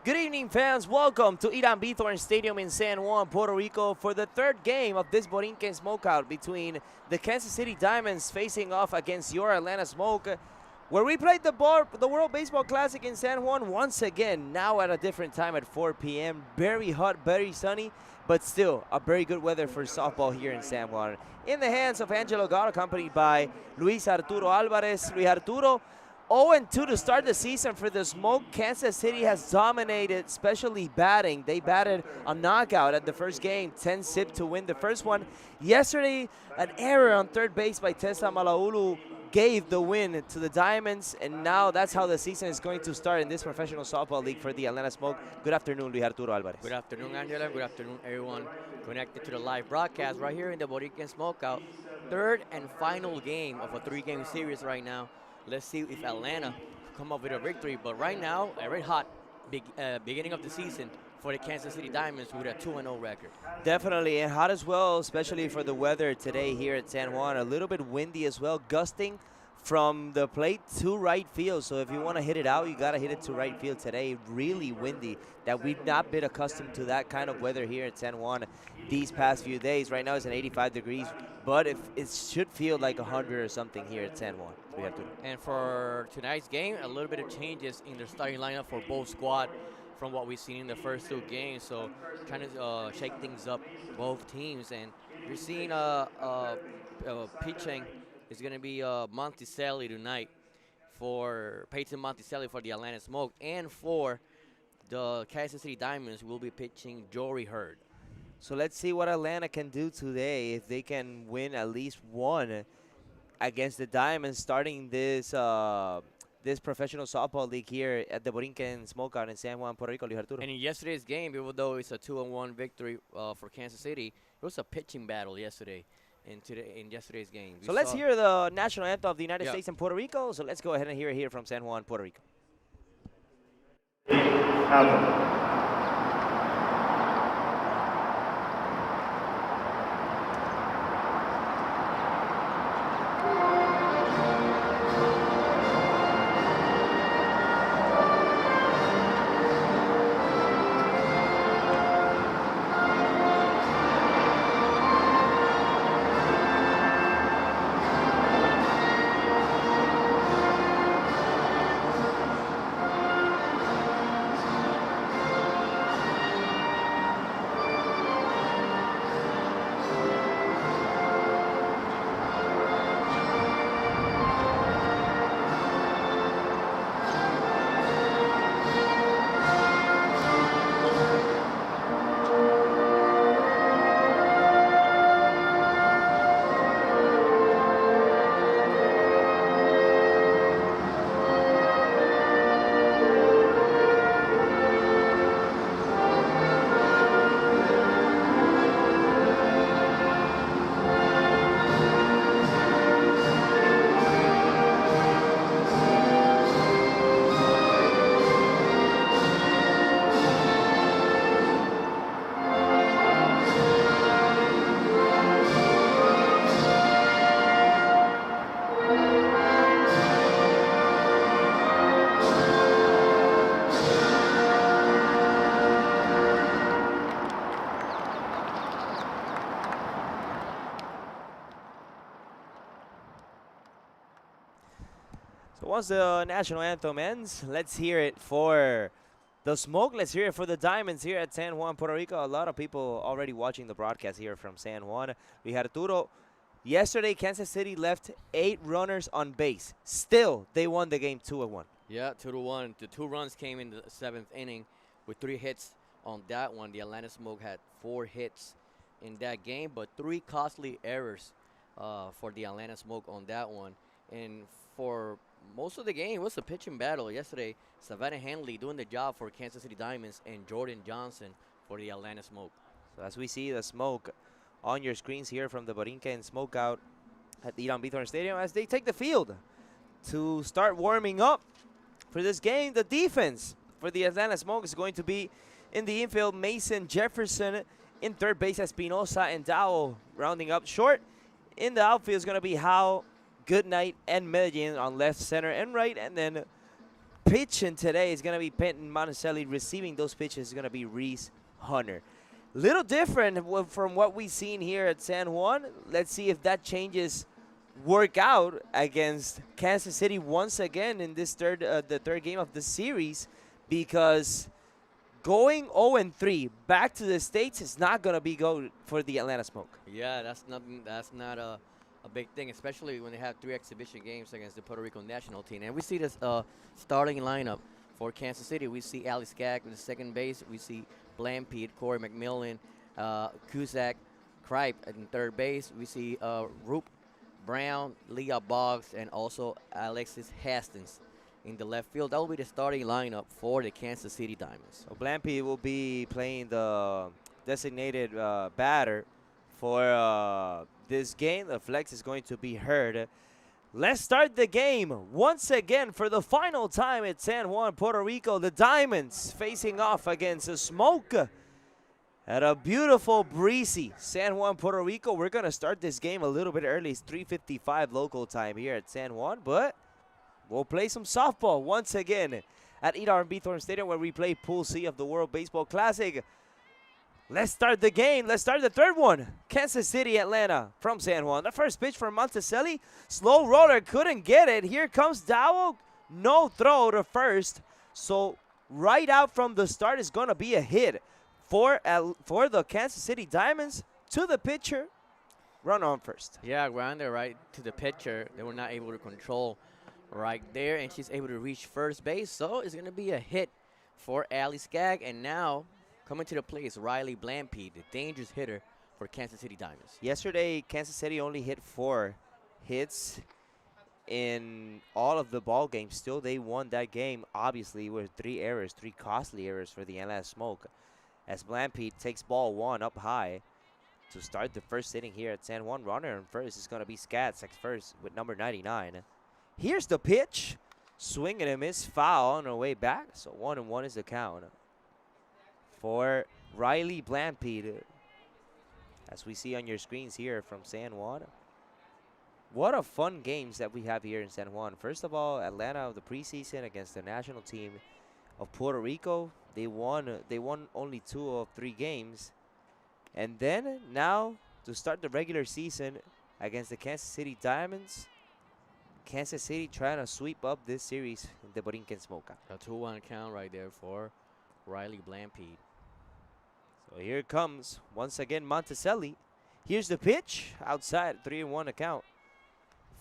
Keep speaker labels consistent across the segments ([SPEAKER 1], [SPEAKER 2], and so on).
[SPEAKER 1] Good evening, fans. Welcome to Irán Bithorn Stadium in San Juan, Puerto Rico for the third game of this Borinquen Smokeout between the Kansas City Diamonds facing off against your Atlanta Smoke, where we played the World Baseball Classic in San Juan once again, now at a different time at 4 p.m. Very hot, very sunny, but still a very good weather for softball here in San Juan. In the hands of Angelo God, accompanied by Luis Arturo Alvarez. Luis Arturo, 0-2 to start the season for the Smoke. Kansas City has dominated, especially batting. They batted a knockout at the first game, 10-zip to win the first one. Yesterday, an error on third base by Tessa Malaulu gave the win to the Diamonds, and now that's how the season is going to start in this professional softball league for the Atlanta Smoke. Good afternoon, Luis Arturo Alvarez.
[SPEAKER 2] Good afternoon, Angela. Good afternoon, everyone connected to the live broadcast right here in the Borinquen Smokeout. Third and final game of a three-game series right now. Let's see if Atlanta come up with a victory. But right now, a red hot beginning of the season for the Kansas City Diamonds with a 2-0 record.
[SPEAKER 1] Definitely, and hot as well, especially for the weather today here at San Juan. A little bit windy as well, gusting from the plate to right field. So if you want to hit it out, you got to hit it to right field today. Really windy, that we've not been accustomed to that kind of weather here at San Juan these past few days. Right now it's an 85 degrees, but if it should feel like 100 or something here at San Juan. We have to.
[SPEAKER 2] And for tonight's game, a little bit of changes in the starting lineup for both squad from what we've seen in the first two games. So trying to shake things up both teams. And you're seeing pitching is going to be Monticelli tonight for Peyton Monticelli for the Atlanta Smoke. And for the Kansas City Diamonds, will be pitching Jory Hurd.
[SPEAKER 1] So let's see what Atlanta can do today, if they can win at least one against the Diamonds, starting this this professional softball league here at the Borinquen Smokeout in San Juan, Puerto Rico. Luis Arturo.
[SPEAKER 2] And in yesterday's game, even though it's a 2-1 victory for Kansas City, it was a pitching battle yesterday in yesterday's game.
[SPEAKER 1] So let's hear the national anthem of the United
[SPEAKER 2] Yeah.
[SPEAKER 1] States and Puerto Rico. So let's go ahead and hear it here from San Juan, Puerto Rico.
[SPEAKER 3] Anthem.
[SPEAKER 1] So once the national anthem ends, let's hear it for the Smoke. Let's hear it for the Diamonds here at San Juan, Puerto Rico. A lot of people already watching the broadcast here from San Juan. Luis Arturo, yesterday Kansas City left 8 runners on base. Still, they won the game 2-1.
[SPEAKER 2] Yeah, 2-1. The 2 runs came in the 7th inning with 3 hits on that one. The Atlanta Smoke had 4 hits in that game, but 3 costly errors for the Atlanta Smoke on that one. And for most of the game, it was a pitching battle yesterday. Savannah Henley doing the job for Kansas City Diamonds and Jordan Johnson for the Atlanta Smoke.
[SPEAKER 1] So as we see the Smoke on your screens here from the Borinquen Smokeout at the Irán Bithorn Stadium as they take the field to start warming up for this game. The defense for the Atlanta Smoke is going to be in the infield, Mason Jefferson. In third base, Espinosa and Dow rounding up short. In the outfield is going to be Howe, Goodnight, and Medellin on left, center, and right. And then pitching today is going to be Peyton Monticelli. Receiving those pitches is going to be Reese Hunter. Little different from what we've seen here at San Juan. Let's see if that changes work out against Kansas City once again in this the third game of the series, because going 0-3 back to the States is not going to be good for the Atlanta Smoke.
[SPEAKER 2] Yeah, that's nothing. That's not a big thing, especially when they have 3 exhibition games against the Puerto Rico national team. And we see this starting lineup for Kansas City. We see Ali Skaggs in the second base. We see Blampede, Corey McMillan, Cusack, Kripe in third base. We see Roop Brown, Leah Boggs, and also Alexis Hastings in the left field. That will be the starting lineup for the Kansas City Diamonds.
[SPEAKER 1] So Blampede will be playing the designated batter for this game. The flex is going to be heard. Let's start the game once again for the final time at San Juan, Puerto Rico. The Diamonds facing off against the Smoke at a beautiful, breezy San Juan, Puerto Rico. We're going to start this game a little bit early. It's 3:55 local time here at San Juan, but we'll play some softball once again at Edar Bithorn Stadium, where we play Pool C of the World Baseball Classic. Let's start the game. Let's start the third one. Kansas City, Atlanta from San Juan. The first pitch from Monticelli. Slow roller, couldn't get it. Here comes Dowell. No throw to first. So right out from the start is going to be a hit for the Kansas City Diamonds. To the pitcher, run on first.
[SPEAKER 2] Yeah, grounded right to the pitcher. They were not able to control right there, and she's able to reach first base. So it's going to be a hit for Ali Skaggs. And now coming to the plate is Riley Blampede, the dangerous hitter for Kansas City Diamonds.
[SPEAKER 1] Yesterday, Kansas City only hit 4 hits in all of the ball games. Still, they won that game, obviously, with 3 costly errors for the Atlanta Smoke. As Blampede takes ball 1 up high to start the first inning here at San Juan. Runner on first is going to be Skaggs at first with number 99. Here's the pitch. Swing and a miss, foul on the way back. So 1-1 is the count for Riley Blampede, as we see on your screens here from San Juan. What a fun games that we have here in San Juan. First of all, Atlanta of the preseason against the national team of Puerto Rico. They won only 2 of 3 games. And then now to start the regular season against the Kansas City Diamonds. Kansas City trying to sweep up this series in the Borinquen Smoke.
[SPEAKER 2] A 2-1 count right there for Riley Blampede.
[SPEAKER 1] So here it comes once again Monticelli. Here's the pitch outside, 3-1 account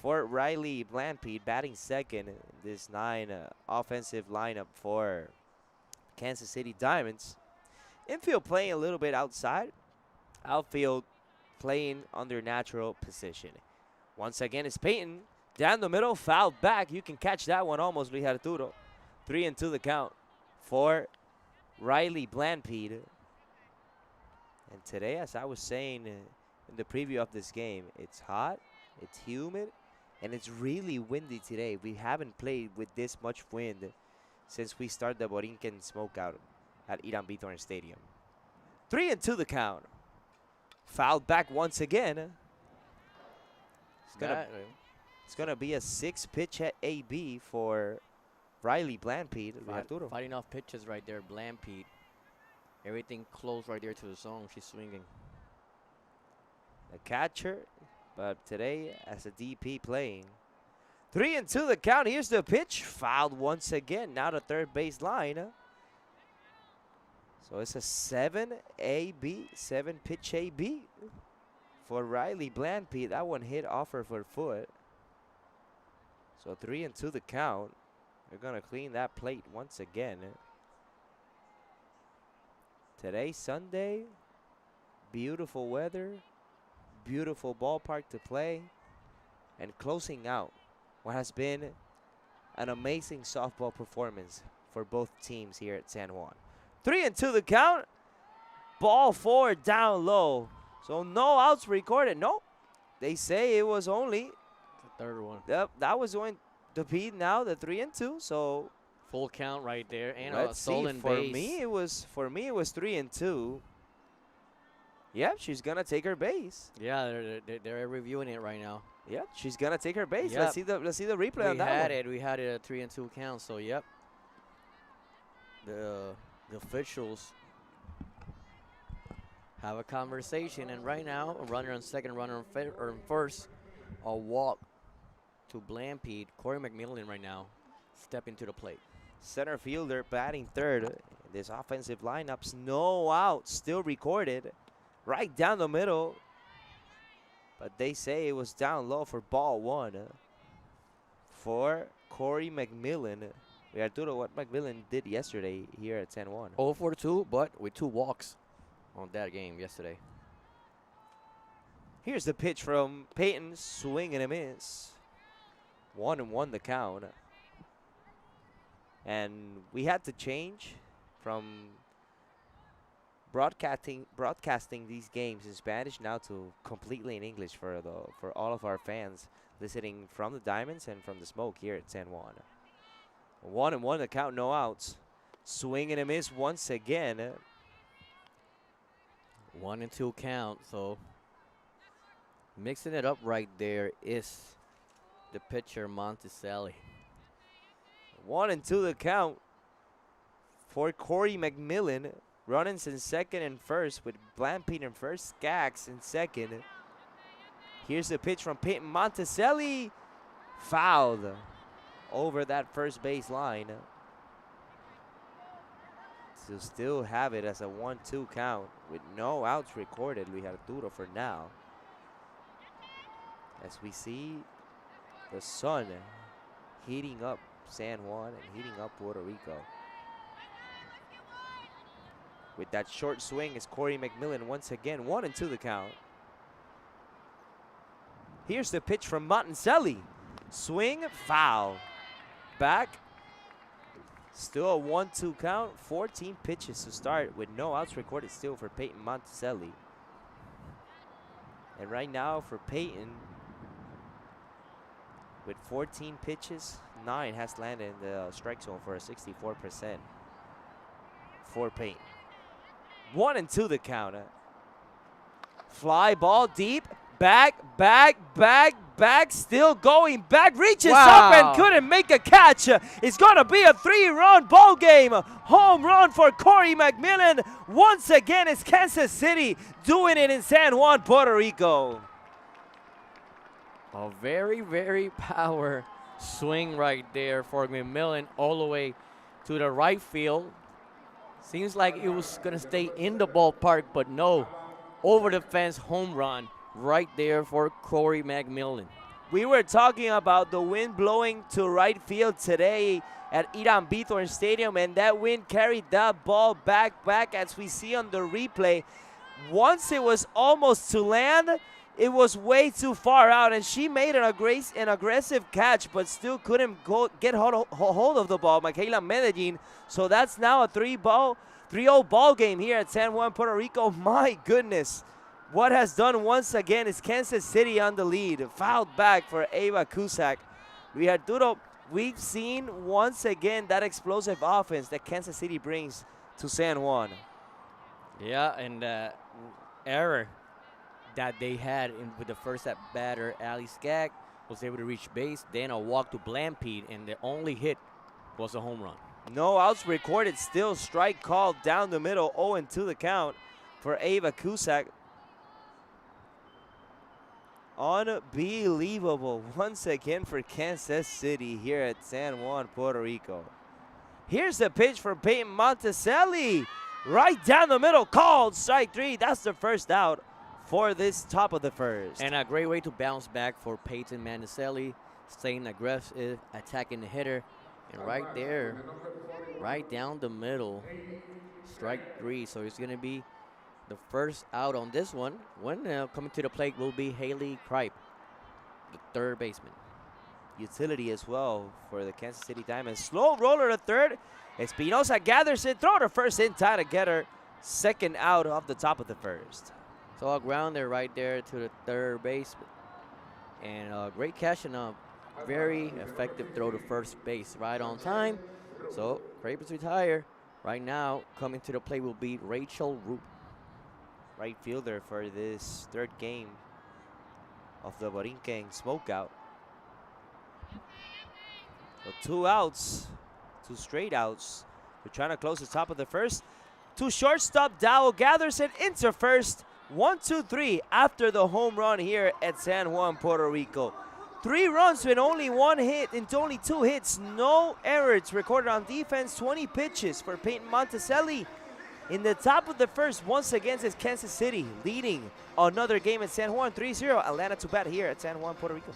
[SPEAKER 1] for Riley Blampede, batting second in this 9 offensive lineup for Kansas City Diamonds. Infield playing a little bit outside. Outfield playing under natural position. Once again, it's Peyton down the middle, fouled back. You can catch that one almost, Luis Arturo. 3-2 the count for Riley Blampede. And today, as I was saying in the preview of this game, it's hot, it's humid, and it's really windy today. We haven't played with this much wind since we started the Borinquen Smokeout at Irán Bithorn Stadium. 3-2 the count. Fouled back once again. It's gonna be a 6-pitch at AB for Riley Blampede. Arturo.
[SPEAKER 2] Fighting off pitches right there, Blampede. Everything close right there to the zone. She's swinging.
[SPEAKER 1] The catcher, but today as a DP playing. 3-2 the count. Here's the pitch. Fouled once again. Now the third base line. So it's a 7-pitch AB for Riley Blampede. That one hit off her foot. So 3-2 the count. They're going to clean that plate once again. Today, Sunday, beautiful weather, beautiful ballpark to play, and closing out what has been an amazing softball performance for both teams here at San Juan. 3-2 the count. Ball 4 down low. So no outs recorded. Nope. They say it was only
[SPEAKER 2] the third one.
[SPEAKER 1] Yep, that was going to be now the 3-2. So
[SPEAKER 2] full count right there, and
[SPEAKER 1] let's
[SPEAKER 2] a stolen
[SPEAKER 1] see. For
[SPEAKER 2] base.
[SPEAKER 1] me, it was 3-2. Yep, she's gonna take her base.
[SPEAKER 2] Yeah, they're reviewing it right now.
[SPEAKER 1] Yep, she's gonna take her base.
[SPEAKER 2] Yep.
[SPEAKER 1] Let's see the replay on that one.
[SPEAKER 2] We had it a 3-2 count. So yep, the officials have a conversation, and right now, a runner on second, runner on, on first, a walk to Blampede. Corey McMillan right now stepping to the plate.
[SPEAKER 1] Center fielder batting third. This offensive lineup's no out, still recorded. Right down the middle. But they say it was down low for ball one. For Corey McMillan. We are doing what McMillan did yesterday here at San Juan.
[SPEAKER 2] 0 for 2, but with 2 walks on that game yesterday.
[SPEAKER 1] Here's the pitch from Peyton, swing and a miss. 1-1 the count. And we had to change from broadcasting these games in Spanish now to completely in English for all of our fans listening from the Diamonds and from the Smoke here at San Juan. 1-1 the count, no outs. Swing and a miss once again.
[SPEAKER 2] 1-2 count, so mixing it up right there is the pitcher Monticelli.
[SPEAKER 1] 1-2 the count for Corey McMillan. Runnings in second and first with Blampede in first, Skaggs in second. Here's the pitch from Peyton Monticelli. Fouled over that first base line. To still have it as a 1-2 count with no outs recorded. We have Duro for now. As we see the sun heating up San Juan and heating up Puerto Rico. With that short swing is Corey McMillan once again. 1-2 the count. Here's the pitch from Monticelli. Swing, foul. Back. Still a 1-2 count. 14 pitches to start with no outs recorded still for Peyton Monticelli. And right now for Peyton, with 14 pitches, 9 has landed in the strike zone for a 64% for Peyton. 1-2 the count. Fly ball deep. Back, still going back. Reaches up and couldn't make a catch. It's going to be a 3-run ball game. Home run for Corey McMillan. Once again, it's Kansas City doing it in San Juan, Puerto Rico.
[SPEAKER 2] A very, very power swing right there for McMillan all the way to the right field. Seems like it was going to stay in the ballpark, but no. Over the fence, home run right there for Corey McMillan.
[SPEAKER 1] We were talking about the wind blowing to right field today at Irán Bithorn Stadium, and that wind carried that ball back as we see on the replay. Once it was almost to land, it was way too far out, and she made an aggressive catch, but still couldn't get hold of the ball, Michaela Medellin. So that's now a 3-0 ball game here at San Juan, Puerto Rico. My goodness. What has done once again is Kansas City on the lead. Fouled back for Ava Cusack. We've seen once again that explosive offense that Kansas City brings to San Juan.
[SPEAKER 2] Yeah, and error that they had with the first at batter, Ali Skaggs, was able to reach base. Then a walk to Blampede, and the only hit was a home run.
[SPEAKER 1] No outs recorded. Still strike called down the middle. 0-2 the count for Ava Cusack. Unbelievable once again for Kansas City here at San Juan, Puerto Rico. Here's the pitch for Peyton Monticelli. Right down the middle, called strike 3. That's the first out for this top of the first.
[SPEAKER 2] And a great way to bounce back for Peyton Monticelli, staying aggressive, attacking the hitter. And right there, right down the middle, strike 3. So it's going to be the first out on this one. When coming to the plate will be Haley Kripe, the third baseman.
[SPEAKER 1] Utility as well for the Kansas City Diamonds. Slow roller to third. Espinosa gathers it, throw to first in time to get her second out of the top of the first.
[SPEAKER 2] So a grounder right there to the third base. And a great catch and a very effective throw to first base right on time. So Kripe is retired. Right now, coming to the plate will be Rachel Roop.
[SPEAKER 1] Right fielder for this third game of the Borinquen Smokeout. So 2 outs, 2 straight outs They're trying to close the top of the first. To shortstop, Dowell gathers it into first. 1-2-3 after the home run here at San Juan, Puerto Rico. 3 runs with only 1 hit into only 2 hits. No errors recorded on defense. 20 pitches for Peyton Monticelli. In the top of the first, once again, is Kansas City leading another game at San Juan 3-0. Atlanta to bat here at San Juan, Puerto Rico.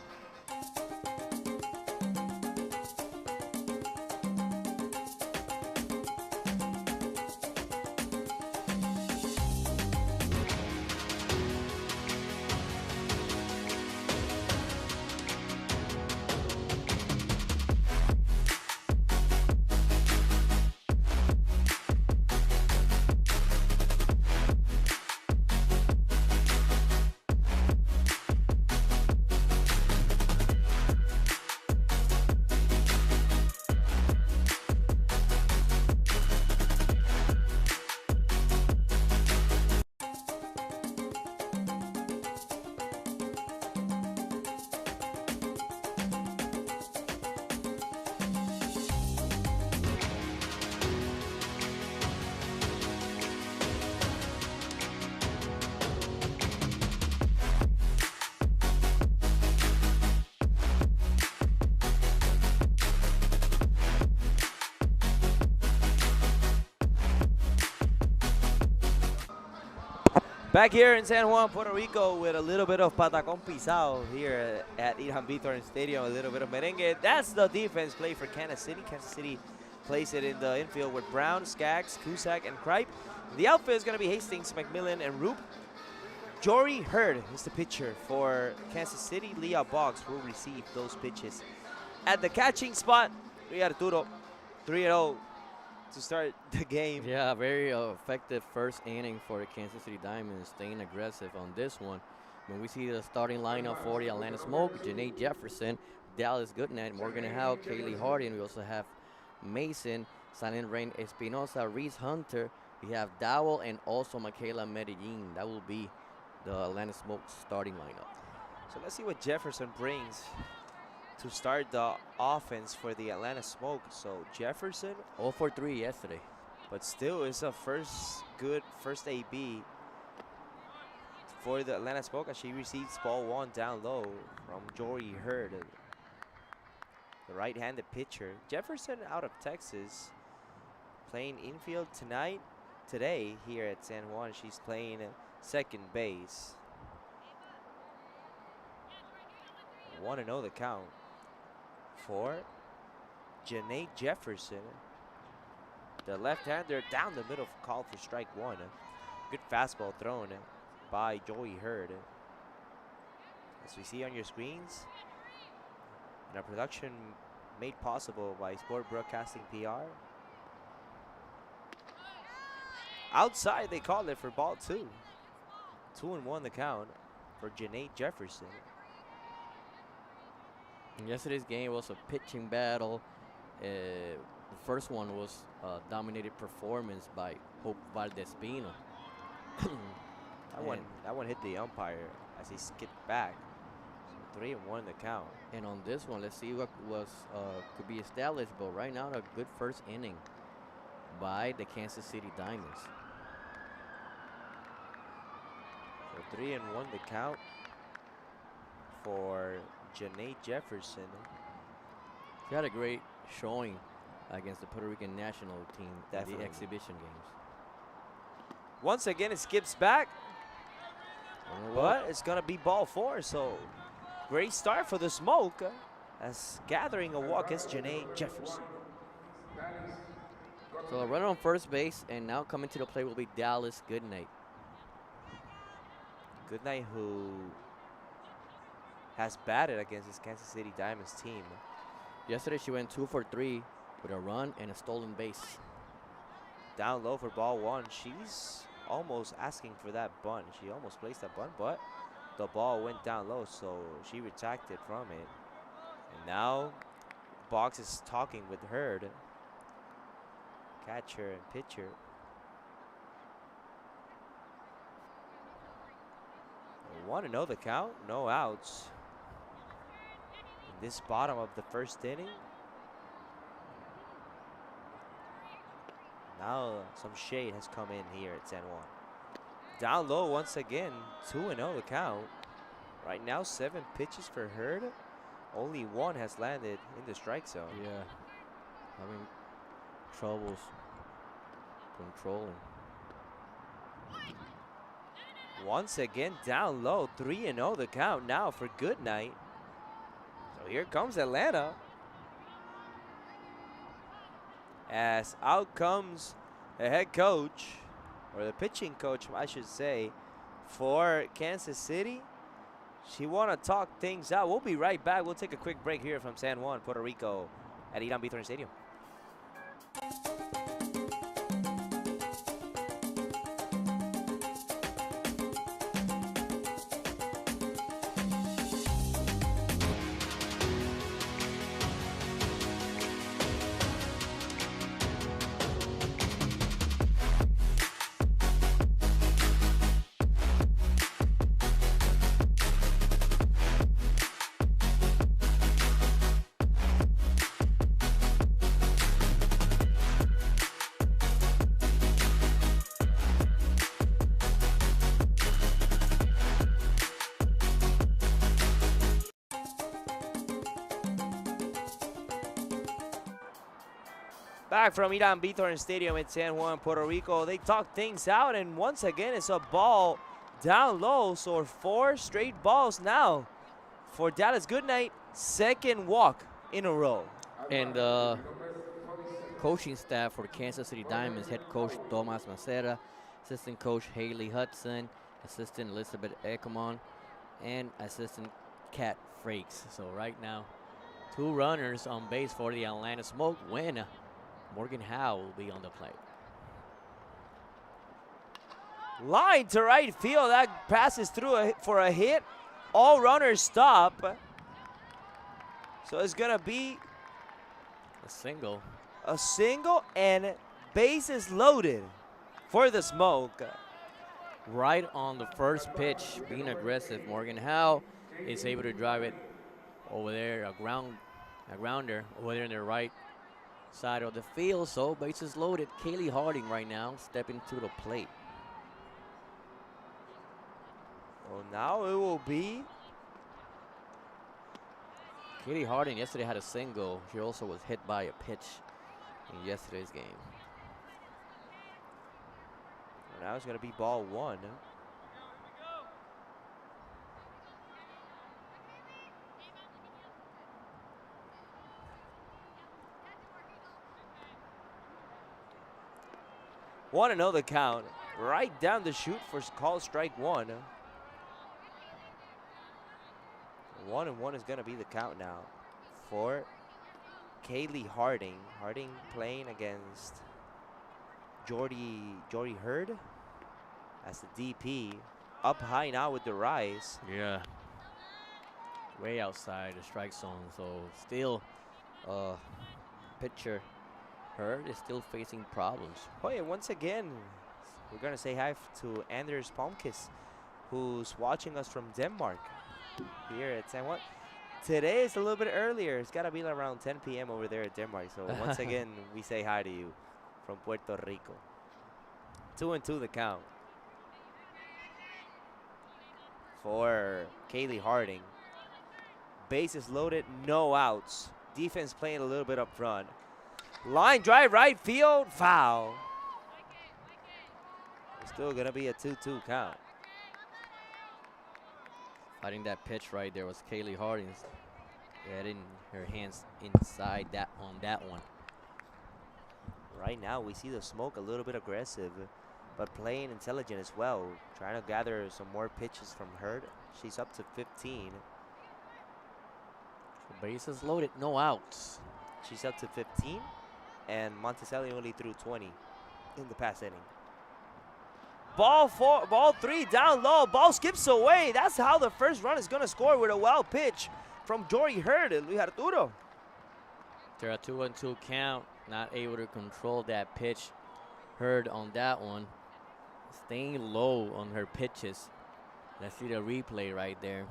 [SPEAKER 1] Back here in San Juan, Puerto Rico, with a little bit of patacón pisado here at Irán Bithorn Stadium, a little bit of merengue. That's the defense play for Kansas City. Kansas City plays it in the infield with Brown, Skaggs, Cusack, and Kripe. The outfield is going to be Hastings, McMillan, and Roop. Jory Hurd is the pitcher for Kansas City. Leah Boggs will receive those pitches. At the catching spot, Rui Arturo, 3-0 to start the game.
[SPEAKER 2] Yeah, very effective first inning for the Kansas City Diamonds, staying aggressive on this one. When we see the starting lineup for the Atlanta Smoke, Janae Jefferson, Dallas Goodnight, Morgan Howe, Kaylee Hardy, and we also have Mason, Silent Rain Espinosa, Reese Hunter. We have Dowell and also Michaela Medellin. That will be the Atlanta Smoke starting lineup.
[SPEAKER 1] So let's see what Jefferson brings to start the offense for the Atlanta Smoke. So Jefferson,
[SPEAKER 2] 0 for 3 yesterday.
[SPEAKER 1] but still is a good first AB for the Atlanta Smoke as she receives ball 1 down low from Jory Hurd, the right-handed pitcher. Jefferson out of Texas, playing infield today here at San Juan. She's playing second base. 1-0 the count for Janae Jefferson. The left-hander down the middle, called for strike 1. Good fastball thrown by Joey Hurd. As we see on your screens, and a production made possible by Sport Broadcasting PR. Outside, they call it for ball 2. 2-1 the count for Janae Jefferson.
[SPEAKER 2] Yesterday's game was a pitching battle. The first one was a dominated performance by Hope Valdespino.
[SPEAKER 1] That one hit the umpire as he skipped back. So 3-1 the count.
[SPEAKER 2] And on this one, let's see what could be established. But right now, a good first inning by the Kansas City Diamonds.
[SPEAKER 1] So 3-1 the count for Janae Jefferson.
[SPEAKER 2] She had a great showing against the Puerto Rican national team in
[SPEAKER 1] Definitely.
[SPEAKER 2] the exhibition games.
[SPEAKER 1] Once again, it skips back, but it's going to be ball 4. So great start for the Smoke as gathering a walk is Janae Jefferson.
[SPEAKER 2] So a runner on first base, and now coming to the plate will be Dallas Goodnight.
[SPEAKER 1] Goodnight, who has batted against this Kansas City Diamonds team.
[SPEAKER 2] Yesterday she went 2 for 3 with a run and a stolen base.
[SPEAKER 1] Down low for ball 1. She's almost asking for that bunt. She almost placed that bunt, but the ball went down low, so she retracted from it. And now Boggs is talking with Hurd, catcher and pitcher. 1-0 the count, no outs. In this bottom of the first inning. Now some shade has come in here at San Juan. Down low once again, 2-0 the count. Right now, 7 pitches for Hurd. Only 1 has landed in the strike zone.
[SPEAKER 2] Yeah, having troubles controlling.
[SPEAKER 1] Once again, down low, 3-0 the count now for Goodnight. So here comes Atlanta. As out comes the head coach, or the pitching coach, I should say, for Kansas City. She want to talk things out. We'll be right back. We'll take a quick break here from San Juan, Puerto Rico at Irán Bithorn Stadium. Back from Irán Bithorn Stadium in San Juan, Puerto Rico. They talk things out, and once again, it's a ball down low. So 4 straight balls now for Dallas Goodnight. 2nd walk in a row.
[SPEAKER 2] And coaching staff for the Kansas City Diamonds, head coach Tomas Macera, assistant coach Haley Hudson, assistant Elizabeth Eckerman, and assistant Kat Frakes. So right now, 2 runners on base for the Atlanta Smoke when Morgan Howe will be on the plate.
[SPEAKER 1] Line to right field. That passes through for a hit. All runners stop. So it's going to be
[SPEAKER 2] A single.
[SPEAKER 1] a single and bases loaded for the Smoke.
[SPEAKER 2] Right on the first pitch, being aggressive. Morgan Howe is able to drive it over there, a grounder over there in the right side of the field. So bases loaded. Kaylee Harding right now stepping to the plate.
[SPEAKER 1] Well, now it will be
[SPEAKER 2] Kaylee Harding yesterday had a single. She also was hit by a pitch in yesterday's game.
[SPEAKER 1] now it's going to be ball 1. Want to know the count? Right down the chute for call strike 1. 1-1 is going to be the count now for Kaylee Harding. Harding playing against Jordy Hurd as the DP. Up high now with the rise.
[SPEAKER 2] Yeah. Way outside the strike zone. So still pitcher Hurd is still facing problems.
[SPEAKER 1] Oh yeah, once again, we're going to say hi to Anders Palmqvist, who's watching us from Denmark here at San Juan. Today is a little bit earlier. It's got to be around 10 p.m. over there at Denmark. So once again, we say hi to you from Puerto Rico. 2-2 the count for Kaylee Harding. Bases loaded, no outs. Defense playing a little bit up front. Line drive right field, foul. Still going to be a 2-2 count.
[SPEAKER 2] Fighting that pitch right there was Kaylee Harding. Getting her hands inside that on that one.
[SPEAKER 1] Right now, we see the Smoke a little bit aggressive, but playing intelligent as well. Trying to gather some more pitches from Hurd. She's up to 15.
[SPEAKER 2] Bases loaded, no outs.
[SPEAKER 1] She's up to 15, and Monticelli only threw 20 in the past inning. Ball 3 down low. Ball skips away. That's how the first run is going to score with a wild pitch from Jory Hurd and Luis Arturo.
[SPEAKER 2] They're a 2-2 count. Not able to control that pitch. Hurd on that one. Staying low on her pitches. Let's see the replay right there.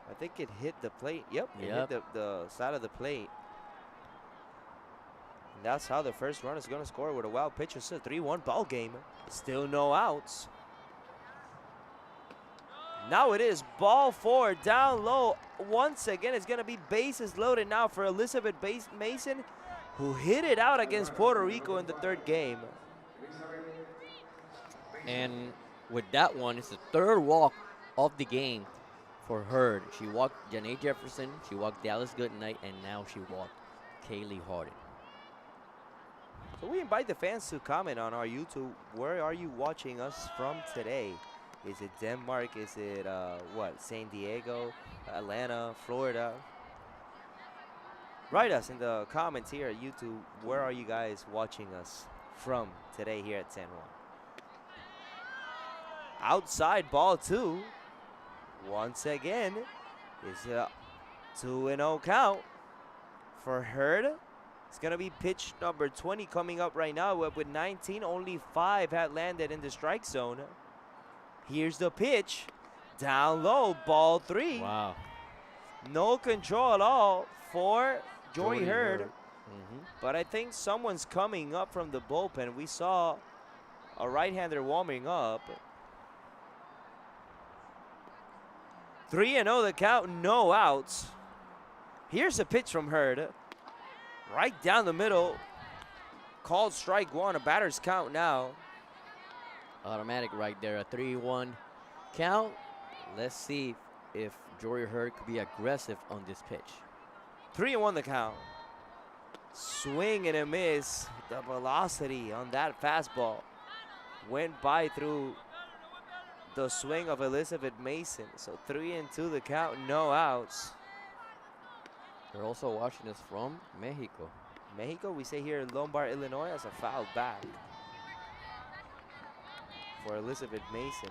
[SPEAKER 1] I think it hit the plate. Yep, it hit the side of the plate. that's how the first run is going to score with a wild pitch. It's a 3-1 ball game. Still no outs. Now it is ball 4 down low. Once again, it's going to be bases loaded now for Elizabeth Mason, who hit it out against Puerto Rico in the third game.
[SPEAKER 2] And with that one, it's the third walk of the game for Hurd. She walked Janae Jefferson, she walked Dallas Goodnight, and now she walked Kaylee Harden.
[SPEAKER 1] So we invite the fans to comment on our YouTube. Where are you watching us from today? Is it Denmark? Is it, San Diego, Atlanta, Florida? Write us in the comments here at YouTube. Where are you guys watching us from today here at San Juan? Outside ball 2. Once again, is a 2-0 count for Hurd. It's going to be pitch number 20 coming up right now. With 19, only 5 had landed in the strike zone. Here's the pitch. Down low, ball 3.
[SPEAKER 2] Wow.
[SPEAKER 1] No control at all for Jory Hurd.
[SPEAKER 2] Mm-hmm.
[SPEAKER 1] But I think someone's coming up from the bullpen. We saw a right-hander warming up. 3-0 the count, no outs. Here's a pitch from Hurd. Right down the middle. Called strike 1, a batter's count now.
[SPEAKER 2] Automatic right there, a 3-1 count. Let's see if Jory Hurd could be aggressive on this pitch.
[SPEAKER 1] 3-1 the count. Swing and a miss. The velocity on that fastball went by through the swing of Elizabeth Mason. So 3-2 the count, no outs.
[SPEAKER 2] They're also watching us from Mexico.
[SPEAKER 1] Mexico, we say here in Lombard, Illinois, as a foul back for Elizabeth Mason.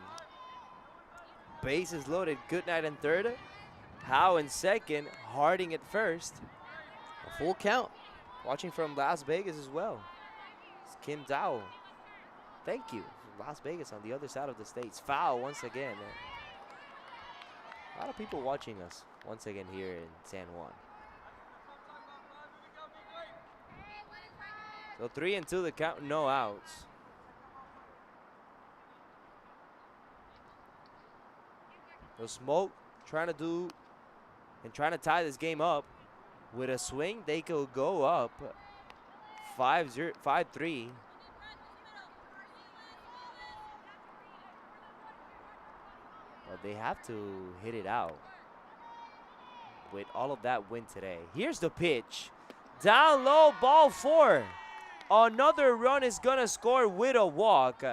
[SPEAKER 1] Bases loaded, Goodnight in third. Howe in second, Harding at first.
[SPEAKER 2] A full count.
[SPEAKER 1] Watching from Las Vegas as well. It's Kim Dow. Thank you. Las Vegas on the other side of the states. Foul once again. A lot of people watching us once again here in San Juan. So 3-2 the count, no outs. So Smoke trying to tie this game up. With a swing, they could go up 5-3. But they have to hit it out with all of that win today. Here's the pitch. Down low, ball 4. Another run is going to score with a walk.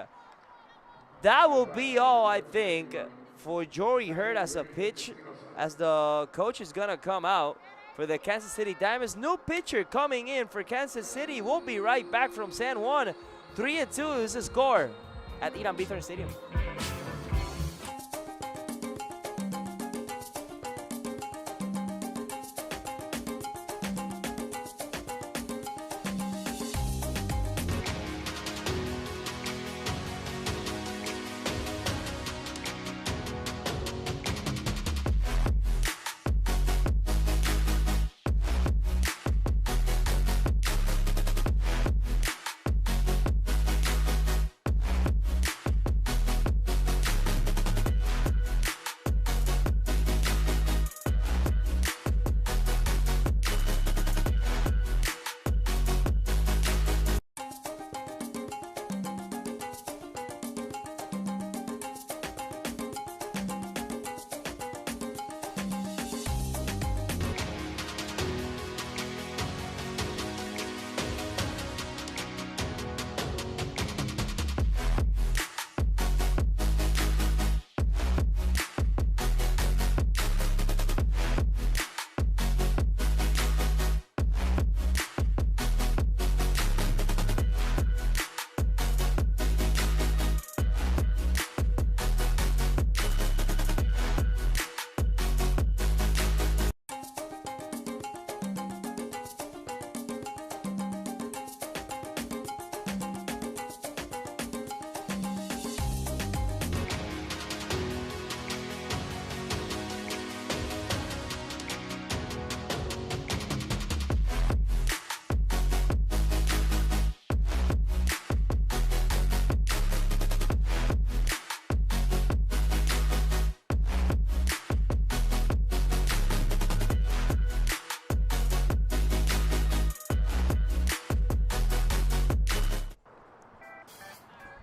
[SPEAKER 1] That will be all, I think, for Jory Hurd as a pitch, as the coach is going to come out for the Kansas City Diamonds. New pitcher coming in for Kansas City. We'll be right back from San Juan. 3-2 is the score at Irán Bithorn Stadium.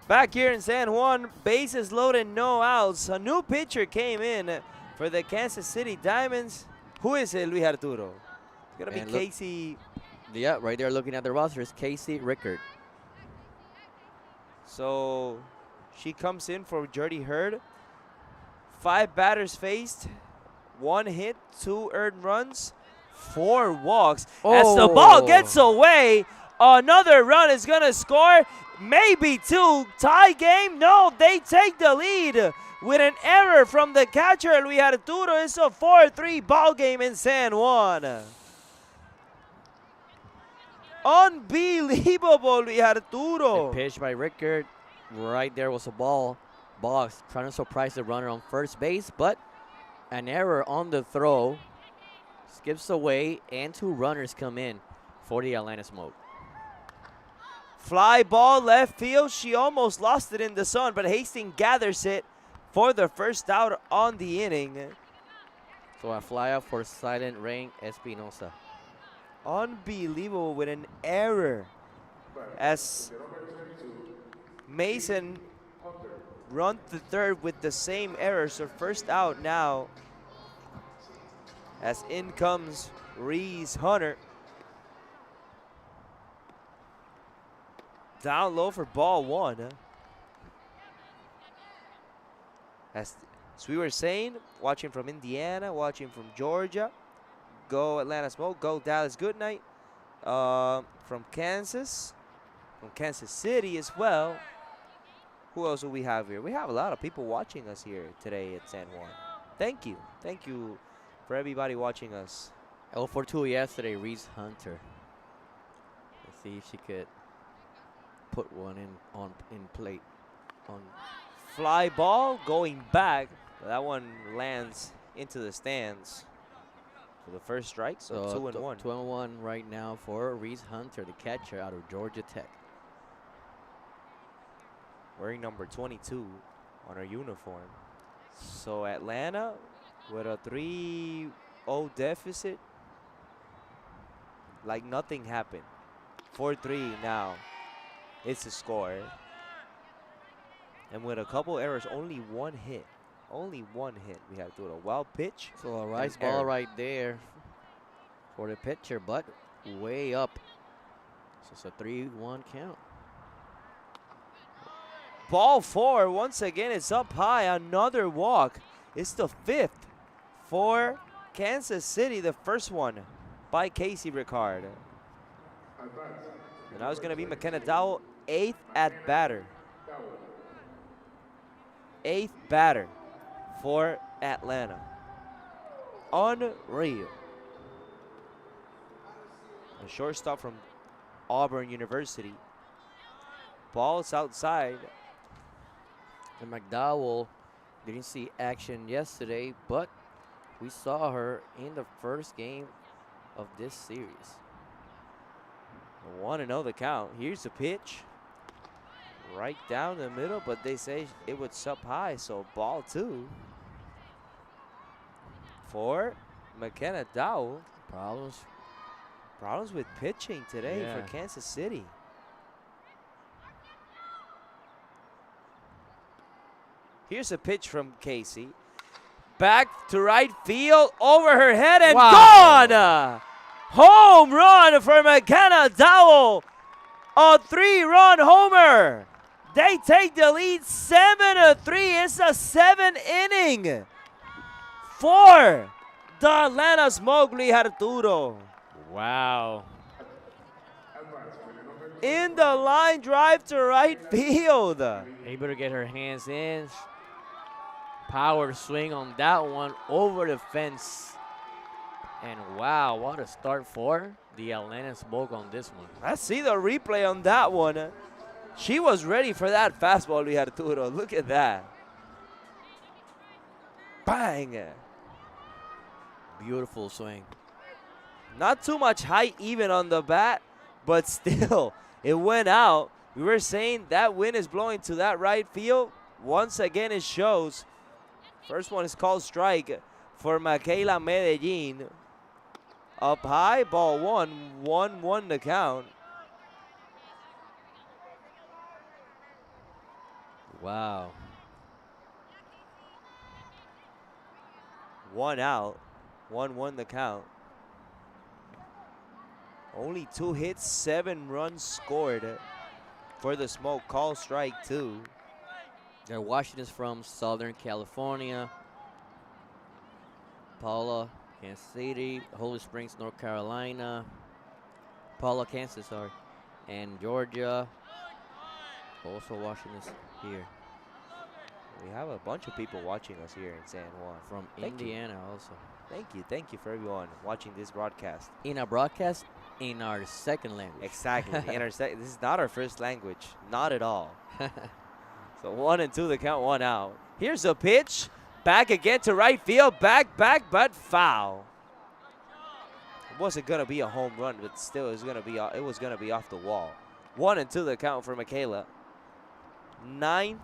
[SPEAKER 1] Back here in San Juan, bases loaded, no outs. A new pitcher came in for the Kansas City Diamonds. Who is it, Luis Arturo? It's going to be
[SPEAKER 2] And look-
[SPEAKER 1] Casey.
[SPEAKER 2] Yeah, right there looking at the roster is Casey Rickard.
[SPEAKER 1] So she comes in for Jordy Hurd. 5 batters faced, 1 hit, 2 earned runs, 4 walks. As the ball
[SPEAKER 2] Oh.
[SPEAKER 1] gets away, another run is going to score. Maybe 2. Tie game? No, they take the lead with an error from the catcher, Luis Arturo. It's a 4-3 ball game in San Juan. Unbelievable, Luis Arturo.
[SPEAKER 2] The pitch by Rickard. Right there was a ball. Box trying to surprise the runner on first base, but an error on the throw. Skips away, and 2 runners come in for the Atlanta Smoke.
[SPEAKER 1] Fly ball left field. She almost lost it in the sun, but Hastings gathers it for the first out on the inning.
[SPEAKER 2] So a fly out for Silent Rain Espinosa.
[SPEAKER 1] Unbelievable with an error as Mason run to third with the same error. So first out now as in comes Reese Hunter. Down low for ball 1. As we were saying, watching from Indiana, watching from Georgia. Go Atlanta Smoke, go Dallas Goodnight. From Kansas City as well. Who else do we have here? We have a lot of people watching us here today at San Juan. Thank you for everybody watching us.
[SPEAKER 2] 0 for 2 yesterday, Reese Hunter. Let's see if she could put one in plate.
[SPEAKER 1] Fly ball going back. That one lands into the stands for the first strike. So 2-1.
[SPEAKER 2] 2-1 right now for Reese Hunter, the catcher out of Georgia Tech.
[SPEAKER 1] Wearing number 22 on her uniform. So Atlanta with a 3-0 deficit. Like nothing happened. 4-3 now. It's a score. And with a couple errors, only 1 hit. Only 1 hit. We have to do a wild pitch.
[SPEAKER 2] So a rice
[SPEAKER 1] error.
[SPEAKER 2] ball right there for the pitcher, but way up. So it's a 3-1 count.
[SPEAKER 1] Ball 4, once again, it's up high. Another walk. It's the 5th for Kansas City. The first one by Casey Rickard. And now it's going to be McKenna Dowell, 8th at batter. 8th batter for Atlanta. Unreal. A shortstop from Auburn University. Ball's outside.
[SPEAKER 2] And McDowell didn't see action yesterday, but we saw her in the first game of this series.
[SPEAKER 1] 1-0 the count. Here's the pitch. Right down the middle, but they say it was up high, so ball 2 for McKenna Dowell. Problems with pitching today for Kansas City. Here's a pitch from Casey. Back to right field, over her head, and gone! Home run for McKenna Dowell. A 3-run homer. They take the lead 7-3. It's a 7th inning for the Atlanta Smoke, Luis Arturo.
[SPEAKER 2] Wow.
[SPEAKER 1] In the line drive to right field.
[SPEAKER 2] Able to get her hands in. Power swing on that one over the fence. And wow, what a start for the Atlanta Smoke on this one.
[SPEAKER 1] Let's see the replay on that one. She was ready for that fastball, Luis Arturo. Look at that. Bang.
[SPEAKER 2] Beautiful swing.
[SPEAKER 1] Not too much height even on the bat, but still, it went out. We were saying that wind is blowing to that right field. Once again, it shows. First one is called strike for Michaela Medellin. Up high, ball 1-1 the count.
[SPEAKER 2] Wow.
[SPEAKER 1] 1 out. 1-1 the count. Only 2 hits, 7 runs scored for the Smoke. Call strike 2.
[SPEAKER 2] They're Washington's from Southern California. Paula, Kansas City, Holy Springs, North Carolina. Paula, Kansas, sorry. And Georgia. Also Washington's here.
[SPEAKER 1] We have a bunch of people watching us here in San Juan.
[SPEAKER 2] From
[SPEAKER 1] Thank you.
[SPEAKER 2] Indiana also.
[SPEAKER 1] Thank you for everyone watching this broadcast.
[SPEAKER 2] In our broadcast, in our second language.
[SPEAKER 1] Exactly. This is not our first language, not at all. So 1-2 the count, 1 out. Here's a pitch, back again to right field, back, but foul. It wasn't gonna be a home run, but still, it was gonna be off the wall. 1-2 the count for Michaela. 9th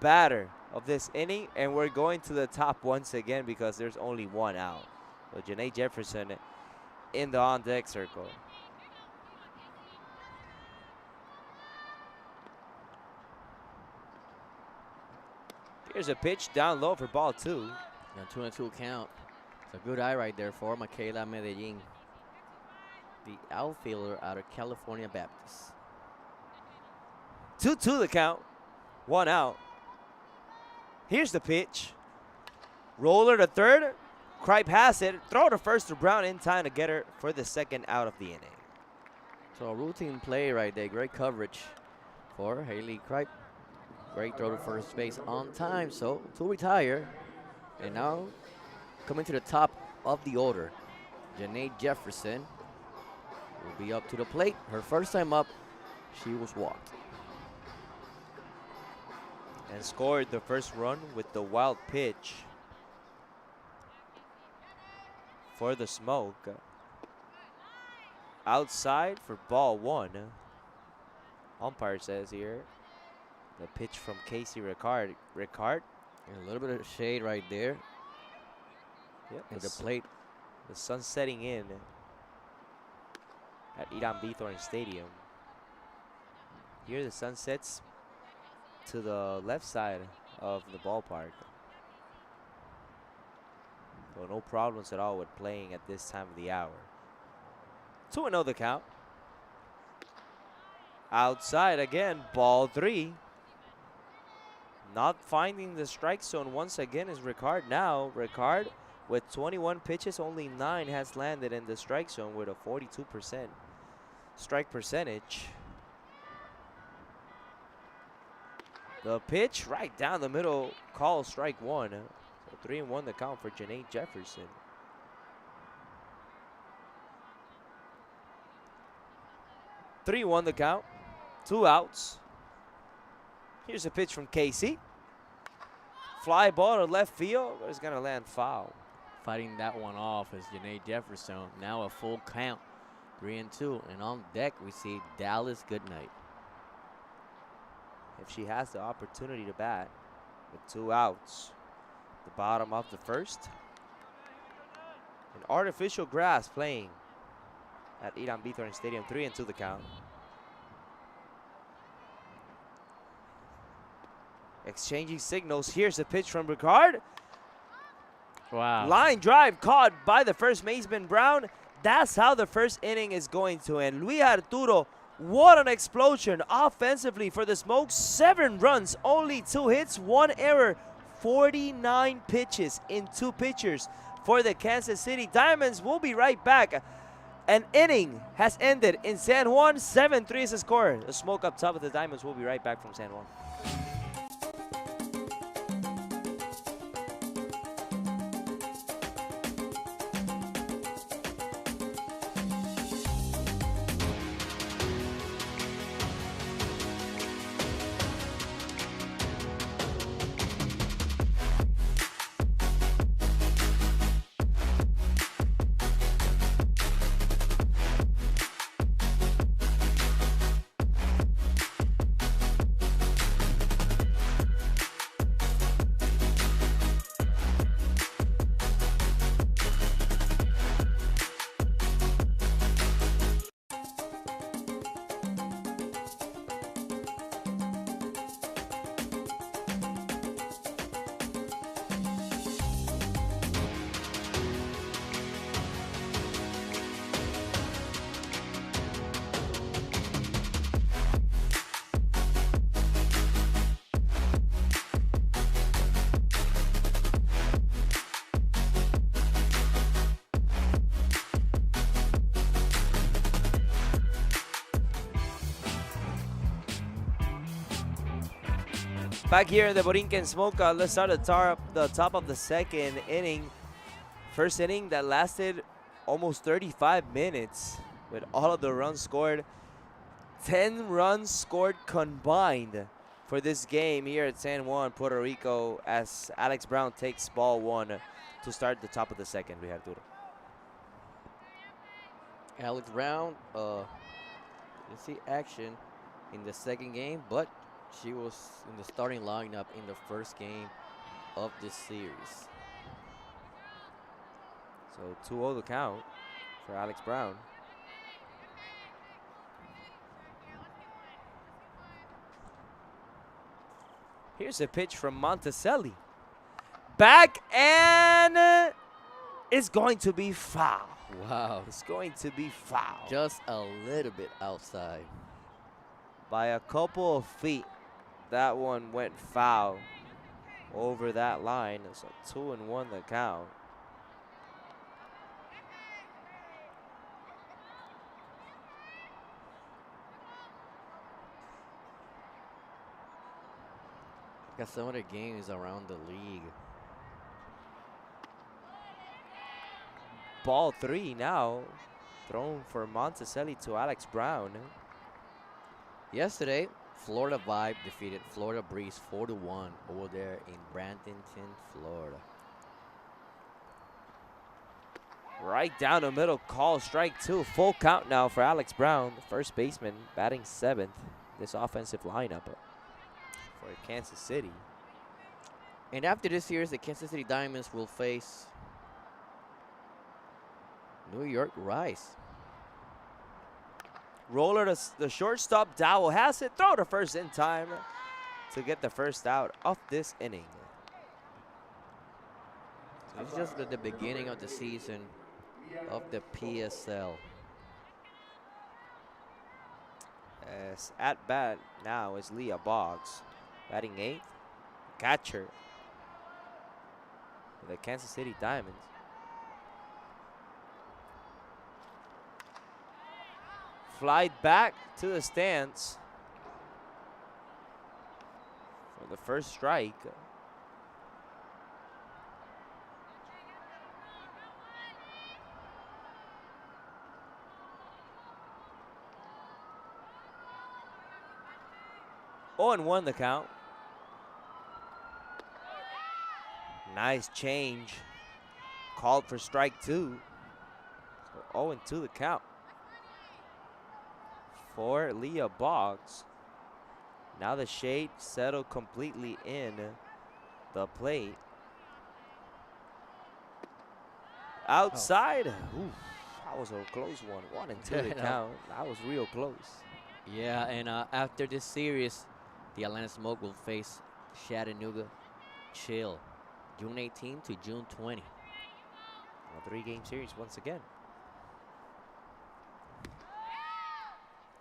[SPEAKER 1] batter of this inning, and we're going to the top once again because there's only 1 out. So Janae Jefferson in the on-deck circle. Here's a pitch down low for ball 2.
[SPEAKER 2] A 2-2 count. It's a good eye right there for Michaela Medellin, the outfielder out of California Baptist.
[SPEAKER 1] 2-2 the count. 1 out. Here's the pitch. Roller to third. Kripe has it. Throw to first to Brown in time to get her for the 2nd out of the inning.
[SPEAKER 2] So a routine play right there. Great coverage for Haley Kripe. Great throw to first base on time. So to retire. And now coming to the top of the order, Janae Jefferson will be up to the plate. Her first time up, she was walked.
[SPEAKER 1] And scored the first run with the wild pitch for the Smoke. Outside for ball 1. Umpire says here. The pitch from Casey Ricard.
[SPEAKER 2] And a little bit of shade right there.
[SPEAKER 1] Yep,
[SPEAKER 2] At the plate.
[SPEAKER 1] The sun setting in at Irán Bithorn Stadium. Here the sun sets to the left side of the ballpark. So no problems at all with playing at this time of the hour. 2-0 the count. Outside again, ball 3. Not finding the strike zone once again is Ricard now. Ricard with 21 pitches, only 9 has landed in the strike zone with a 42% strike percentage. The pitch right down the middle, call strike 1. So 3-1 the count for Janae Jefferson. The count, 2 outs. Here's a pitch from Casey. Fly ball to left field, but it's gonna land foul.
[SPEAKER 2] Fighting that one off is Janae Jefferson. Now a full count, 3-2. And on deck we see Dallas Goodnight.
[SPEAKER 1] If she has the opportunity to bat with 2 outs. The bottom of the first. An artificial grass playing at Irán Bithorn Stadium. 3-2 the count. Exchanging signals. Here's a pitch from Ricard.
[SPEAKER 2] Wow.
[SPEAKER 1] Line drive caught by the first baseman Brown. That's how the first inning is going to end. Luis Arturo, what an explosion offensively for the Smoke. 7 runs, only 2 hits, 1 error, 49 pitches in 2 pitchers for the Kansas City Diamonds. We'll be right back. An inning has ended in San Juan. 7-3 is the score. The Smoke up top of the Diamonds. We'll be right back from San Juan. Back here in the Borinquen Smokeout, let's start at the top of the second inning. First inning that lasted almost 35 minutes with all of the runs scored. 10 runs scored combined for this game here at San Juan, Puerto Rico, as Alex Brown takes ball one to start the top of the second. We have Duro.
[SPEAKER 2] Alex Brown didn't see action in the second game, but she was in the starting lineup in the first game of this series.
[SPEAKER 1] So 2-0 the count for Alex Brown. Here's a pitch from Monticelli. Back, and it's going to be foul.
[SPEAKER 2] Wow.
[SPEAKER 1] It's going to be foul.
[SPEAKER 2] Just a little bit outside.
[SPEAKER 1] By a couple of feet, that one went foul over that line. It's a 2-1 the count.
[SPEAKER 2] Got some other games around the league.
[SPEAKER 1] Ball 3 now, thrown for Monticelli to Alex Brown.
[SPEAKER 2] Yesterday, Florida Vibe defeated Florida Breeze 4-1 over there in Bradenton, Florida.
[SPEAKER 1] Right down the middle, call strike 2. Full count now for Alex Brown, the first baseman, batting 7th. This offensive lineup for Kansas City.
[SPEAKER 2] And after this series, the Kansas City Diamonds will face New York Rice.
[SPEAKER 1] Roller, the shortstop, Dowell has it. Throw to first in time to get the first out of this inning.
[SPEAKER 2] So it's just the beginning of the season of the PSL.
[SPEAKER 1] As at bat now is Leah Boggs, batting 8th. Catcher for the Kansas City Diamonds. Fly back to the stands for the first strike. Oh, and 1 the count. Nice change. Called for strike 2. So 0-2 the count for Leah Boggs. Now the shade settled completely in the plate. Outside. Ooh, that was a close one. 1-2 the count. That was real close.
[SPEAKER 2] Yeah, and after this series, the Atlanta Smoke will face Chattanooga Chill, June 18 to June 20.
[SPEAKER 1] A 3-game series once again.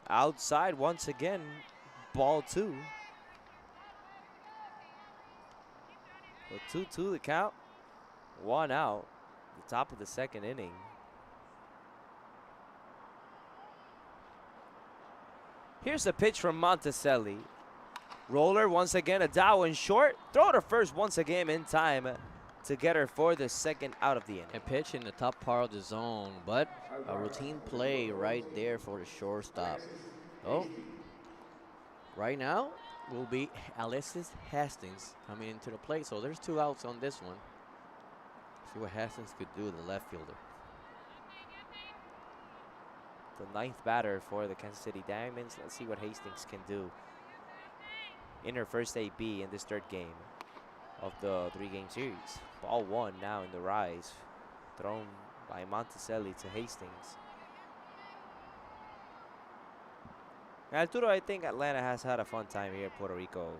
[SPEAKER 1] Outside once again, ball 2. So 2-2 the count, 1 out, the top of the second inning. Here's a pitch from Monticelli. Roller once again, a Dow in short. Throw to first once again in time to get her for the second out of the inning.
[SPEAKER 2] A pitch in the top part of the zone, but a routine play right there for the shortstop. Oh, right now will be Alexis Hastings coming into the plate. So there's 2 outs on this one. See what Hastings could do, the left fielder.
[SPEAKER 1] The 9th batter for the Kansas City Diamonds. Let's see what Hastings can do in her first AB in this 3rd game of the 3-game series. Ball 1 now in the rise, thrown by Monticelli to Hastings. Arturo, I think Atlanta has had a fun time here in Puerto Rico,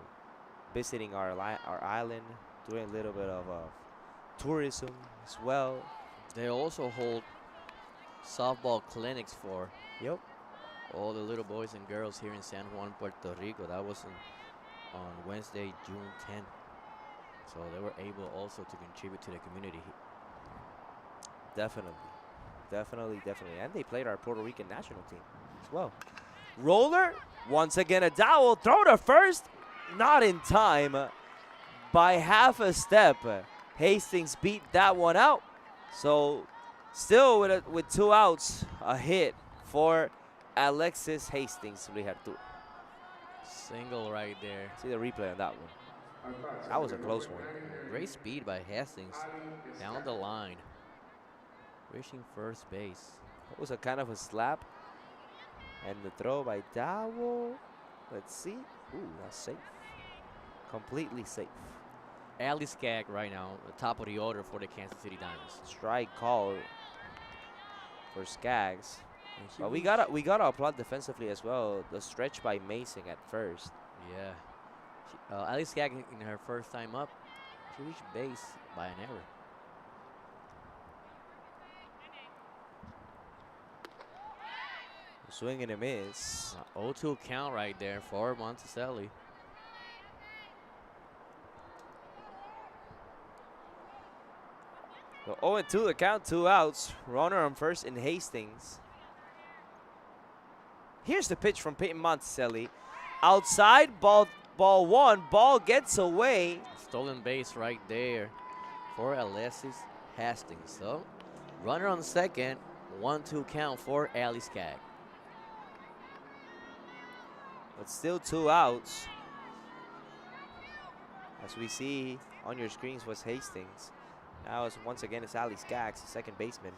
[SPEAKER 1] visiting our island, doing a little bit of tourism as well.
[SPEAKER 2] They also hold softball clinics for
[SPEAKER 1] Yep.
[SPEAKER 2] all the little boys and girls here in San Juan, Puerto Rico. That was on Wednesday, June 10th. So they were able also to contribute to the community.
[SPEAKER 1] Definitely. And they played our Puerto Rican national team as well. Roller, once again a Dowell, throw to first. not in time. By half a step, Hastings beat that one out. So still with 2 outs, a hit for Alexis Hastings.
[SPEAKER 2] Single right there.
[SPEAKER 1] See the replay on that one. That was a close one.
[SPEAKER 2] Great speed by Hastings down the line, reaching first base.
[SPEAKER 1] It was a kind of a slap. And the throw by Dowell. Let's see. Ooh, that's safe. Completely safe.
[SPEAKER 2] Ali Skaggs right now, the top of the order for the Kansas City Diamonds.
[SPEAKER 1] Strike call for Skaggs.
[SPEAKER 2] And she
[SPEAKER 1] But we
[SPEAKER 2] reached-
[SPEAKER 1] gotta applaud defensively as well. The stretch by Mason at first.
[SPEAKER 2] Yeah. Ali Skaggs in her first time up, she reached base by an error.
[SPEAKER 1] Swing and a miss.
[SPEAKER 2] 0-2 count right there for Monticelli.
[SPEAKER 1] So 0-2 the count, 2 outs. Runner on first in Hastings. Here's the pitch from Peyton Monticelli. Outside, ball one. Ball gets away.
[SPEAKER 2] Stolen base right there for Alexis Hastings. So, runner on second, 1-2 count for Ali Skaggs.
[SPEAKER 1] But still 2 outs. As we see on your screens was Hastings. Now once again it's Ali Skaggs, the second baseman.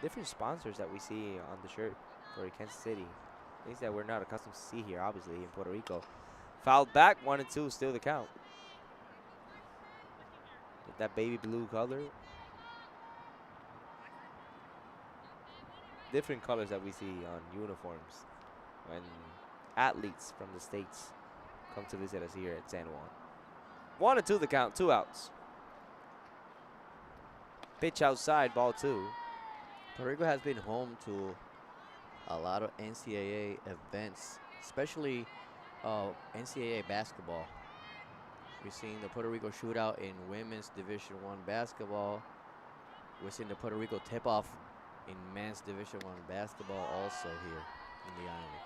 [SPEAKER 1] Different sponsors that we see on the shirt for Kansas City. Things that we're not accustomed to see here, obviously, in Puerto Rico. Fouled back, 1-2, still the count. With that baby blue color. Different colors that we see on uniforms when athletes from the States come to visit us here at San Juan. 1-2 the count, 2 outs. Pitch outside, ball 2.
[SPEAKER 2] Puerto Rico has been home to a lot of NCAA events, especially NCAA basketball. We've seen the Puerto Rico shootout in women's Division I basketball. We've seen the Puerto Rico tip-off in men's Division I basketball also here in the island.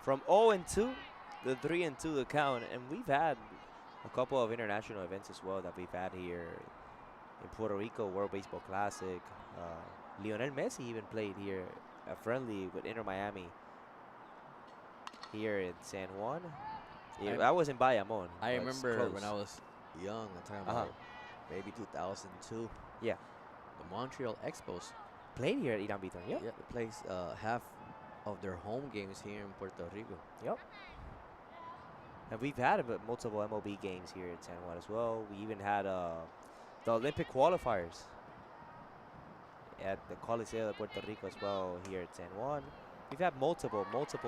[SPEAKER 1] From 0-2, the 3-2 the count, and we've had a couple of international events as well that we've had here in Puerto Rico. World Baseball Classic. Lionel Messi even played here a friendly with Inter Miami here in San Juan. Yeah, I was in Bayamon.
[SPEAKER 2] I
[SPEAKER 1] but it's
[SPEAKER 2] remember when
[SPEAKER 1] close.
[SPEAKER 2] I was young, I'm talking about maybe 2002.
[SPEAKER 1] Yeah.
[SPEAKER 2] The Montreal Expos.
[SPEAKER 1] Played here at Irán Bithorn. Yep.
[SPEAKER 2] Yeah, they play half of their home games here in Puerto Rico.
[SPEAKER 1] Yep. And we've had multiple MLB games here at San Juan as well. We even had the Olympic qualifiers at the Coliseo de Puerto Rico as well here at San Juan. We've had multiple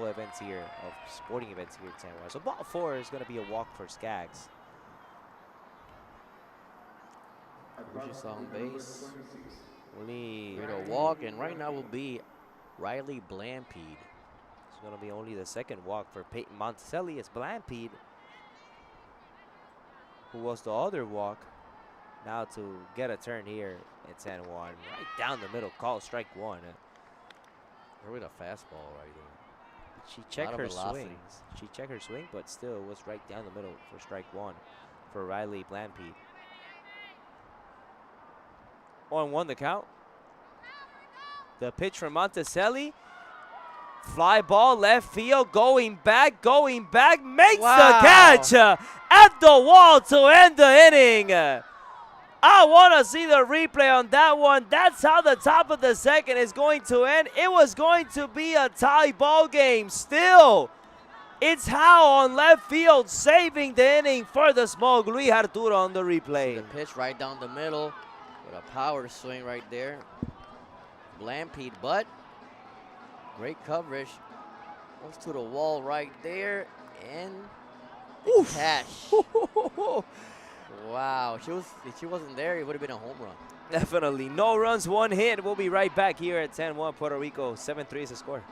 [SPEAKER 1] events here, of sporting events here at San Juan. So ball 4 is going to be a walk for Skaggs.
[SPEAKER 2] Pushes on base.
[SPEAKER 1] Only
[SPEAKER 2] With a walk, and right now will be Riley Blampede.
[SPEAKER 1] it's going to be only the second walk for Peyton Monticelli. It's Blampede who was the other walk. Now to get a turn here at San Juan, right down the middle, call strike 1.
[SPEAKER 2] Or with a fastball right there.
[SPEAKER 1] She checked
[SPEAKER 2] of
[SPEAKER 1] her
[SPEAKER 2] velocity.
[SPEAKER 1] swings. She checked her swing, but still was right down the middle for strike 1 for Riley Blampede. 0-1 the count. The pitch from Monticelli. Fly ball left field, going back, makes the catch at the wall to end the inning. I want to see the replay on that one. That's how the top of the second is going to end. It was going to be a tie ball game. Still, it's Howe on left field saving the inning for the Smoke. Luis Arturo on the replay.
[SPEAKER 2] The pitch right down the middle with a power swing right there. Blampede, but great coverage. Goes to the wall right there and catch. Wow, if she wasn't there, it would have been a home run.
[SPEAKER 1] Definitely. No runs, 1 hit. We'll be right back here at San Juan, Puerto Rico. 7-3 is the score.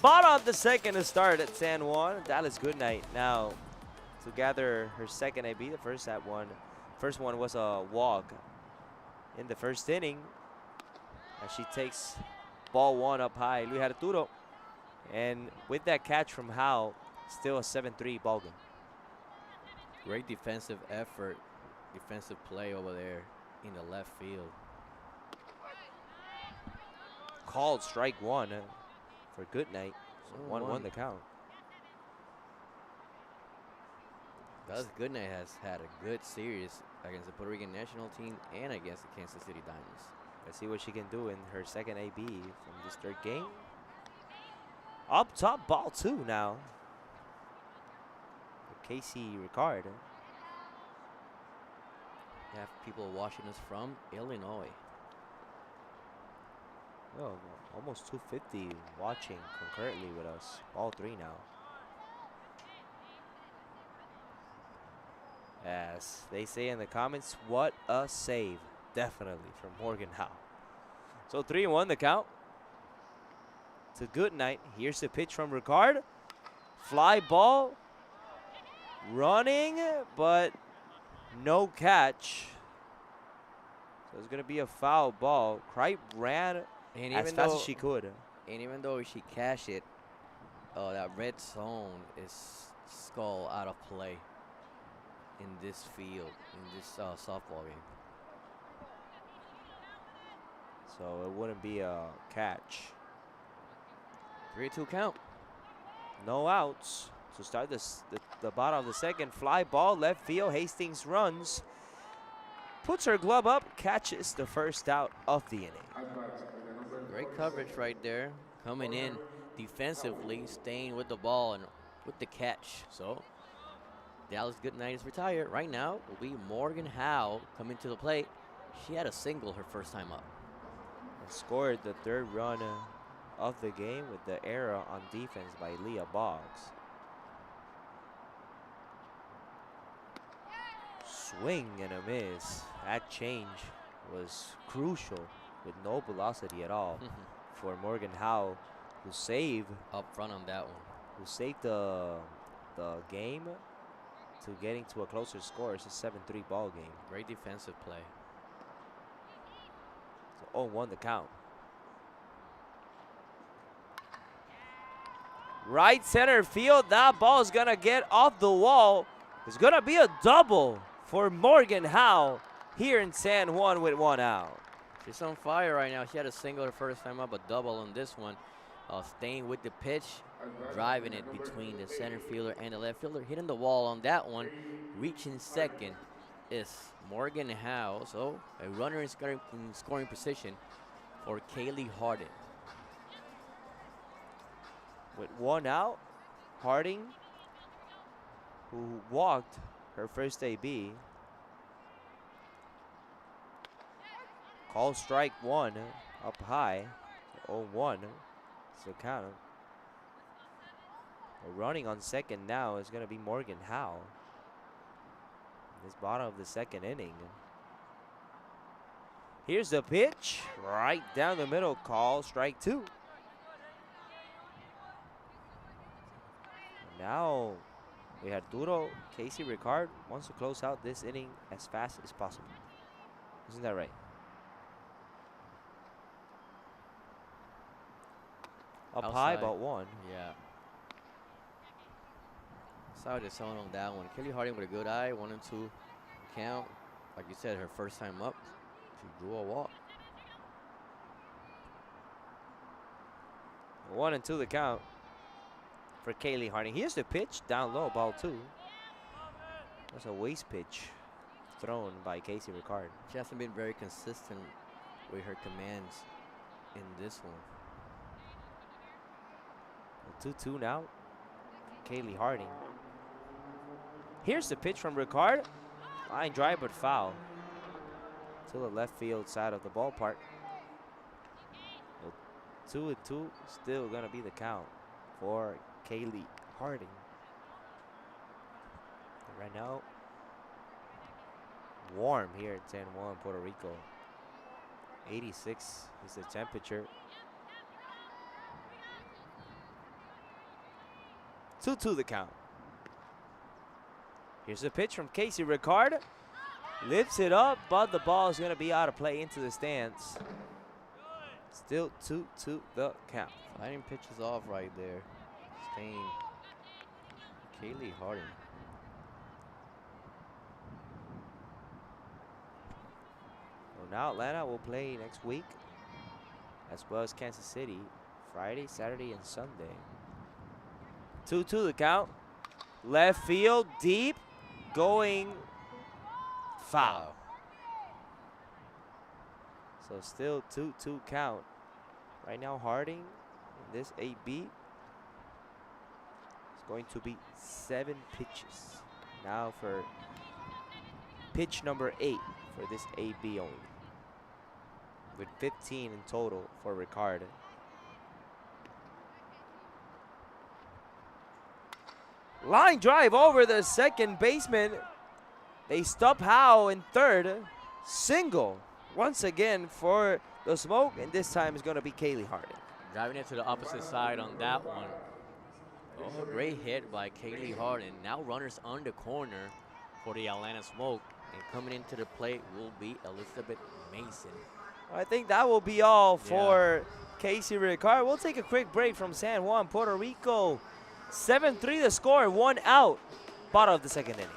[SPEAKER 1] Bottom of the second to start at San Juan. Dallas Goodnight now to gather her second AB. The first one was a walk in the first inning. As she takes ball one up high, Luis Arturo. And with that catch from Howe, still a 7-3 ball game.
[SPEAKER 2] Great defensive effort, defensive play over there in the left field.
[SPEAKER 1] Called strike one for Goodnight. So 1-1 the count.
[SPEAKER 2] Dallas Goodnight has had a good series against the Puerto Rican national team and against the Kansas City Diamonds.
[SPEAKER 1] Let's see what she can do in her second AB from this third game. Up top, ball two now. For Casey Ricard.
[SPEAKER 2] We have people watching us from Illinois.
[SPEAKER 1] Oh, almost 250 watching concurrently with us. Ball three now. As they say in the comments, what a save. Definitely from Morgan Howe. So 3-1 the count. To Goodnight. Here's the pitch from Ricard. Fly ball. Running, but no catch. So it's going to be a foul ball. Kripe ran
[SPEAKER 2] And
[SPEAKER 1] as fast as she could.
[SPEAKER 2] And even though she cashed it, that red zone is skull out of play in this field, in this softball game.
[SPEAKER 1] So it wouldn't be a catch.
[SPEAKER 2] 3-2 count.
[SPEAKER 1] No outs. So start the bottom of the second. Fly ball, left field. Hastings runs. Puts her glove up. Catches the first out of the inning.
[SPEAKER 2] Great coverage right there. Coming in defensively, staying with the ball and with the catch. So Dallas Goodnight is retired. Right now will be Morgan Howe coming to the plate. She had a single her first time up.
[SPEAKER 1] And scored the third run of the game with the error on defense by Leah Boggs. Swing and a miss. That change was crucial with no velocity at all for Morgan Howe, who saved
[SPEAKER 2] Up front on that one.
[SPEAKER 1] who saved the game to getting to a closer score. It's a 7-3 ball game.
[SPEAKER 2] Great defensive play.
[SPEAKER 1] So 0-1 the count. Right center field. That ball is gonna get off the wall. It's gonna be a double for Morgan Howe here in San Juan with one out.
[SPEAKER 2] She's on fire right now. She had a single her first time up, a double on this one. Staying with the pitch, driving it between the center fielder and the left fielder, hitting the wall on that one. Reaching second is Morgan Howe. So a runner in scoring position for Kaylee Harding.
[SPEAKER 1] With one out, Harding, who walked her first AB, call strike one up high. 0-1. So count. Running on second now is going to be Morgan Howe. This bottom of the second inning. Here's the pitch. Right down the middle. Call strike two. Now, we had Arturo. Casey Ricard wants to close out this inning as fast as possible. Isn't that right? Up high,
[SPEAKER 2] Outside.
[SPEAKER 1] about one.
[SPEAKER 2] Yeah. Saw the zone on that one. Kelly Harding with a good eye. 1-2 count. Like you said, her first time up. She drew a walk.
[SPEAKER 1] 1-2 the count for Kaylee Harding. Here's the pitch down low, ball two. That's a waste pitch thrown by Casey Ricard.
[SPEAKER 2] She hasn't been very consistent with her commands in this one.
[SPEAKER 1] 2-2 now. Kaylee Harding. Here's the pitch from Ricard. Line drive but foul to the left field side of the ballpark. 2-2, still gonna be the count for Kaylee Harding. And right now, warm here in San Juan, Puerto Rico. 86 is the temperature. 2-2 the count. Here's a pitch from Casey Ricard. Lifts it up, but the ball is going to be out of play into the stands. Still 2-2 the count.
[SPEAKER 2] Fighting pitches off right there. Staying. Kaylee Harding.
[SPEAKER 1] Well, now Atlanta will play next week, as well as Kansas City, Friday, Saturday, and Sunday. 2-2 the count. Left field, deep, going foul. So still 2-2 count. Right now Harding in this AB is going to be 7 pitches. Now for pitch number 8 for this AB only, with 15 in total for Ricard. Line drive over the second baseman. They stop Howe in third. Single once again for the Smoke, and this time is going to be Kaylee Harding.
[SPEAKER 2] Driving it to the opposite side on that one. Oh, great hit by Kaylee Harding. Now runners on the corner for the Atlanta Smoke. And coming into the plate will be Elizabeth Mason.
[SPEAKER 1] I think that will be all for Casey Ricard. We'll take a quick break from San Juan, Puerto Rico. 7-3 the score, 1 out, bottom of the second inning.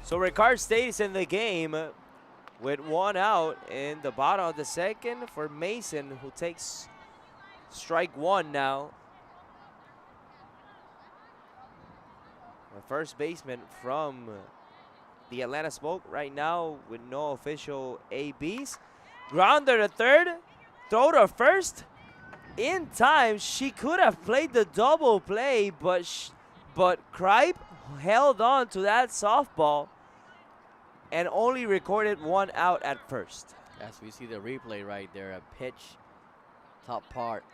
[SPEAKER 1] So Ricard stays in the game with 1 out in the bottom of the second for Mason, who takes strike 1 now. The first baseman from the Atlanta Smoke right now with no official ABs. Grounder to third, throw to first. In time, she could have played the double play, but Kripe held on to that softball and only recorded 1 out at first.
[SPEAKER 2] As we see the replay right there, a pitch, top part.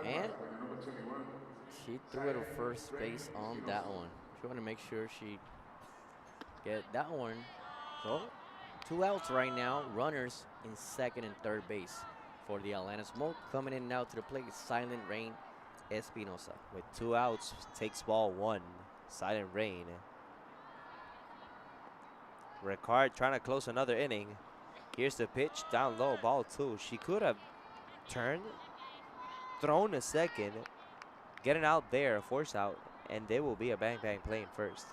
[SPEAKER 2] And she threw it to first base on that one. She wanted to make sure she get that one. So 2 outs right now, runners in second and third base for the Atlanta Smoke. Coming in now to the plate, Silent Rain Espinosa.
[SPEAKER 1] With 2 outs, takes ball 1, Silent Rain. Ricard trying to close another inning. Here's the pitch, down low, ball 2. She could have turned, thrown a second, getting out there, a force out, and there will be a bang bang play in first.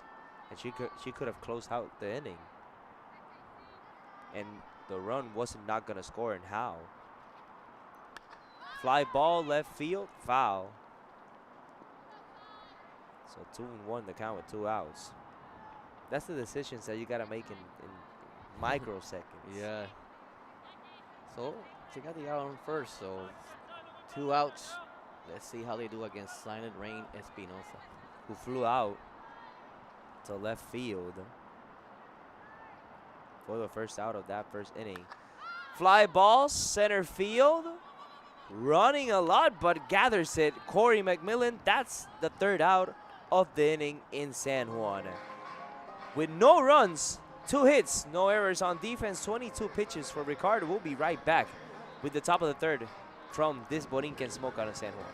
[SPEAKER 1] And she could have closed out the inning. And the run wasn't not gonna score, and how? Fly ball left field, foul. So 2-1 the count with 2 outs. That's the decisions that you gotta make in microseconds.
[SPEAKER 2] Yeah. So she got the out on first, so 2 outs. Let's see how they do against Silent Rain Espinosa,
[SPEAKER 1] who flew out to left field for the first out of that first inning. Fly ball, center field. Running a lot, but gathers it. Corey McMillan, that's the 3rd out of the inning in San Juan. With no runs, 2 hits, no errors on defense, 22 pitches for Ricard. We'll be right back with the top of the 3rd from this Borinquen Smoke out of San Juan.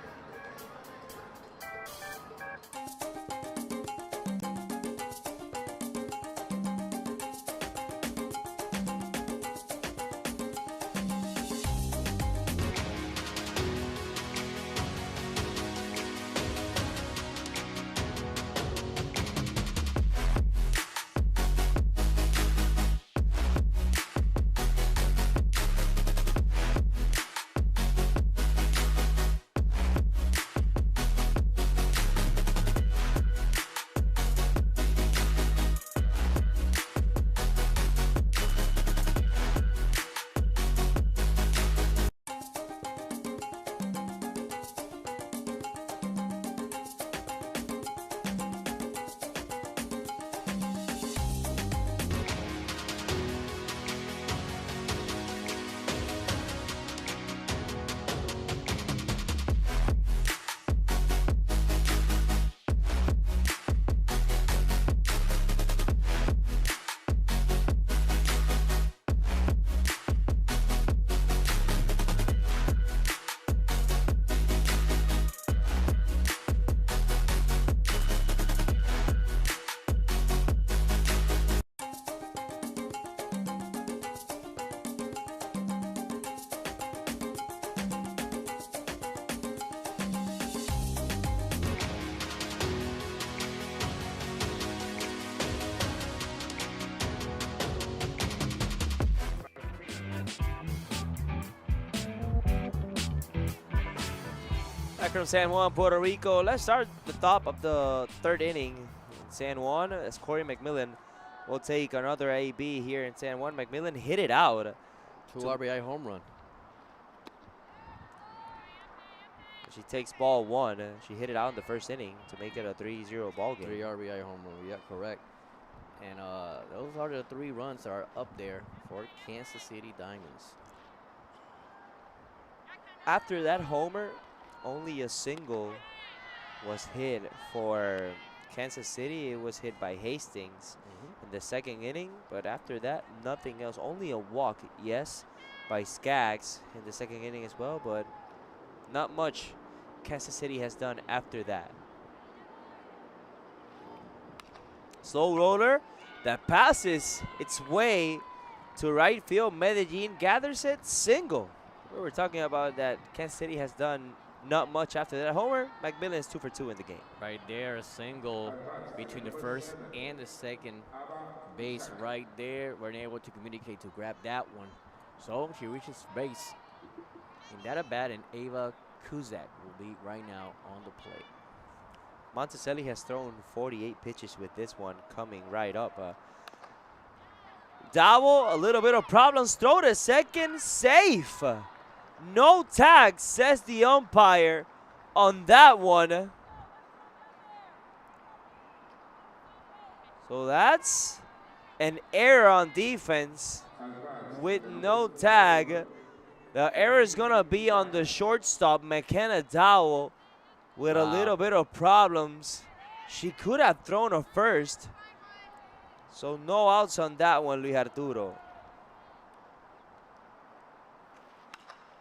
[SPEAKER 1] Back from San Juan, Puerto Rico. Let's start the top of the third inning in San Juan as Corey McMillan will take another AB here in San Juan. McMillan hit it out.
[SPEAKER 2] 2 RBI home run.
[SPEAKER 1] She takes ball one. She hit it out in the first inning to make it a 3-0 ball game.
[SPEAKER 2] 3 RBI home run. Yeah, correct. And those are the 3 runs that are up there for Kansas City Diamonds.
[SPEAKER 1] After that homer, only a single was hit for Kansas City. It was hit by Hastings in the second inning, but after that, nothing else. Only a walk, yes, by Skaggs in the second inning as well, but not much Kansas City has done after that. Slow roller that passes its way to right field. Medellin gathers it, single. We were talking about that Kansas City has done not much after that homer. McMillan is 2 for 2 in the game.
[SPEAKER 2] Right there, a single between the first and the second base right there. We're able to communicate to grab that one. So she reaches base. And that at bat, and Ava Kuzak will be right now on the plate.
[SPEAKER 1] Monticelli has thrown 48 pitches with this one coming right up. Dowell, a little bit of problems. Throw to second, safe. No tag, says the umpire on that one. So that's an error on defense with no tag. The error is going to be on the shortstop, McKenna Dowell, with a little bit of problems. She could have thrown a first. So no outs on that one, Luis Arturo.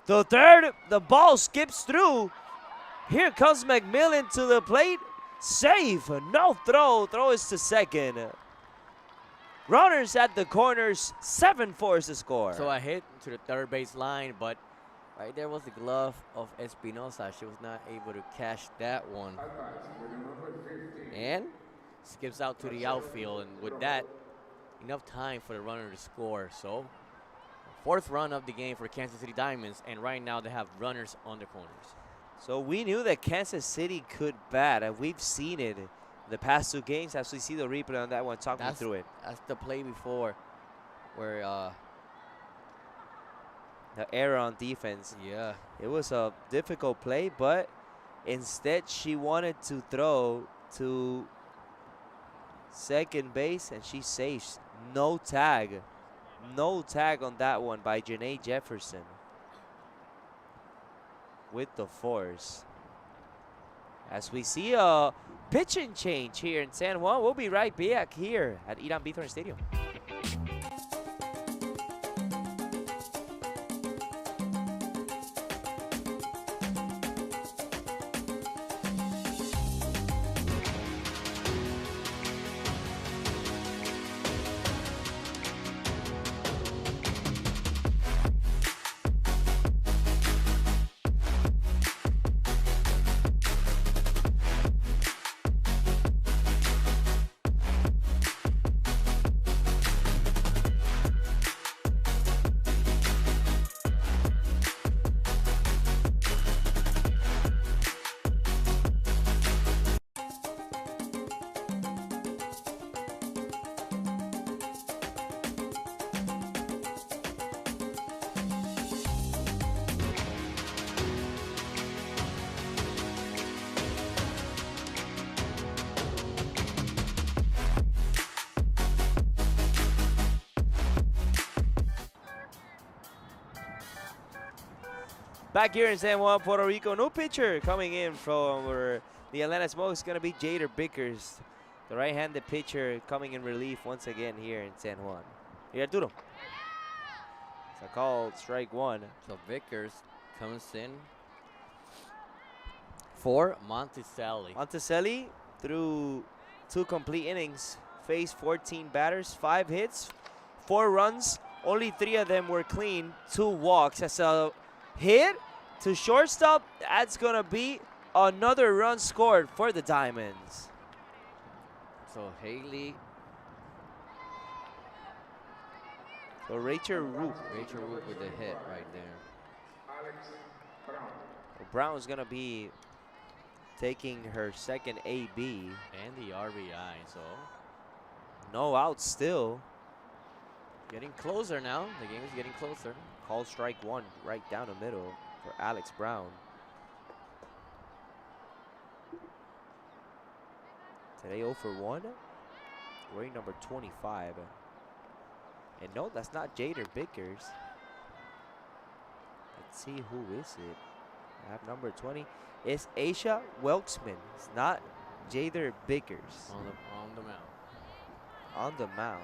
[SPEAKER 1] The third, the ball skips through. Here comes McMillan to the plate. Safe, no throw. Throw is to second. Runners at the corners, 7-4 is the score.
[SPEAKER 2] So a hit to the third base line, but right there was the glove of Espinosa. She was not able to catch that one. And skips out to the outfield, and with that, enough time for the runner to score. So 4th run of the game for Kansas City Diamonds, and right now they have runners on the corners.
[SPEAKER 1] So we knew that Kansas City could bat, and we've seen it the past 2 games. As we see the replay on that one, talk me through it.
[SPEAKER 2] That's the play before where
[SPEAKER 1] the error on defense.
[SPEAKER 2] yeah,
[SPEAKER 1] it was a difficult play, but instead she wanted to throw to second base, and she saves. No tag. No tag on that one by Janae Jefferson with the force. As we see a pitching change here in San Juan, we'll be right back here at Irán Bithorn Stadium. Back here in San Juan, Puerto Rico, no pitcher coming in from the Atlanta Smoke is going to be Jader Bickers, the right-handed pitcher coming in relief once again here in San Juan. Here, Arturo. It's a called strike one.
[SPEAKER 2] so Vickers comes in for Monticelli.
[SPEAKER 1] Monticelli, through 2 complete innings, faced 14 batters, 5 hits, 4 runs. Only 3 of them were clean, 2 walks. That's a hit to shortstop. That's going to be another run scored for the Diamonds.
[SPEAKER 2] So Haley,
[SPEAKER 1] So Rachel Roop.
[SPEAKER 2] Rachel Root with the hit right there.
[SPEAKER 1] Brown's going to be taking her second AB.
[SPEAKER 2] And the RBI. So
[SPEAKER 1] No outs still.
[SPEAKER 2] getting closer now. The game is getting closer.
[SPEAKER 1] Call strike one right down the middle for Alex Brown. Today 0 for 1. Wearing number 25. And no, that's not Jader Bickers. Let's see, who is it? I have number 20. It's Aisha Welksman. It's not Jader Bickers.
[SPEAKER 2] On the mound.
[SPEAKER 1] On the mound.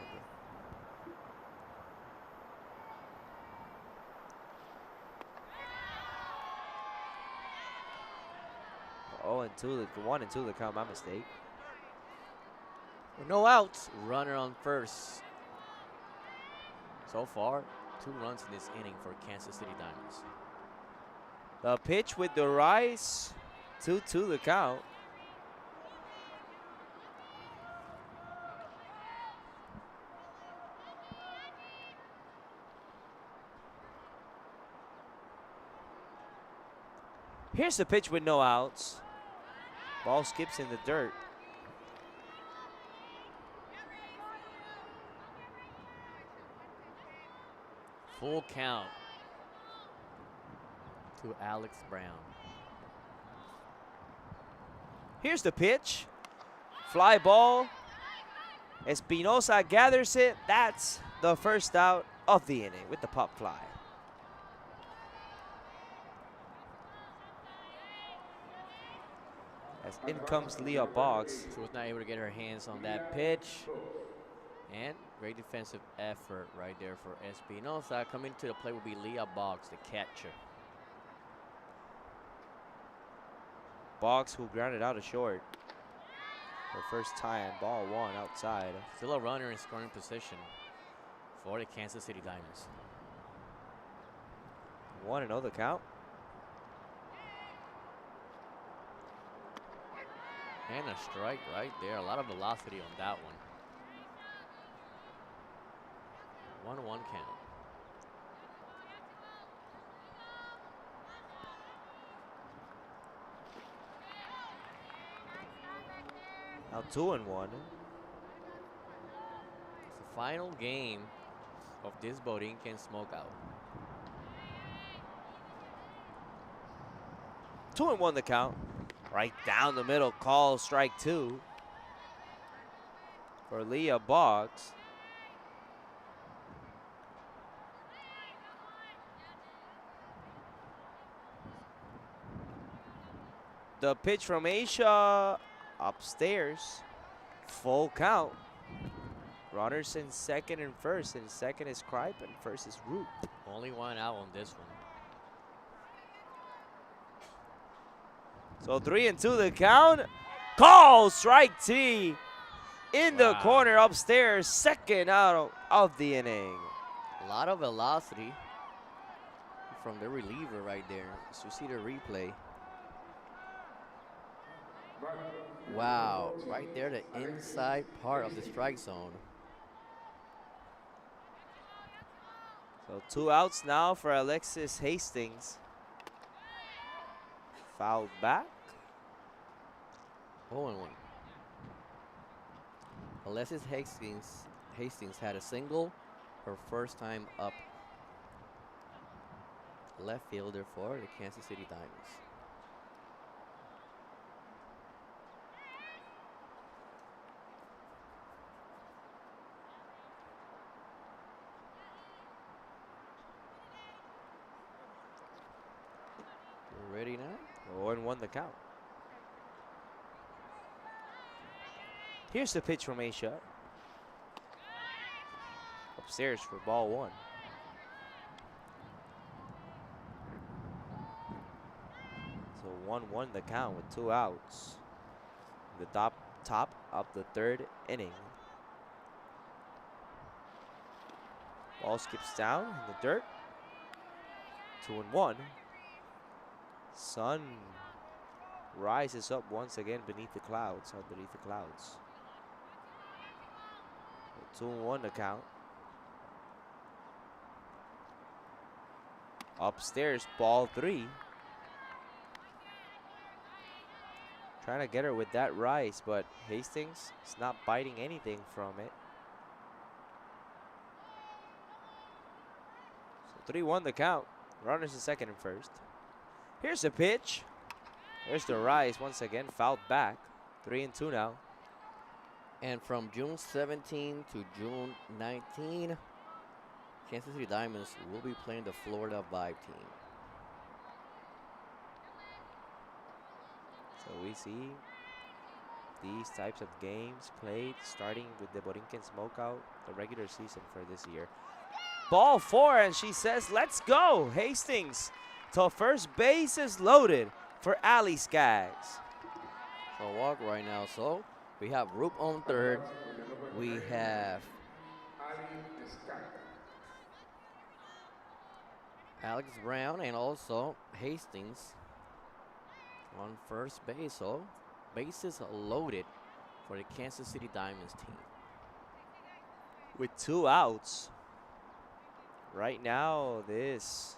[SPEAKER 1] Oh, and 2 the 1 and 2 the count, my mistake.
[SPEAKER 2] With no outs, runner on first. So far, 2 runs in this inning for Kansas City Diamonds.
[SPEAKER 1] The pitch with the rise, 2-2 the count. Here's the pitch with no outs. Ball skips in the dirt.
[SPEAKER 2] Full count to Alex Brown.
[SPEAKER 1] Here's the pitch. Fly ball. Espinosa gathers it. That's the first out of the inning with the pop fly. As in comes Leah Boggs.
[SPEAKER 2] She was not able to get her hands on that pitch. And great defensive effort right there for Espinosa. Coming to the plate will be Leah Boggs, the catcher.
[SPEAKER 1] Boggs, who grounded out a short. Her first time, ball 1 outside.
[SPEAKER 2] Still a runner in scoring position for the Kansas City Diamonds.
[SPEAKER 1] 1-0 the count.
[SPEAKER 2] And a strike right there. A lot of velocity on that one. 1-1 count.
[SPEAKER 1] Now 2-1.
[SPEAKER 2] It's the final game of this Borinquen Smokeout.
[SPEAKER 1] 2-1 the count. Right down the middle, call strike 2 for Leah Boggs. The pitch from Aisha upstairs. Full count. Runners in second and first. And second is Kripe and first is Root.
[SPEAKER 2] Only 1 out on this one.
[SPEAKER 1] So 3-2 the count. Call strike T in the
[SPEAKER 2] Wow.
[SPEAKER 1] corner upstairs. Second out of the inning.
[SPEAKER 2] A lot of velocity from the reliever right there. As you see the replay. Wow, right there, the inside part of the strike zone.
[SPEAKER 1] So 2 outs now for Alexis Hastings. Fouled back.
[SPEAKER 2] 0-1. Alexis Hastings had a single her first time up. Left fielder for the Kansas City Diamonds. We're ready now?
[SPEAKER 1] 0-1 the count. Here's the pitch from Aisha. Upstairs for ball 1. So 1-1 the count with 2 outs. The top of the 3rd inning. Ball skips down in the dirt. 2-1. Sun rises up once again beneath the clouds, underneath the clouds. 2-1 the count. Upstairs, ball 3. Trying to get her with that rise, but Hastings is not biting anything from it. So 3-1 the count. Runners in second and first. Here's the pitch. There's the rise once again, fouled back. 3-2 now.
[SPEAKER 2] And from June 17 to June 19, Kansas City Diamonds will be playing the Florida Vibe team.
[SPEAKER 1] So we see these types of games played starting with the Borinquen Smokeout, the regular season for this year. Ball 4, and she says, let's go. Hastings to first, base is loaded for Ali Skaggs.
[SPEAKER 2] So walk right now. So we have Roop on third. We have Alex Brown and also Hastings on first base. So bases loaded for the Kansas City Diamonds team.
[SPEAKER 1] With 2 outs. Right now, this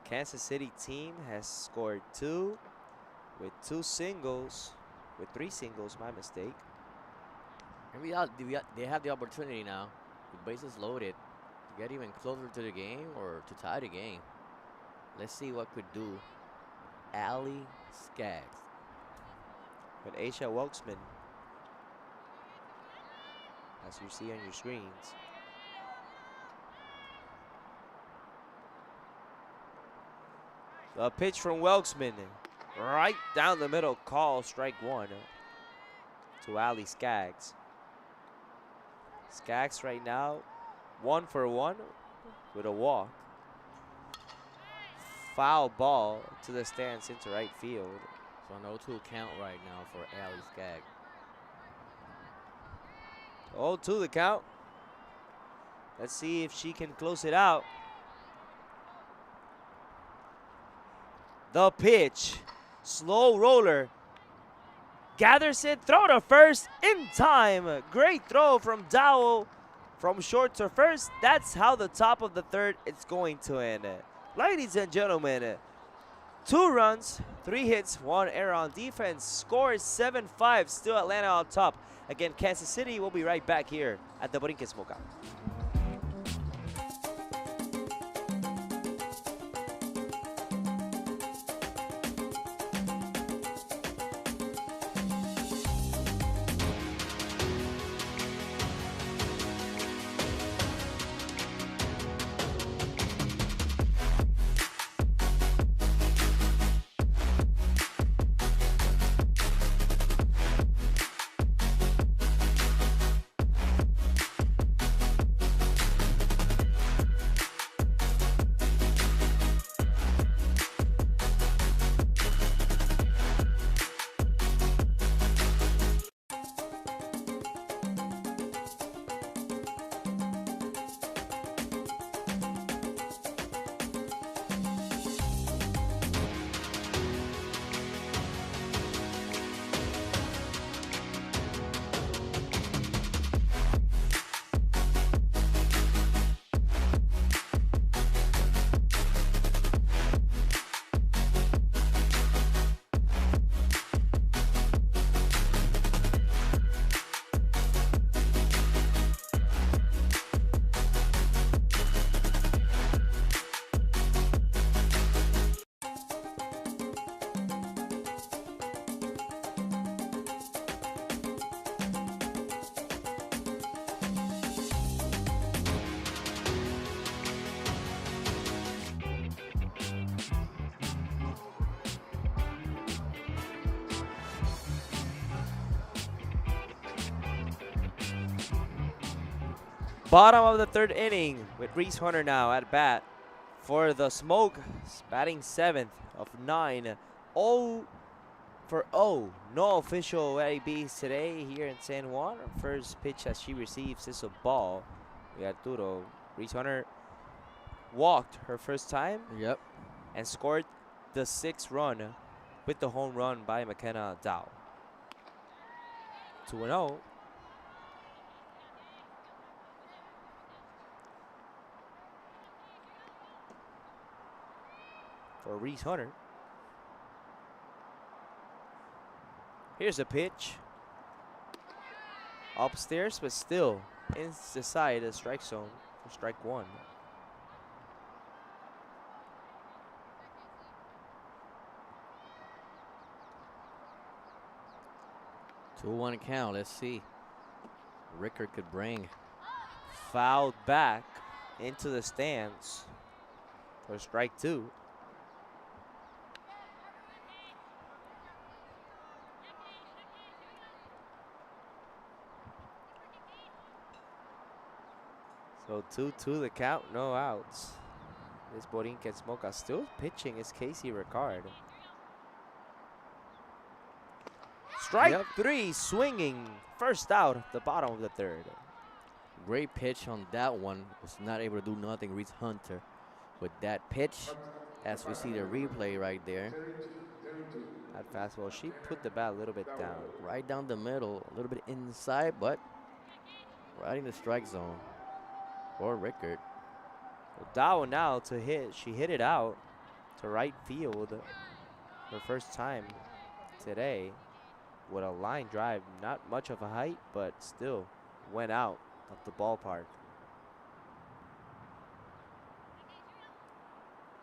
[SPEAKER 1] Kansas City team has scored 2 with 2 singles, with 3 singles, my mistake.
[SPEAKER 2] And they have the opportunity now, with bases loaded, to get even closer to the game or to tie the game. Let's see what could do Ali Skaggs.
[SPEAKER 1] With Aisha Welksman, as you see on your screens. The pitch from Welksman, right down the middle, call, strike 1 to Ali Skaggs. Skaggs right now 1 for 1 with a walk. Foul ball to the stands into right field.
[SPEAKER 2] So an 0-2 count right now for Ali Skaggs.
[SPEAKER 1] 0-2 the count. Let's see if she can close it out. The pitch, slow roller, gathers it, throw to first in time. Great throw from Dowell from short to first. That's how the top of the third is going to end. Ladies and gentlemen, 2 runs, 3 hits, 1 error on defense. Score is 7-5, still Atlanta on top. Again, Kansas City will be right back here at the Borinquen Smokeout. Bottom of the 3rd inning with Reese Hunter now at bat for the Smoke, batting 7th of 9. 0 for 0. No official ABs today here in San Juan. First pitch as she receives is a ball. We got Arturo. Reese Hunter walked her first time.
[SPEAKER 2] Yep.
[SPEAKER 1] And scored the 6th run with the home run by McKenna Dow. 2-0. For Reese Hunter. Here's a pitch. Upstairs, but still inside the strike zone for strike one.
[SPEAKER 2] Two one count. Let's see. Rickard could bring.
[SPEAKER 1] Fouled back into the stands for strike two. So 2-2 the count, no outs. This Borinquen Moca still pitching is Casey Ricard. Strike three, swinging. First out, the bottom of the third.
[SPEAKER 2] Great pitch on that one. Was not able to do nothing. Reese Hunter with that pitch. As we see the replay right there.
[SPEAKER 1] That fastball, she put the bat a little bit down.
[SPEAKER 2] Right down the middle. A little bit inside, but right in the strike zone for Rickard.
[SPEAKER 1] Dow now to hit. She hit it out to right field her first time today with a line drive. Not much of a height, but still went out of the ballpark.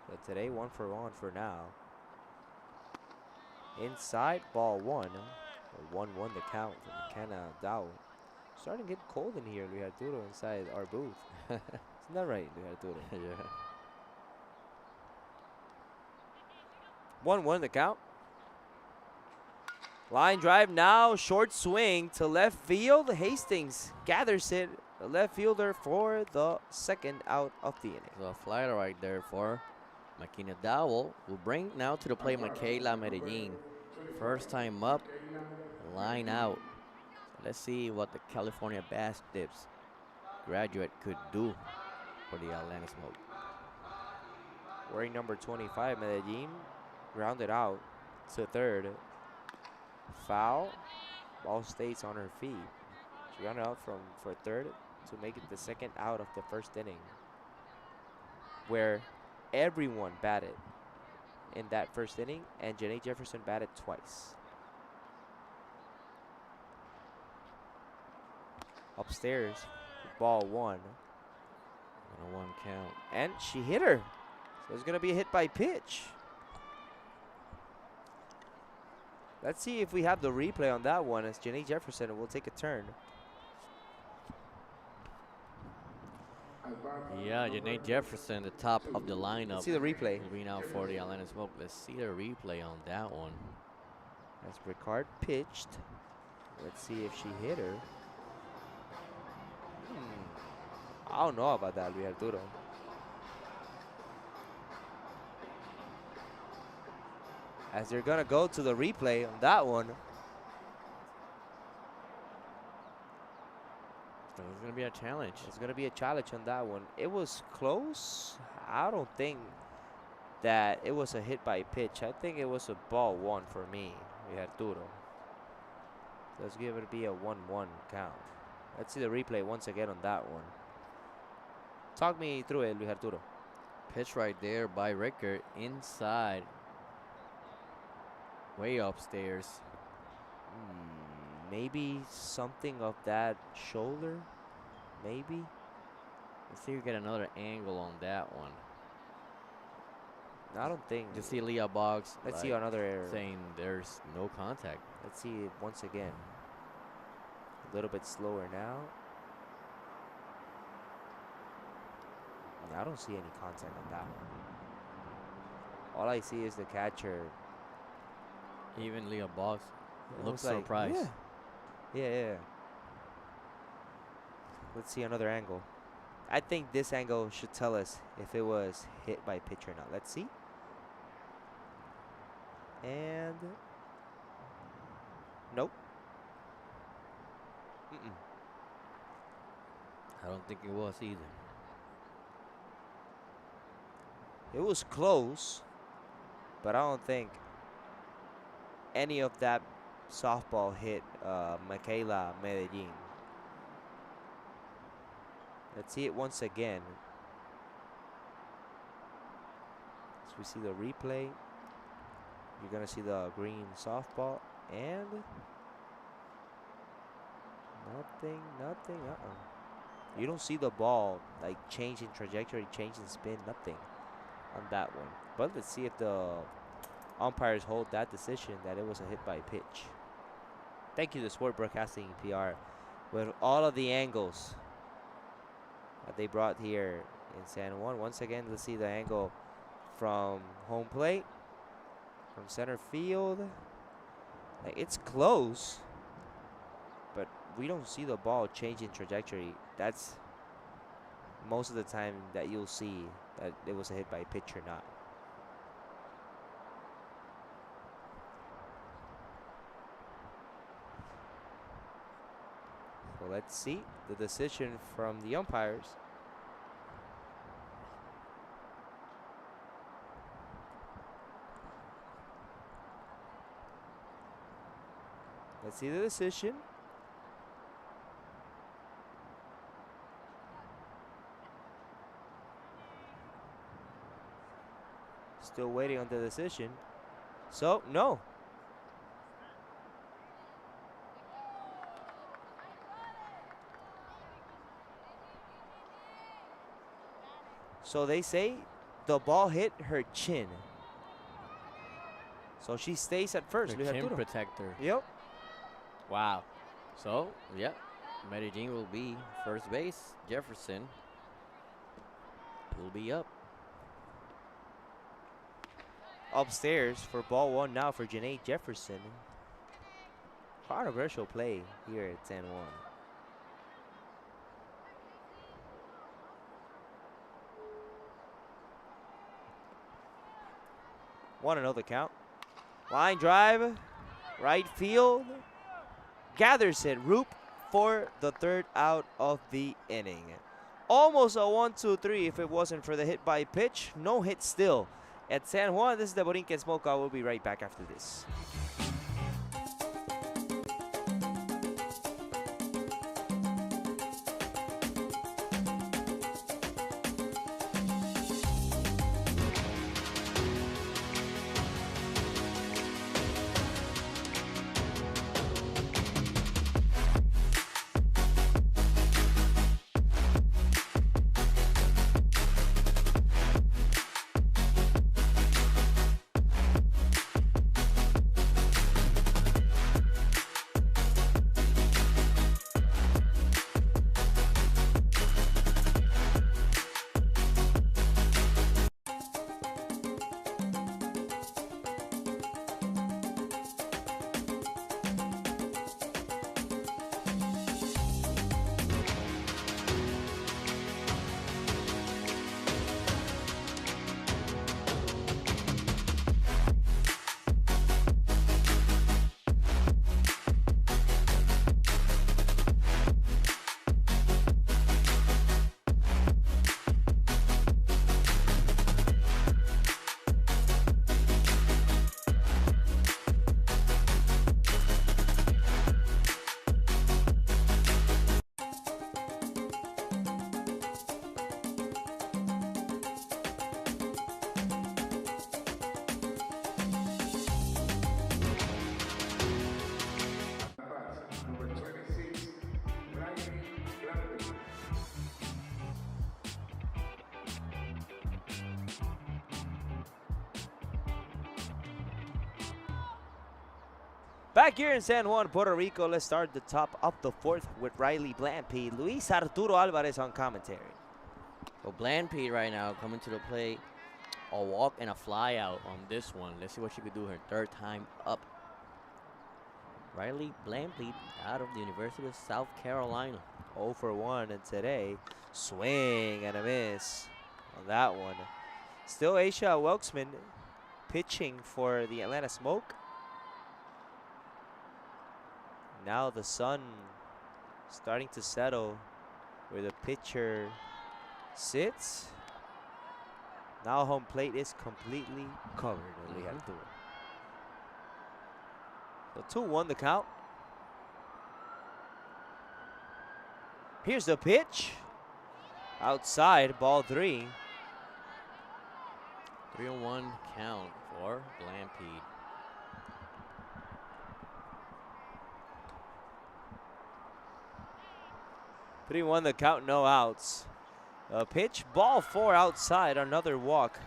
[SPEAKER 1] But today 1 for 1 for now. Inside, ball one. 1-1 the count for McKenna Dow. Starting to get cold in here, Luis Arturo, inside our booth. Isn't that right, Luis Arturo?
[SPEAKER 2] Yeah.
[SPEAKER 1] 1-1 the count. Line drive now, short swing to left field. Hastings gathers it, the left fielder, for the second out of the inning.
[SPEAKER 2] So a flyer right there for Makina Dowell, will bring now to the plate Michaela Medellin. First time up, line out. So let's see what the California Bass Tips graduate could do for the Atlanta Smoke.
[SPEAKER 1] Wearing number 25, Medellin, grounded out to third. Foul. Ball stays on her feet. She grounded out for third to make it the second out of the first inning, where everyone batted in that first inning, and Janae Jefferson batted twice. Upstairs, ball one.
[SPEAKER 2] And a 1 count.
[SPEAKER 1] And she hit her. So it's going to be a hit by pitch. Let's see if we have the replay on that one, as Janae Jefferson will take a turn.
[SPEAKER 2] Yeah, Janae Jefferson, the top of the lineup.
[SPEAKER 1] Let's see the replay.
[SPEAKER 2] Will be now for the Atlanta Smoke. Let's see the replay on that one.
[SPEAKER 1] As Ricard pitched. Let's see if she hit her. I don't know about that, Luis Arturo. As they're going to go to the replay on that one.
[SPEAKER 2] So it's going to be a challenge.
[SPEAKER 1] It's going to be a challenge on that one. It was close. I don't think that it was a hit by pitch. I think it was a ball one for me, Luis Arturo. Let's give it be a 1-1 count. Let's see the replay once again on that one. Talk me through it, Luis Arturo.
[SPEAKER 2] Pitch right there by Rickard inside. Way upstairs.
[SPEAKER 1] Maybe something of that shoulder. Maybe.
[SPEAKER 2] Let's see if we get another angle on that one.
[SPEAKER 1] I don't think.
[SPEAKER 2] Just see Leah Boggs.
[SPEAKER 1] Let's see another error.
[SPEAKER 2] Saying there's no contact.
[SPEAKER 1] Let's see it once again. A little bit slower now. I don't see any contact on that one. All I see is the catcher.
[SPEAKER 2] Even Leah Boggs looks
[SPEAKER 1] like,
[SPEAKER 2] surprised.
[SPEAKER 1] Yeah. Let's see another angle. I think this angle should tell us if it was hit by pitch or not. Let's see. And nope.
[SPEAKER 2] I don't think it was either.
[SPEAKER 1] It was close, but I don't think any of that softball hit Michaela Medellin. Let's see it once again. As we see the replay, you're going to see the green softball. And nothing. You don't see the ball like change in trajectory, change in spin, nothing on that one. But let's see if the umpires hold that decision that it was a hit by pitch. Thank you to Sport Broadcasting PR with all of the angles that they brought here in San Juan. Once again, let's see the angle from home plate, from center field. Like, it's close, but we don't see the ball change in trajectory. That's most of the time that you'll see that it was a hit by pitch or not. So let's see the decision from the umpires. Let's see the decision. Still waiting on the decision. So, no. So they say the ball hit her chin. So she stays at first.
[SPEAKER 2] Her chin protector.
[SPEAKER 1] Yep.
[SPEAKER 2] Wow. So, yep. Medellin will be first base. Jefferson will be up.
[SPEAKER 1] Upstairs for ball one now for Janae Jefferson. Controversial play here at San Juan. Want to know the count? Line drive, right field. Gathers it. Roop for the third out of the inning. Almost a 1-2-3 if it wasn't for the hit by pitch. No hit still at San Juan. This is the Borinquen Smokeout. We'll be right back after this. Back here in San Juan, Puerto Rico, let's start the top of the fourth with Riley Blampied, Luis Arturo Alvarez on commentary.
[SPEAKER 2] So Blampied right now coming to the plate. A walk and a fly out on this one. Let's see what she could do her third time up. Riley Blampied out of the University of South Carolina.
[SPEAKER 1] 0 for 1, and today, swing and a miss on that one. Still Aisha Welksman pitching for the Atlanta Smoke. Now the sun starting to settle where the pitcher sits. Now home plate is completely covered. So 2-1 the count. Here's the pitch. Outside, ball 3.
[SPEAKER 2] 3-1 count for Blampied.
[SPEAKER 1] 3-1 the count, no outs. A pitch, ball 4 outside, another walk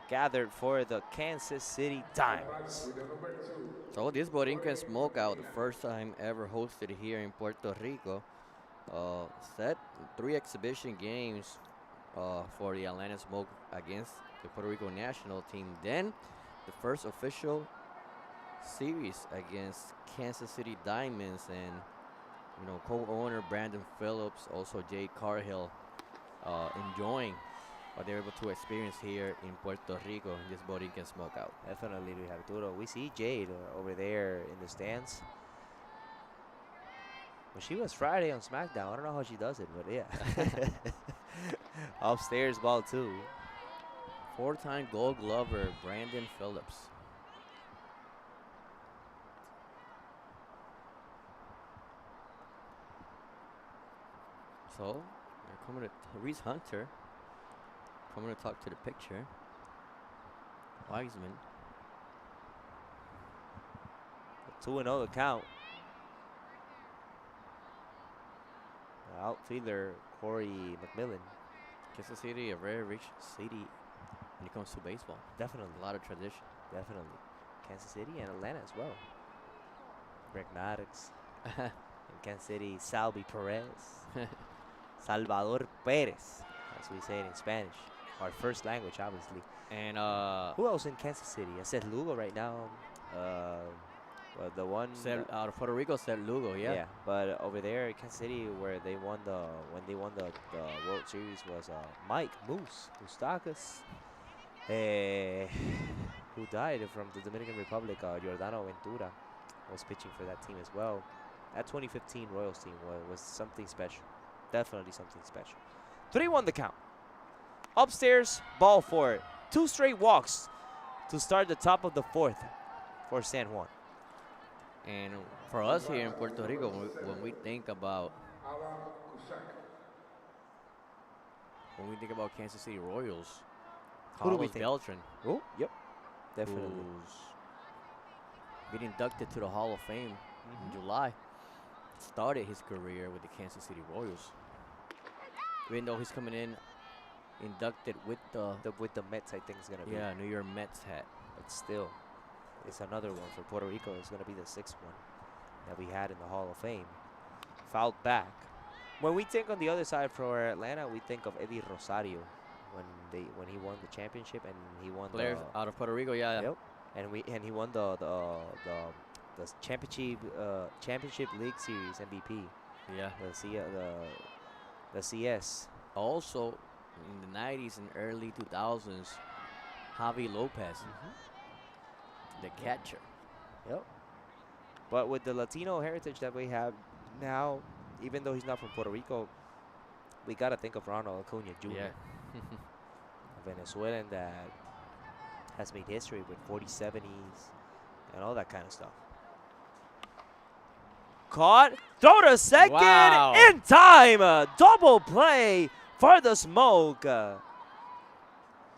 [SPEAKER 1] gathered for the Kansas City Diamonds.
[SPEAKER 2] So this Borinquen Smokeout, the first time ever hosted here in Puerto Rico, set 3 exhibition games for the Atlanta Smoke against the Puerto Rico national team. Then the first official series against Kansas City Diamonds, and co-owner Brandon Phillips, also Jay Carhill, enjoying what they're able to experience here in Puerto Rico in this Borinquen Smokeout.
[SPEAKER 1] Definitely, Luis Arturo. We see Jade over there in the stands. Well, she was Friday on SmackDown. I don't know how she does it, but yeah. Upstairs, ball 2.
[SPEAKER 2] 4-time Gold Glover Brandon Phillips. So, they're coming to Reese Hunter. Coming to talk to the picture. Wiseman.
[SPEAKER 1] 2-0 the count. Outfielder Corey McMillan.
[SPEAKER 2] Kansas City, a very rich city when it comes to baseball.
[SPEAKER 1] Definitely.
[SPEAKER 2] A lot of tradition.
[SPEAKER 1] Definitely. Kansas City and Atlanta as well. Greg Maddox. In Kansas City, Salvi Perez. Salvador Perez, as we say it in Spanish. Our first language, obviously.
[SPEAKER 2] And
[SPEAKER 1] who else in Kansas City? I said Lugo right now. Well, the one
[SPEAKER 2] out of Puerto Rico, said Lugo, yeah.
[SPEAKER 1] Yeah, but over there in Kansas City, where they won the World Series, was Mike Moose Moustakas, who died from the Dominican Republic. Giordano Ventura was pitching for that team as well. That 2015 Royals team was something special. Definitely something special. 3-1 the count. Upstairs, ball 4. 2 straight walks to start the top of the 4th for San Juan.
[SPEAKER 2] And for us here in Puerto Rico, when we think about Kansas City Royals,
[SPEAKER 1] Who do we
[SPEAKER 2] Carlos
[SPEAKER 1] think?
[SPEAKER 2] Beltran,
[SPEAKER 1] Oh, yep, definitely.
[SPEAKER 2] who's been inducted to the Hall of Fame in July, started his career with the Kansas City Royals. Even though he's coming in inducted with the
[SPEAKER 1] Mets, I think is gonna be.
[SPEAKER 2] New York Mets hat.
[SPEAKER 1] But still, it's another one for Puerto Rico. It's gonna be the 6th one that we had in the Hall of Fame. Fouled back. When we think on the other side for Atlanta, we think of Eddie Rosario when he won the championship and he won
[SPEAKER 2] Players out of Puerto Rico, yeah.
[SPEAKER 1] Yep. And he won the championship league series MVP.
[SPEAKER 2] Yeah.
[SPEAKER 1] The CS.
[SPEAKER 2] Also, in the 90s and early 2000s, Javi Lopez, the catcher.
[SPEAKER 1] Yep. But with the Latino heritage that we have now, even though he's not from Puerto Rico, we got to think of Ronald Acuna Jr.,
[SPEAKER 2] Yeah.
[SPEAKER 1] a Venezuelan that has made history with 40-70s and all that kind of stuff. Caught, throw to second,
[SPEAKER 2] Wow.
[SPEAKER 1] in time. Double play for the Smoke.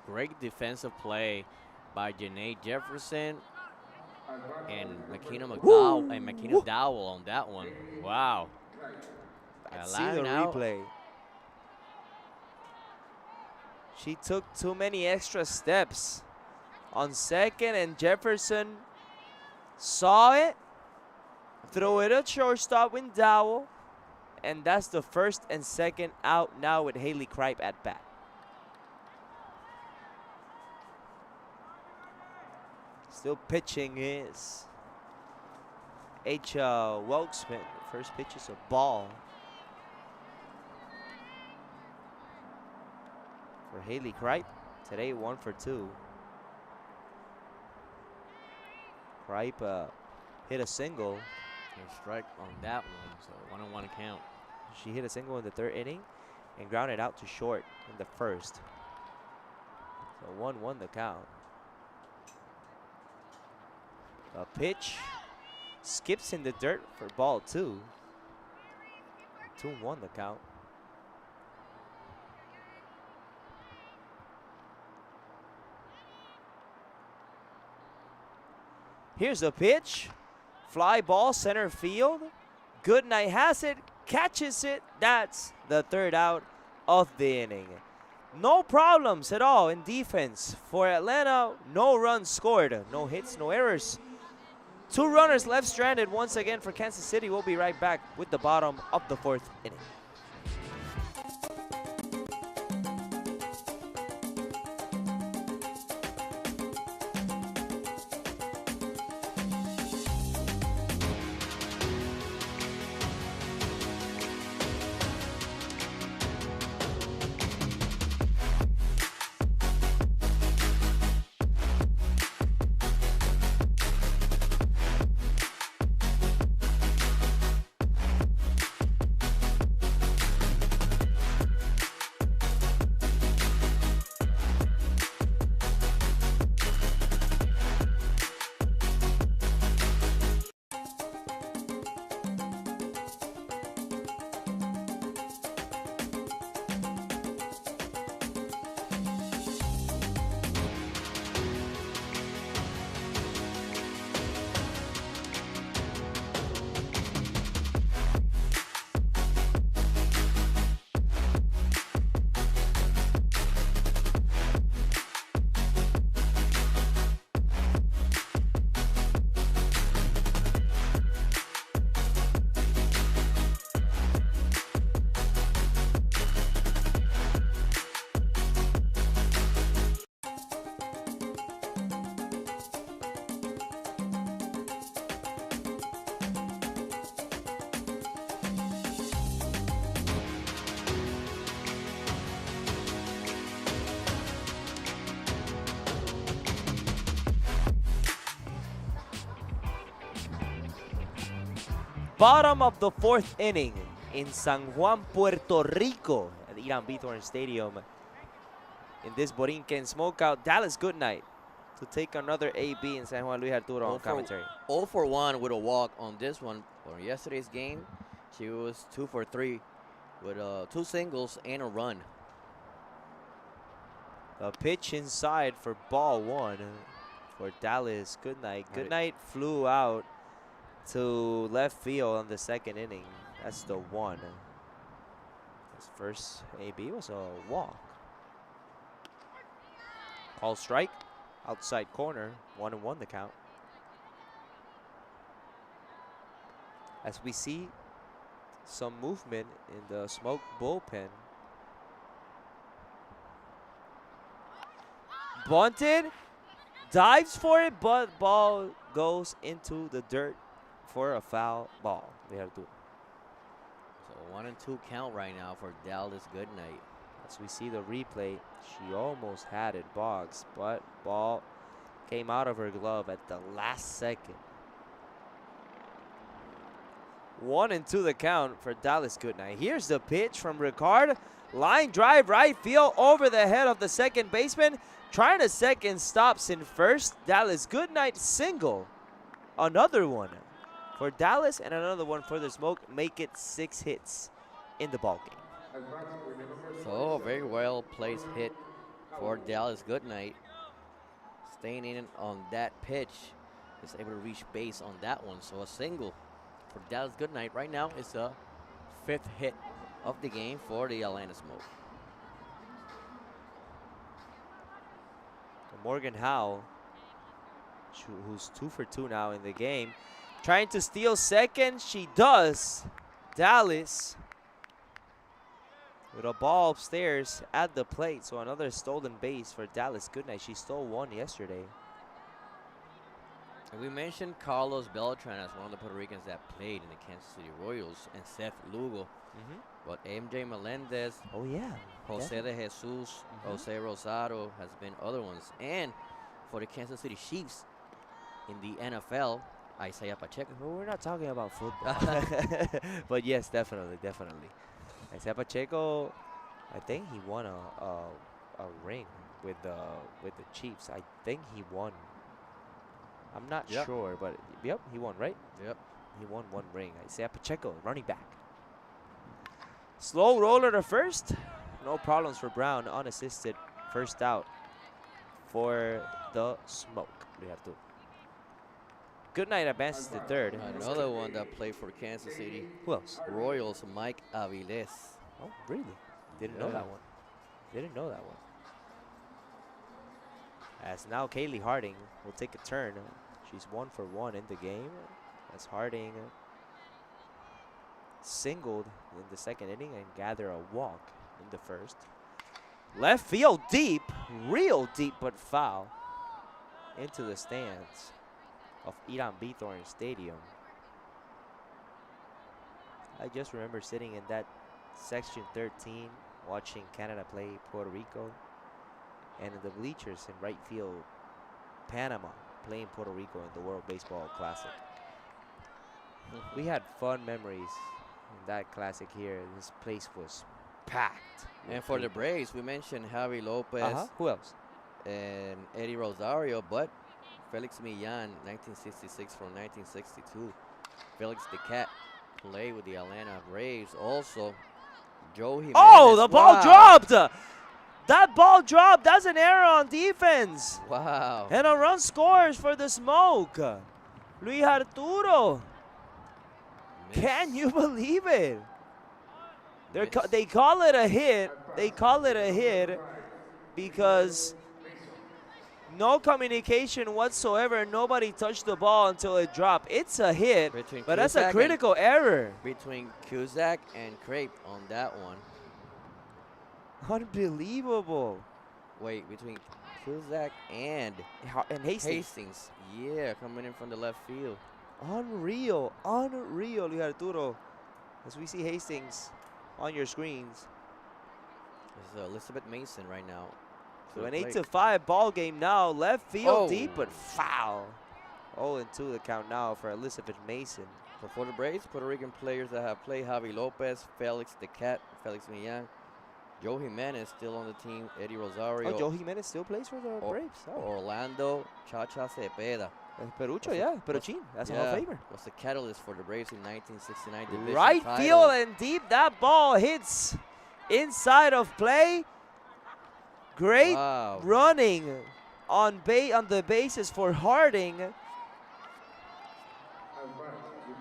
[SPEAKER 2] Great defensive play by Janae Jefferson and McKenna McDowell and McKenna Dowell on that one. Wow.
[SPEAKER 1] See the replay. She took too many extra steps on second, and Jefferson saw it, throw it at shortstop with Dowell, and that's the 1st and 2nd out now with Haley Kripe at bat. Still pitching is H. Welksman. First pitch is a ball for Haley Kripe. Today 1 for 2. Kripe hit a single.
[SPEAKER 2] A strike on that one, so 1-1 count.
[SPEAKER 1] She hit a single in the 3rd inning and grounded out to short in the 1st. So 1-1 the count. A pitch skips in the dirt for ball 2. 2-1 the count. Here's the pitch. Fly ball center field. Goodnight has it. catches it. That's the third out of the inning. No problems at all in defense for Atlanta. No runs scored, no hits, no errors. 2 runners left stranded once again for Kansas City. We'll be right back with the bottom of the 4th inning. Bottom of the 4th inning in San Juan, Puerto Rico at Irán Bithorn Stadium. In this Borinquen Smokeout, Dallas Goodnight to take another AB in San Juan. Luis Arturo on commentary.
[SPEAKER 2] 0 for 1 with a walk on this one. For yesterday's game, she was 2 for 3 with 2 singles and a run.
[SPEAKER 1] A pitch inside for ball 1 for Dallas Goodnight. Goodnight flew out to left field on the 2nd inning. That's the 1. His first AB was a walk. Call strike, outside corner, 1-1 the count. As we see some movement in the Smoke bullpen. Bunted, dives for it, but ball goes into the dirt for a foul ball. We have to.
[SPEAKER 2] So 1-2 count right now for Dallas Goodnight.
[SPEAKER 1] As we see the replay, she almost had it, Boggs, but ball came out of her glove at the last second. 1-2 the count for Dallas Goodnight. Here's the pitch from Ricard. Line drive right field over the head of the second baseman. Trying to second, stops in first. Dallas Goodnight single. Another one for Dallas and another one for the Smoke. Make it 6 hits in the ballgame.
[SPEAKER 2] So a very well placed hit for Dallas Goodnight. Staying in on that pitch, is able to reach base on that one. So a single for Dallas Goodnight right now is the 5th hit of the game for the Atlanta Smoke.
[SPEAKER 1] Morgan Howe, who's 2 for 2 now in the game, trying to steal second. She does. Dallas with a ball upstairs at the plate. So another stolen base for Dallas Goodnight. She stole 1 yesterday.
[SPEAKER 2] And we mentioned Carlos Beltran as one of the Puerto Ricans that played in the Kansas City Royals, and Seth Lugo. But MJ Melendez,
[SPEAKER 1] Oh, yeah.
[SPEAKER 2] Jose de Jesus, Jose Rosado has been other ones. And for the Kansas City Chiefs in the NFL, Isaiah Pacheco.
[SPEAKER 1] Well, we're not talking about football. But yes, definitely. Isaiah Pacheco, I think he won a ring with the Chiefs. I think he won. I'm not sure, but yep, he won, right?
[SPEAKER 2] Yep.
[SPEAKER 1] He won 1 ring. Isaiah Pacheco, running back. Slow roller to first. No problems for Brown. Unassisted. First out for the Smoke. We have to. Good night advances to third.
[SPEAKER 2] Another one that played for Kansas City
[SPEAKER 1] Who else?
[SPEAKER 2] Royals, Mike Aviles.
[SPEAKER 1] Oh, really? Didn't know
[SPEAKER 2] Yeah.
[SPEAKER 1] that one. Didn't know that one. As now Kaylee Harding will take a turn. She's 1 for 1 in the game. As Harding singled in the second inning and gather a walk in the first. Left field deep, real deep, but foul into the stands of Irán Bithorn Stadium. I just remember sitting in that section 13 watching Canada play Puerto Rico, and in the bleachers in right field, Panama playing Puerto Rico in the World Baseball Classic. We had fun memories in that classic here. This place was packed.
[SPEAKER 2] And for the Braves, we mentioned Javi Lopez
[SPEAKER 1] Who else?
[SPEAKER 2] and Eddie Rosario, but Felix Millan, 1966 from 1962. Felix the Cat played with the Atlanta Braves. Also, Joe Jimenez.
[SPEAKER 1] Oh, the ball
[SPEAKER 2] Wow.
[SPEAKER 1] dropped! That ball dropped. That's an error on defense.
[SPEAKER 2] Wow.
[SPEAKER 1] And a run scores for the Smoke. Luis Arturo. Can you believe it? They call it a hit. They call it a hit because no communication whatsoever. Nobody touched the ball until it dropped. It's a hit,
[SPEAKER 2] Between
[SPEAKER 1] but that's a
[SPEAKER 2] Cusack
[SPEAKER 1] critical error.
[SPEAKER 2] between Cusack and Crape on that one.
[SPEAKER 1] Unbelievable.
[SPEAKER 2] Wait, between Cusack and
[SPEAKER 1] And Hastings.
[SPEAKER 2] Hastings. Yeah, coming in from the left field.
[SPEAKER 1] Unreal. Unreal, Luis Arturo. As we see Hastings on your screens.
[SPEAKER 2] This is Elizabeth Mason right now.
[SPEAKER 1] So an
[SPEAKER 2] the
[SPEAKER 1] 8-5 ball game now. Left field
[SPEAKER 2] Oh.
[SPEAKER 1] deep, but foul. 0-2 the count now for Elizabeth Mason.
[SPEAKER 2] So for the Braves, Puerto Rican players that have played: Javi Lopez, Felix the Cat, Felix Millan, Joe Jimenez still on the team, Eddie Rosario,
[SPEAKER 1] Oh, Joe Jimenez still plays for the Braves. Oh.
[SPEAKER 2] Orlando Chacha Cepeda.
[SPEAKER 1] Perucho, yeah. Peruchin. That's a Hall of Famer.
[SPEAKER 2] Was the catalyst for the Braves in 1969 division
[SPEAKER 1] Right
[SPEAKER 2] title.
[SPEAKER 1] field and deep. That ball hits inside of play. Great
[SPEAKER 2] Wow.
[SPEAKER 1] running on the bases for Harding.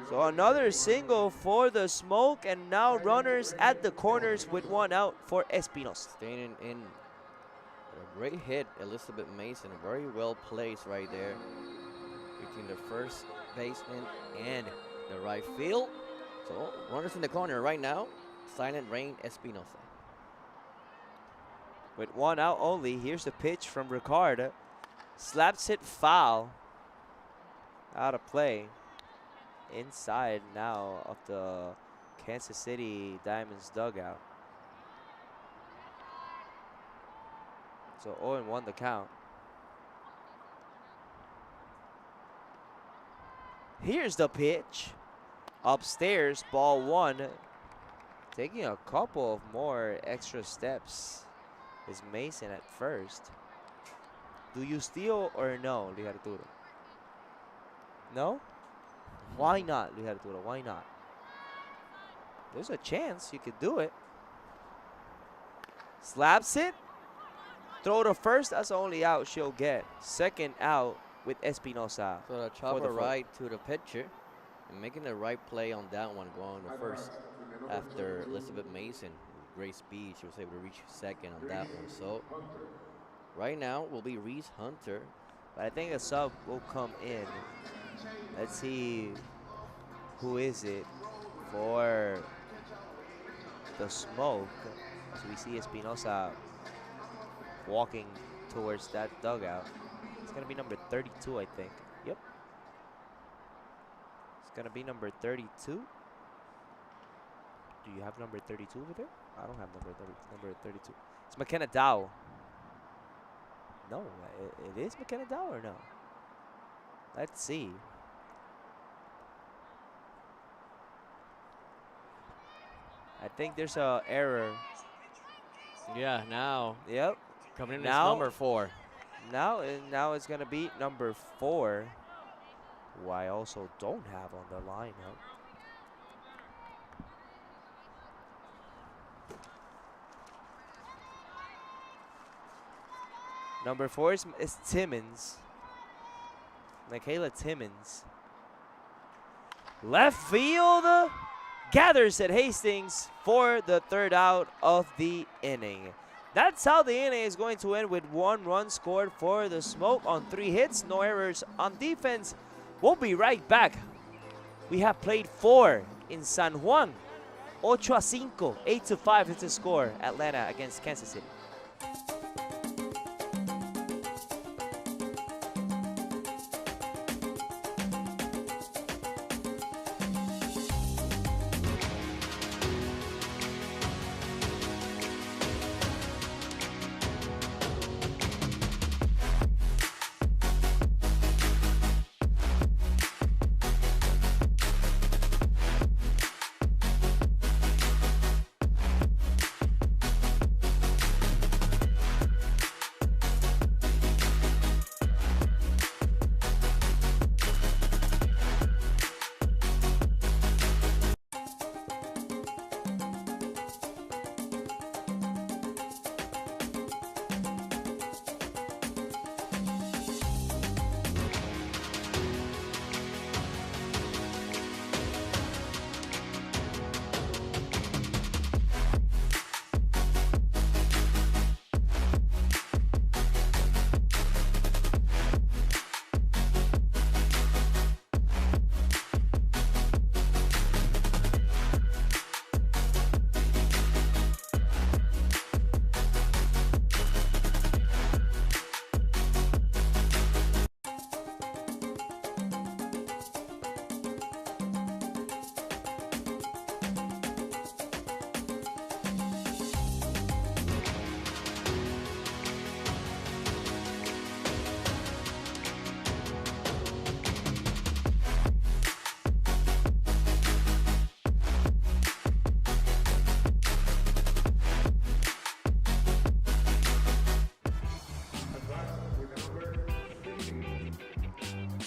[SPEAKER 1] So another single for the Smoke, and now runners at the corners with one out for Espinosa.
[SPEAKER 2] Staying in a great hit, Elizabeth Mason, very well placed right there between the first baseman and the right field. So runners in the corner right now. Silent Rain Espinosa.
[SPEAKER 1] With one out only, here's the pitch from Ricard. Slaps it foul. Out of play. Inside now of the Kansas City Diamonds dugout. So 0-1 the count. Here's the pitch. Upstairs, ball one. Taking a couple of more extra steps is Mason at first. Do you steal or no, Luis Arturo? No? Why not, Luis Arturo? Why not? There's a chance you could do it. Slaps it. Throw to first. That's the only out she'll get. Second out with Espinosa.
[SPEAKER 2] So the
[SPEAKER 1] the
[SPEAKER 2] chopper
[SPEAKER 1] fourth.
[SPEAKER 2] right to the pitcher and making the right play on that one, going to first after Elizabeth Mason. Great speed. She was able to reach second on that one. So right now will be Reese Hunter.
[SPEAKER 1] But I think a sub will come in. Let's see who is it for the Smoke. So we see Espinosa walking towards that dugout. It's going to be number 32, I think. Yep. It's going to be number 32. Do you have number 32 over there? I don't have number 32. It's McKenna Dow. No, it is McKenna Dow or no? Let's see. I think there's a error.
[SPEAKER 2] Yeah, now
[SPEAKER 1] Yep.
[SPEAKER 2] coming in
[SPEAKER 1] Now-
[SPEAKER 2] is number 4.
[SPEAKER 1] Now it's gonna be number 4, who I also don't have on the lineup. Number 4 is Timmons. Michaela Timmons. Left field gathers at Hastings for the third out of the inning. That's how the inning is going to end, with 1 run scored for the Smoke on 3 hits, no errors on defense. We'll be right back. We have played 4 in San Juan. 8-5, 8-5 is the score. Atlanta against Kansas City.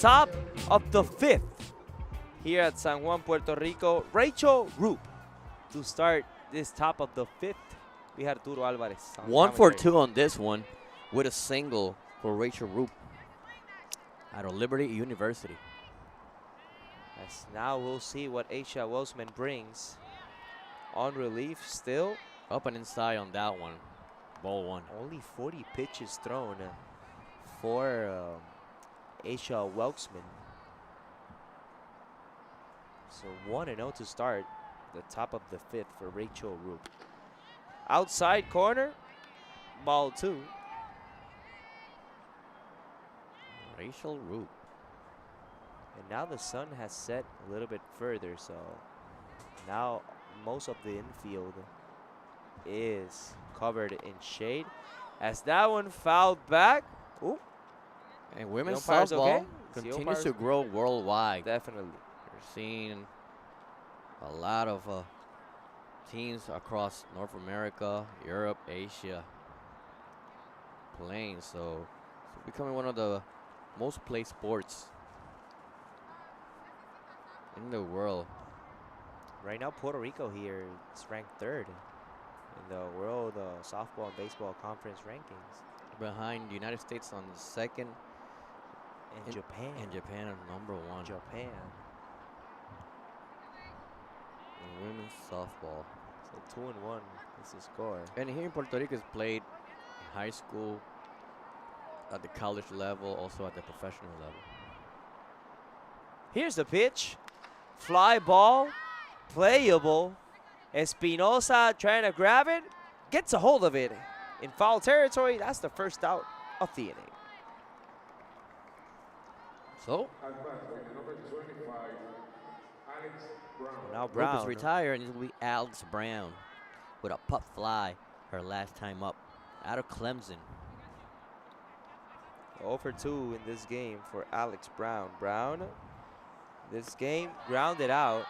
[SPEAKER 1] Top of the 5th here at San Juan, Puerto Rico. Rachel Roop to start this top of the 5th. We had Arturo Alvarez.
[SPEAKER 2] 1 for 2 on this one, with a single for Rachel Roop out of Liberty University.
[SPEAKER 1] As now we'll see what Aisha Welsman brings. On relief still.
[SPEAKER 2] Up and inside on that one. Ball 1.
[SPEAKER 1] Only 40 pitches thrown for Aisha Welksman. So 1-0 to start the top of the 5th for Rachel Roop. Outside corner, ball 2.
[SPEAKER 2] Rachel Roop.
[SPEAKER 1] And now the sun has set a little bit further, so now most of the infield is covered in shade. As that one fouled back. Ooh.
[SPEAKER 2] And women's
[SPEAKER 1] umpire's
[SPEAKER 2] softball
[SPEAKER 1] okay?
[SPEAKER 2] continues
[SPEAKER 1] umpire's
[SPEAKER 2] to grow worldwide.
[SPEAKER 1] Definitely.
[SPEAKER 2] We're seeing a lot of teams across North America, Europe, Asia playing. So it's becoming one of the most played sports in the world.
[SPEAKER 1] Right now, Puerto Rico here is ranked 3rd in the World Softball and Baseball Conference rankings.
[SPEAKER 2] Behind the United States on 2nd.
[SPEAKER 1] And Japan.
[SPEAKER 2] And Japan on number 1.
[SPEAKER 1] Japan.
[SPEAKER 2] In women's softball.
[SPEAKER 1] So 2-1 is the score.
[SPEAKER 2] And here in Puerto Rico is played in high school, at the college level, also at the professional level.
[SPEAKER 1] Here's the pitch. Fly ball. Playable. Espinosa trying to grab it. Gets a hold of it in foul territory. That's the first out of the inning.
[SPEAKER 2] So
[SPEAKER 1] now
[SPEAKER 2] Roop
[SPEAKER 1] Brown
[SPEAKER 2] is retired, and it will be Alex Brown with a pop fly her last time up out of Clemson.
[SPEAKER 1] 0 for 2 in this game for Alex Brown. Brown, this game, grounded out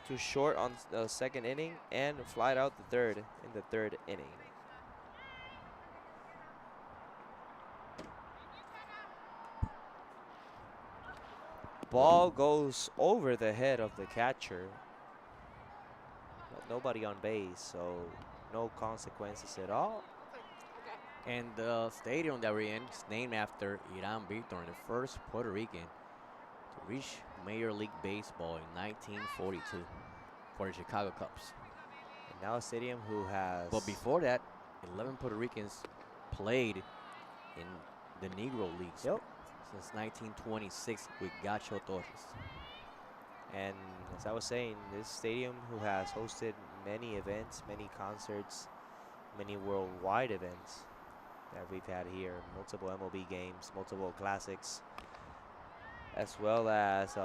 [SPEAKER 1] to short on the 2nd inning and flied out the 3rd in the 3rd inning. Ball goes over the head of the catcher. But nobody on base, so no consequences at all.
[SPEAKER 2] And the stadium that we're in is named after Iran Bitor, the first Puerto Rican to reach Major League Baseball in 1942 for the Chicago Cubs.
[SPEAKER 1] And now a stadium who has.
[SPEAKER 2] But before that, 11 Puerto Ricans played in the Negro Leagues
[SPEAKER 1] Yep.
[SPEAKER 2] since 1926 with Gacho Torres.
[SPEAKER 1] And as I was saying, this stadium who has hosted many events, many concerts, many worldwide events that we've had here, multiple MLB games, multiple classics, as well as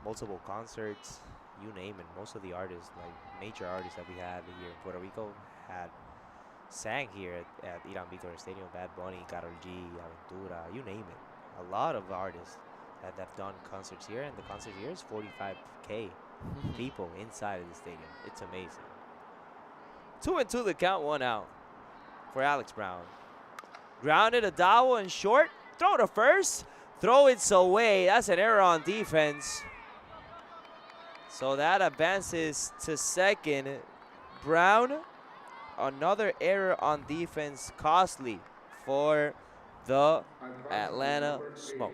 [SPEAKER 1] multiple concerts, you name it. Most of the artists, like major artists that we had here in Puerto Rico, had sang here at Irán Víctor Stadium. Bad Bunny, Karol G, Aventura, you name it. A lot of artists that have done concerts here, and the concert here is 45K people inside of the stadium. It's amazing. 2-2 the count, 1 out for Alex Brown. Grounded a Dowell in short. Throw to first. Throw it away. That's an error on defense. So that advances to second. Brown, another error on defense, costly for the Atlanta Smoke.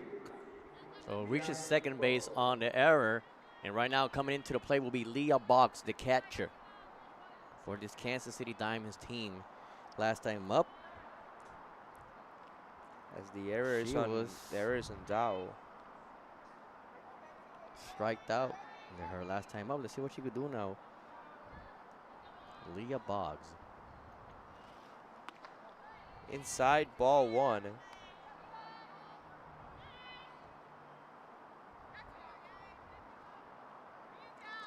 [SPEAKER 2] So reaches second base on the error. And right now coming into the play will be Leah Boggs, the catcher for this Kansas City Diamonds team. Last time up.
[SPEAKER 1] As the error is on Dowell.
[SPEAKER 2] Striked out. Her last time up. Let's see what she could do now. Leah Boggs.
[SPEAKER 1] Inside, ball 1.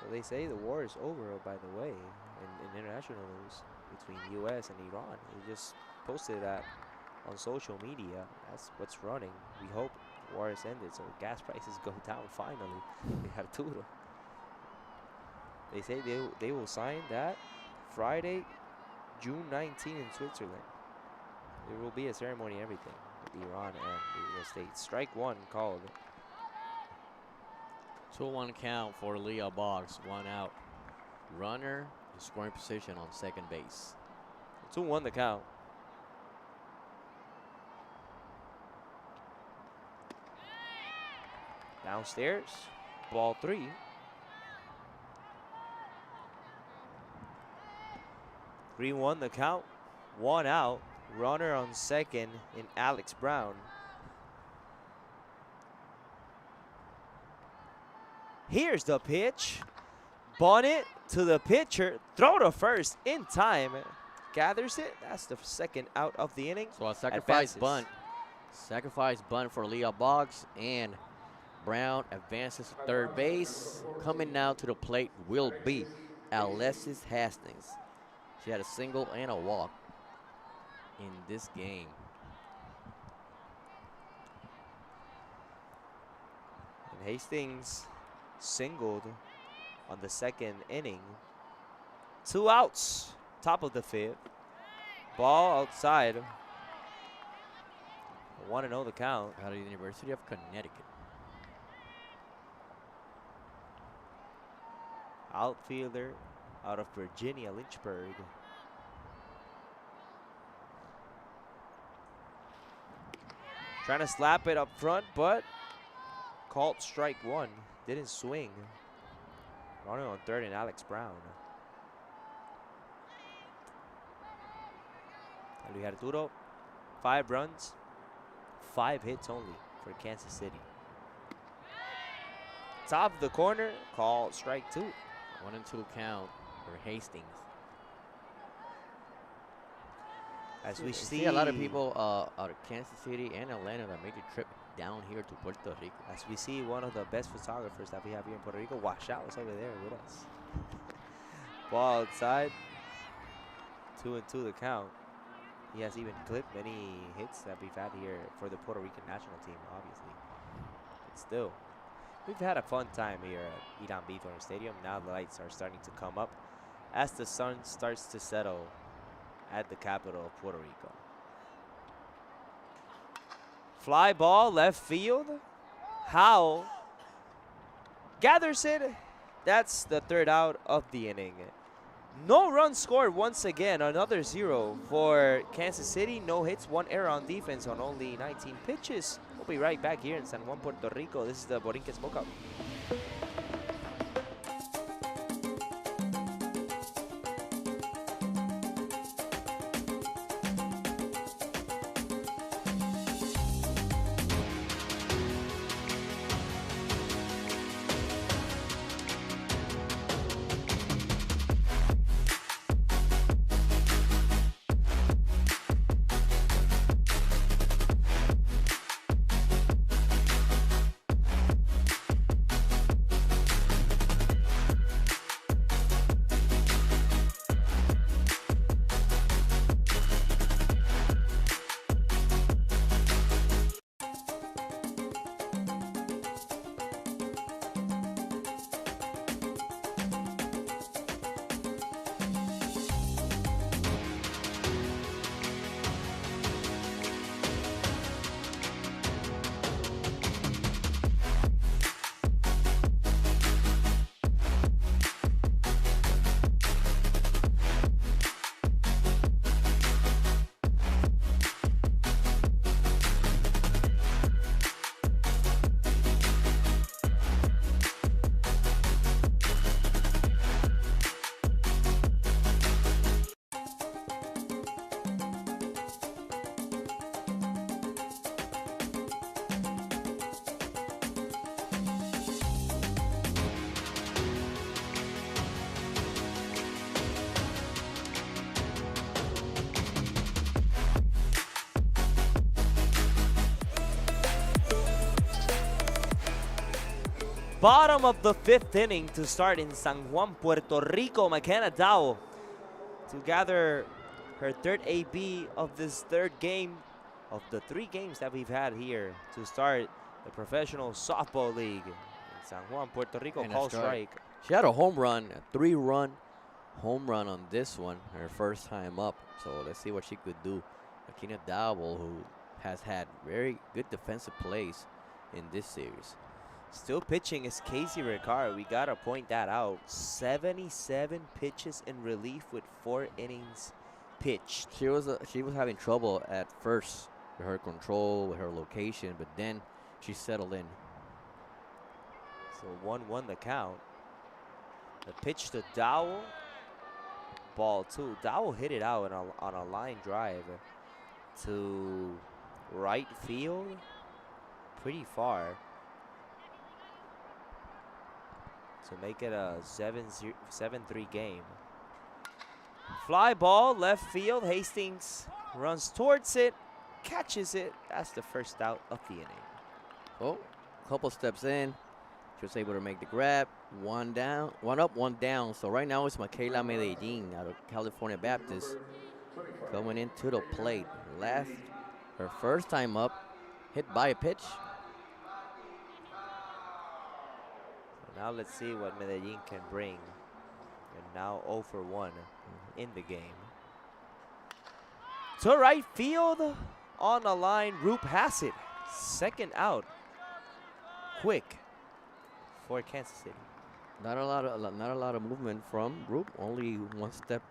[SPEAKER 1] So they say the war is over, by the way, in international news between U.S. and Iran. They just posted that on social media. That's what's running. We hope the war has ended so gas prices go down finally. We have Arturo. They say they will sign that Friday, June 19 in Switzerland. There will be a ceremony and everything with Iran and the United States. Strike 1 called.
[SPEAKER 2] 2-1 count for Leah Boggs. 1 out. Runner in scoring position on second base.
[SPEAKER 1] 2-1 the count. Downstairs, ball 3. Three 1 the count. 1 out. Runner on second in Alex Brown. Here's the pitch. Bonnet to the pitcher. Throw to first in time. Gathers it. That's the second out of the inning.
[SPEAKER 2] So a sacrifice bunt. Sacrifice bunt for Leah Boggs, and Brown advances to third base. Coming now to the plate will be Alexis Hastings. She had a single and a walk in this game.
[SPEAKER 1] And Hastings singled on the second inning. 2 outs, top of the 5th. Ball outside. 1-0 the count.
[SPEAKER 2] Out of the University of Connecticut.
[SPEAKER 1] Outfielder out of Virginia, Lynchburg. Trying to slap it up front, but called strike 1. Didn't swing. Running on third and Alex Brown. Luis Arturo, 5 runs, 5 hits only for Kansas City. Top of the corner, called strike 2.
[SPEAKER 2] 1-2 count for Hastings.
[SPEAKER 1] As we
[SPEAKER 2] see a lot of people out of Kansas City and Atlanta that made the trip down here to Puerto Rico.
[SPEAKER 1] As we see one of the best photographers that we have here in Puerto Rico, Washout, is over there with us. Ball outside. 2-2 the count. He has even clipped many hits that we've had here for the Puerto Rican national team, obviously. But still, we've had a fun time here at Irán Vítor Stadium. Now the lights are starting to come up as the sun starts to settle at the capital of Puerto Rico. Fly ball, left field. Howell gathers it. That's the 3rd out of the inning. No runs scored once again. Another 0 for Kansas City. No hits, 1 error on defense on only 19 pitches. We'll be right back here in San Juan, Puerto Rico. This is the Borinquen Smokeout. Bottom of the 5th inning to start in San Juan, Puerto Rico. McKenna Dowell to gather her third AB of this third game of the 3 games that we've had here to start the Professional Softball League in San Juan, Puerto Rico.
[SPEAKER 2] And a
[SPEAKER 1] Call
[SPEAKER 2] strike.
[SPEAKER 1] strike.
[SPEAKER 2] She had a home run, a 3-run home run on this one, her first time up. So let's see what she could do. Akina Dowell, who has had very good defensive plays in this series.
[SPEAKER 1] Still pitching is Casey Ricard. We got to point that out. 77 pitches in relief with 4 innings pitched.
[SPEAKER 2] She was having trouble at first with her control, with her location, but then she settled in.
[SPEAKER 1] So 1-1 the count. The pitch to Dowell. Ball 2. Dowell hit it out on a line drive to right field. Pretty far. To make it a 7-3 game. Fly ball, left field. Hastings runs towards it, catches it. That's the first out of the inning.
[SPEAKER 2] Oh, couple steps in. She was able to make the grab. 1 down, 1 up, 1 down. So right now it's Michaela Medellin out of California Baptist coming into the plate. Last, her first time up, hit by a pitch.
[SPEAKER 1] Now let's see what Medellin can bring. And now 0 for 1 in the game. To right field on the line. Roop has it. Second out. Quick for Kansas City.
[SPEAKER 2] Not a lot of movement from Roop. Only 1 step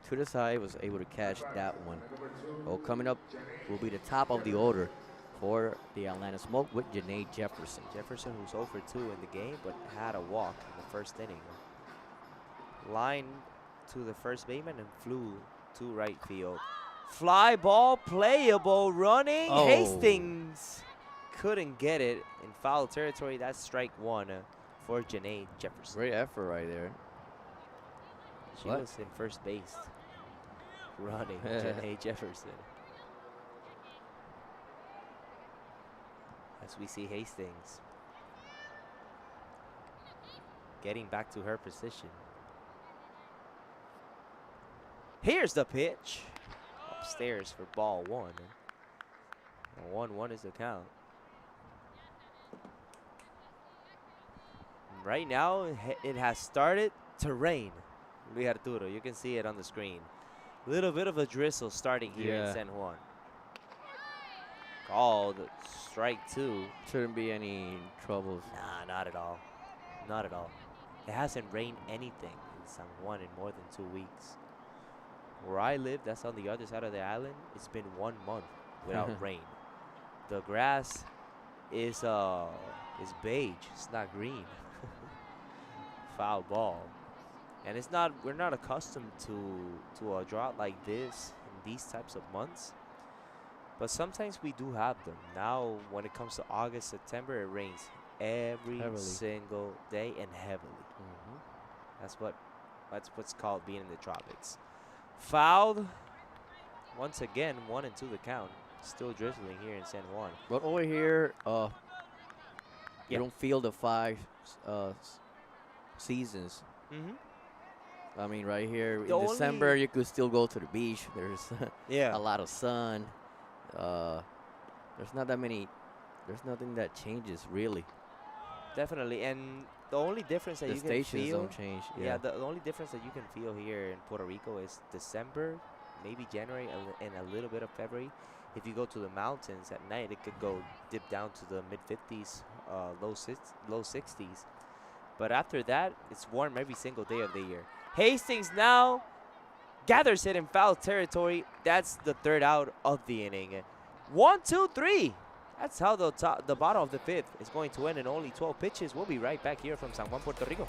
[SPEAKER 2] to the side, was able to catch that one. Oh, coming up will be the top of the order for the Atlanta Smoke with Janae Jefferson.
[SPEAKER 1] Jefferson, who's 0 for 2 in the game, but had a walk in the first inning. Line to the first baseman and flew to right field. Fly ball, playable, running.
[SPEAKER 2] Oh.
[SPEAKER 1] Hastings couldn't get it in foul territory. That's strike 1 for Janae Jefferson.
[SPEAKER 2] Great effort right there.
[SPEAKER 1] She
[SPEAKER 2] What?
[SPEAKER 1] was in first base running, Janae Jefferson. As we see Hastings getting back to her position. Here's the pitch. Upstairs for ball 1. 1-1 is the count. Right now, it has started to rain. Luis Arturo, you can see it on the screen. Little bit of a drizzle starting here in San Juan. Called strike 2.
[SPEAKER 2] Shouldn't be any troubles.
[SPEAKER 1] Nah, not at all. Not at all. It hasn't rained anything in San Juan in more than 2 weeks. Where I live, that's on the other side of the island, it's been 1 month without rain. The grass is beige. It's not green. foul ball. And it's not, we're not accustomed to a drought like this in these types of months. But sometimes we do have them. Now, when it comes to August, September, it rains every
[SPEAKER 2] Heavily.
[SPEAKER 1] single day and heavily.
[SPEAKER 2] Mm-hmm.
[SPEAKER 1] That's what's called being in the tropics. Fouled. Once again, 1-2 the count. Still drizzling here in San Juan.
[SPEAKER 2] But over here,
[SPEAKER 1] Yeah.
[SPEAKER 2] you don't feel the five seasons.
[SPEAKER 1] Mm-hmm.
[SPEAKER 2] I mean, right here
[SPEAKER 1] The
[SPEAKER 2] in December,
[SPEAKER 1] only-
[SPEAKER 2] you could still go to the beach. There's
[SPEAKER 1] Yeah.
[SPEAKER 2] a lot of sun. There's not that many. There's nothing that changes really.
[SPEAKER 1] Definitely. And the only difference that
[SPEAKER 2] The
[SPEAKER 1] you can
[SPEAKER 2] stations
[SPEAKER 1] feel.
[SPEAKER 2] don't change.
[SPEAKER 1] Yeah, the only difference that you can feel here in Puerto Rico is December, maybe January, and a little bit of February. If you go to the mountains at night, it could go dip down to the mid 50s, low 60s. But after that, it's warm every single day of the year. Hastings now gathers it in foul territory. That's the third out of the inning. 1, 2, 3. That's how the bottom of the fifth is going to end in only 12 pitches. We'll be right back here from San Juan, Puerto Rico.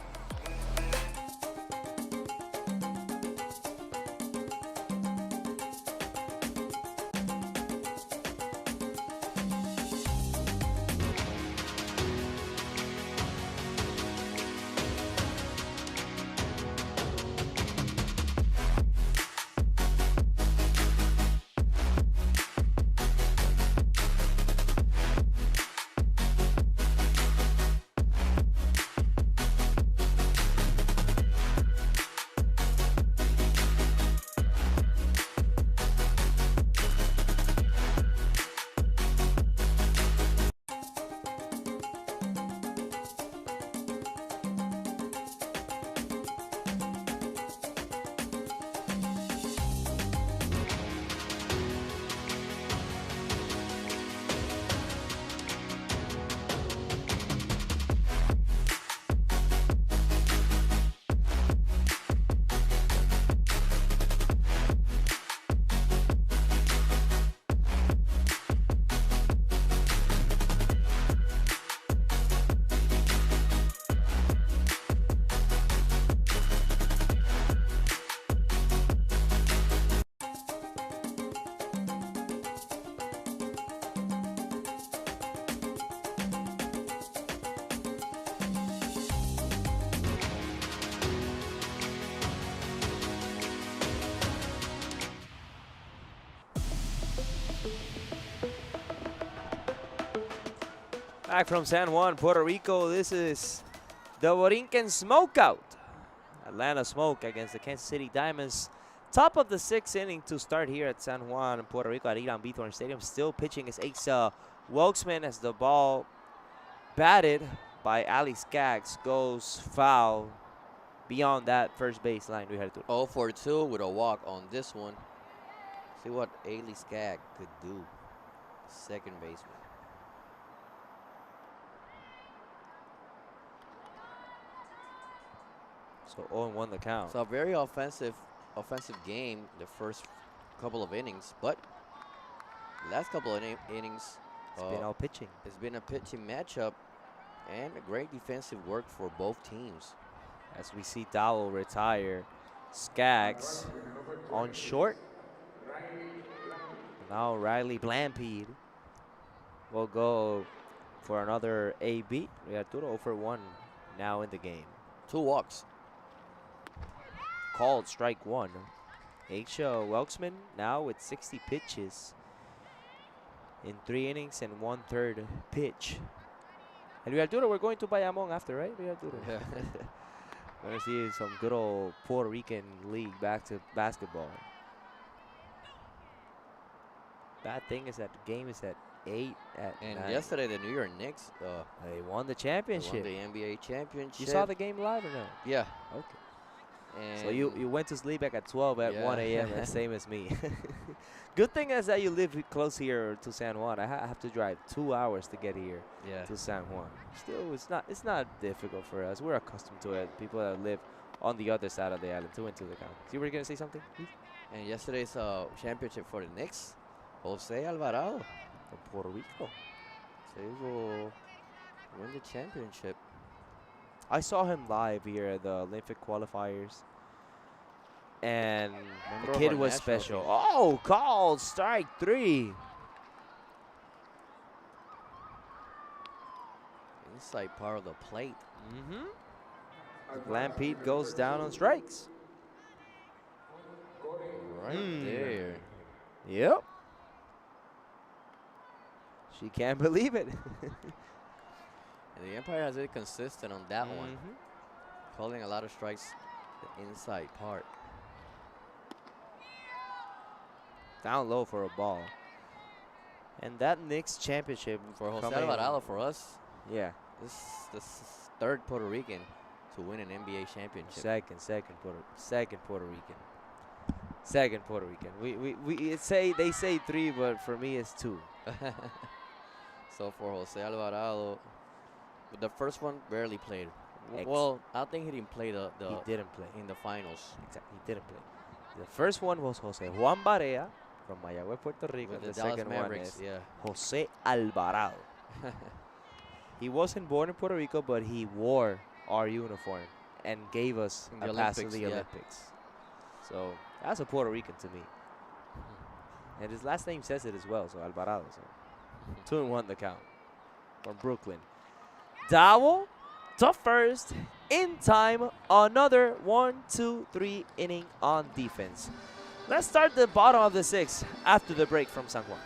[SPEAKER 1] Back from San Juan, Puerto Rico, this is the Borinquen Smokeout. Atlanta Smoke against the Kansas City Diamonds. Top of the sixth inning to start here at San Juan, Puerto Rico at Irán Bithorn Stadium. Still pitching is Asa Welksman as the ball batted by Ali Skaggs goes foul beyond that first baseline.
[SPEAKER 2] 0 for 2 with a walk on this one. See what Ali Skaggs could do. Second baseman.
[SPEAKER 1] So 0-1 the count.
[SPEAKER 2] It's a very offensive game the first couple of innings, but the last couple of innings
[SPEAKER 1] It's been all pitching.
[SPEAKER 2] it's been a pitching matchup and a great defensive work for both teams.
[SPEAKER 1] As we see Dowell retire, Skaggs on short. Now Riley Blampede will go for another AB. Arturo 0 for 1 now in the game.
[SPEAKER 2] 2 walks.
[SPEAKER 1] Called strike one. Aisha Welksman now with 60 pitches in 3 innings and 1/3 pitch. And Arturo, we're going to Bayamon after, right? Arturo. We're going to see some good old Puerto Rican league back to basketball. Bad thing is that the game is at 8 at
[SPEAKER 2] And
[SPEAKER 1] 9.
[SPEAKER 2] yesterday the New York Knicks
[SPEAKER 1] They won the
[SPEAKER 2] they
[SPEAKER 1] championship.
[SPEAKER 2] won the NBA championship.
[SPEAKER 1] You saw the game live or no?
[SPEAKER 2] Yeah.
[SPEAKER 1] Okay.
[SPEAKER 2] And
[SPEAKER 1] So you went to sleep back at 12 at
[SPEAKER 2] Yeah.
[SPEAKER 1] 1 a.m. Same as me. Good thing is that you live close here to San Juan. I have to drive 2 hours to get here
[SPEAKER 2] yeah.
[SPEAKER 1] to San Juan. Still, it's not difficult for us. We're accustomed to it. People that live on the other side of the island, 2-2 the count. You were gonna say something?
[SPEAKER 2] And yesterday's championship for the Knicks, Jose Alvarado
[SPEAKER 1] From Puerto Rico.
[SPEAKER 2] so he will win the championship.
[SPEAKER 1] I saw him live here at the Olympic qualifiers, and
[SPEAKER 2] Member
[SPEAKER 1] the
[SPEAKER 2] of
[SPEAKER 1] kid
[SPEAKER 2] our
[SPEAKER 1] was
[SPEAKER 2] national
[SPEAKER 1] special.
[SPEAKER 2] team.
[SPEAKER 1] Oh, called strike 3.
[SPEAKER 2] Inside part of the plate.
[SPEAKER 1] Lampede goes down on strikes.
[SPEAKER 2] Right there.
[SPEAKER 1] Yep. She can't believe it.
[SPEAKER 2] And the Empire has been consistent on that one. Calling a lot of strikes the inside part.
[SPEAKER 1] Down low for a ball. And that Knicks championship
[SPEAKER 2] For Jose
[SPEAKER 1] coming-
[SPEAKER 2] Alvarado, for us,
[SPEAKER 1] Yeah,
[SPEAKER 2] this third Puerto Rican to win an NBA championship.
[SPEAKER 1] second Puerto Rican. Second Puerto Rican. They say 3, but for me it's 2.
[SPEAKER 2] So for Jose Alvarado, but the first one barely played.
[SPEAKER 1] Ex-
[SPEAKER 2] Well, I think he didn't play the
[SPEAKER 1] He didn't play.
[SPEAKER 2] in the finals.
[SPEAKER 1] Exactly, he didn't play. The first one was Jose Juan Barea from Mayagüez, Puerto Rico.
[SPEAKER 2] With
[SPEAKER 1] The
[SPEAKER 2] the Dallas
[SPEAKER 1] second
[SPEAKER 2] Mavericks,
[SPEAKER 1] one is
[SPEAKER 2] yeah.
[SPEAKER 1] Jose Alvarado. He wasn't born in Puerto Rico, but he wore our uniform and gave us
[SPEAKER 2] In the
[SPEAKER 1] a pass to
[SPEAKER 2] Olympics,
[SPEAKER 1] the
[SPEAKER 2] yeah.
[SPEAKER 1] Olympics. So that's a Puerto Rican to me. And his last name says it as well, so Alvarado. So 2-1 the count from Brooklyn. Dowell to first in time. Another 1-2-3 inning on defense. Let's start the bottom of the 6th after the break from San Juan.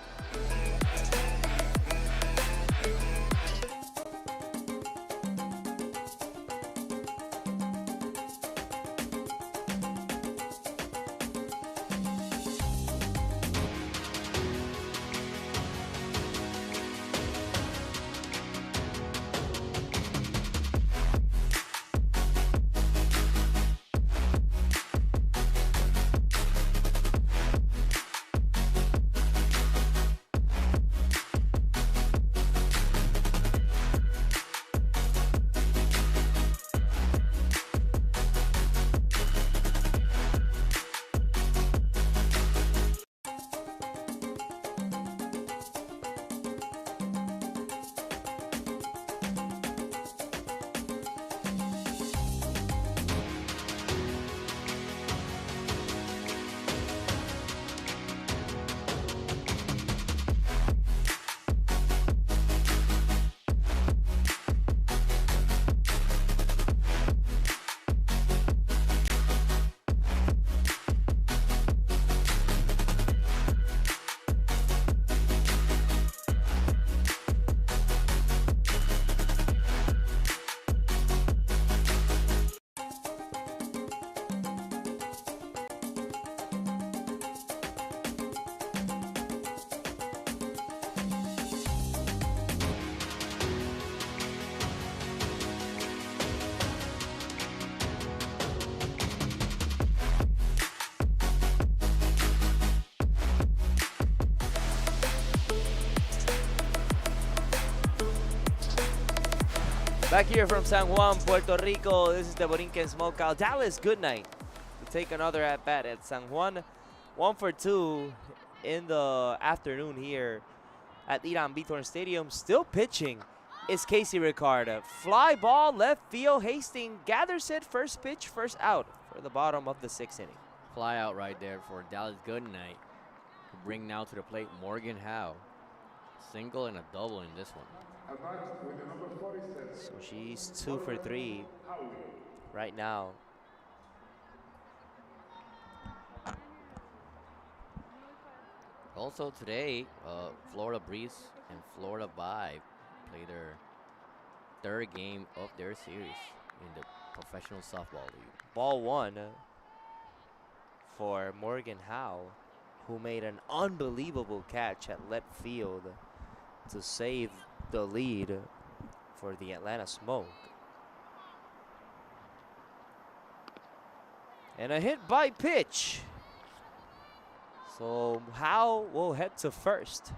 [SPEAKER 1] Back here from San Juan, Puerto Rico, this is the Borinquen Smokeout. Dallas Goodnight to take another at-bat at San Juan. 1 for 2 in the afternoon here at Irán Bithorn Stadium. Still pitching is Casey Ricard. Fly ball, left field. Hastings gathers it. First pitch, first out for the bottom of the 6th inning.
[SPEAKER 2] Fly out right there for Dallas Goodnight. To bring now to the plate Morgan Howe. Single and a double in this one.
[SPEAKER 1] So she's 2 for 3 right now.
[SPEAKER 2] Also today, Florida Breeze and Florida Vibe play their third game of their series in the professional softball league.
[SPEAKER 1] Ball 1 for Morgan Howe, who made an unbelievable catch at left field to save the lead for the Atlanta Smoke. And a hit by pitch. So Howe will head to first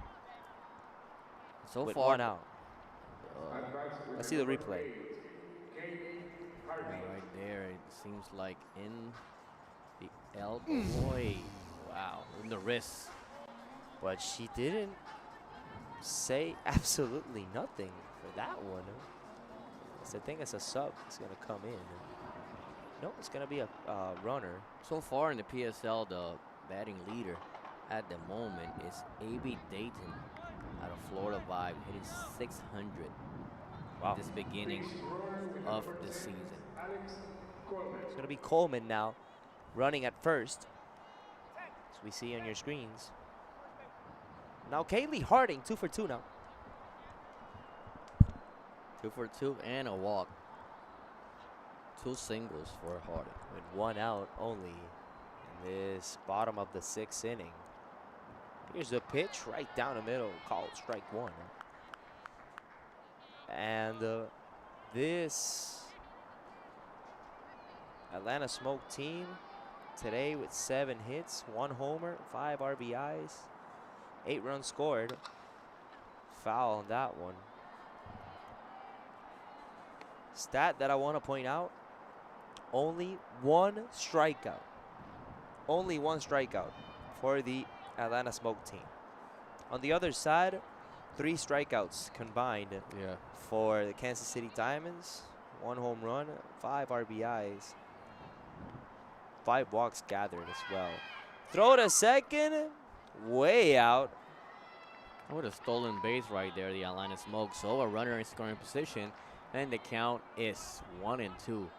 [SPEAKER 2] So
[SPEAKER 1] with
[SPEAKER 2] far,
[SPEAKER 1] 1 out. Let's see the replay.
[SPEAKER 2] right there, it seems like in the elbow. Boy, wow, in the wrist.
[SPEAKER 1] But she didn't say absolutely nothing for that one. I think it's a sub. It's gonna come in. No, it's gonna be a runner.
[SPEAKER 2] So far in the PSL, the batting leader at the moment is A.B. Dayton out of Florida Vibe, hitting 600
[SPEAKER 1] Wow.
[SPEAKER 2] this beginning of the season.
[SPEAKER 1] It's gonna be Coleman now, running at first, as we see on your screens. Now Kaylee Harding, 2 for 2 now.
[SPEAKER 2] 2 for 2 and a walk. 2 singles for Harding.
[SPEAKER 1] With 1 out only in this bottom of the 6th inning. Here's the pitch right down the middle, called strike 1. And this Atlanta Smoke team today with 7 hits, 1 homer, 5 RBIs, 8 runs scored. Foul on that one. Stat that I want to point out, only 1 strikeout. Only 1 strikeout for the Atlanta Smoke team. On the other side, 3 strikeouts combined
[SPEAKER 2] Yeah.
[SPEAKER 1] for the Kansas City Diamonds. 1 home run, 5 RBIs, 5 walks gathered as well. Throw to second, way out.
[SPEAKER 2] What a stolen base right there, the Atlanta Smoke. So a runner in scoring position, and the count is 1-2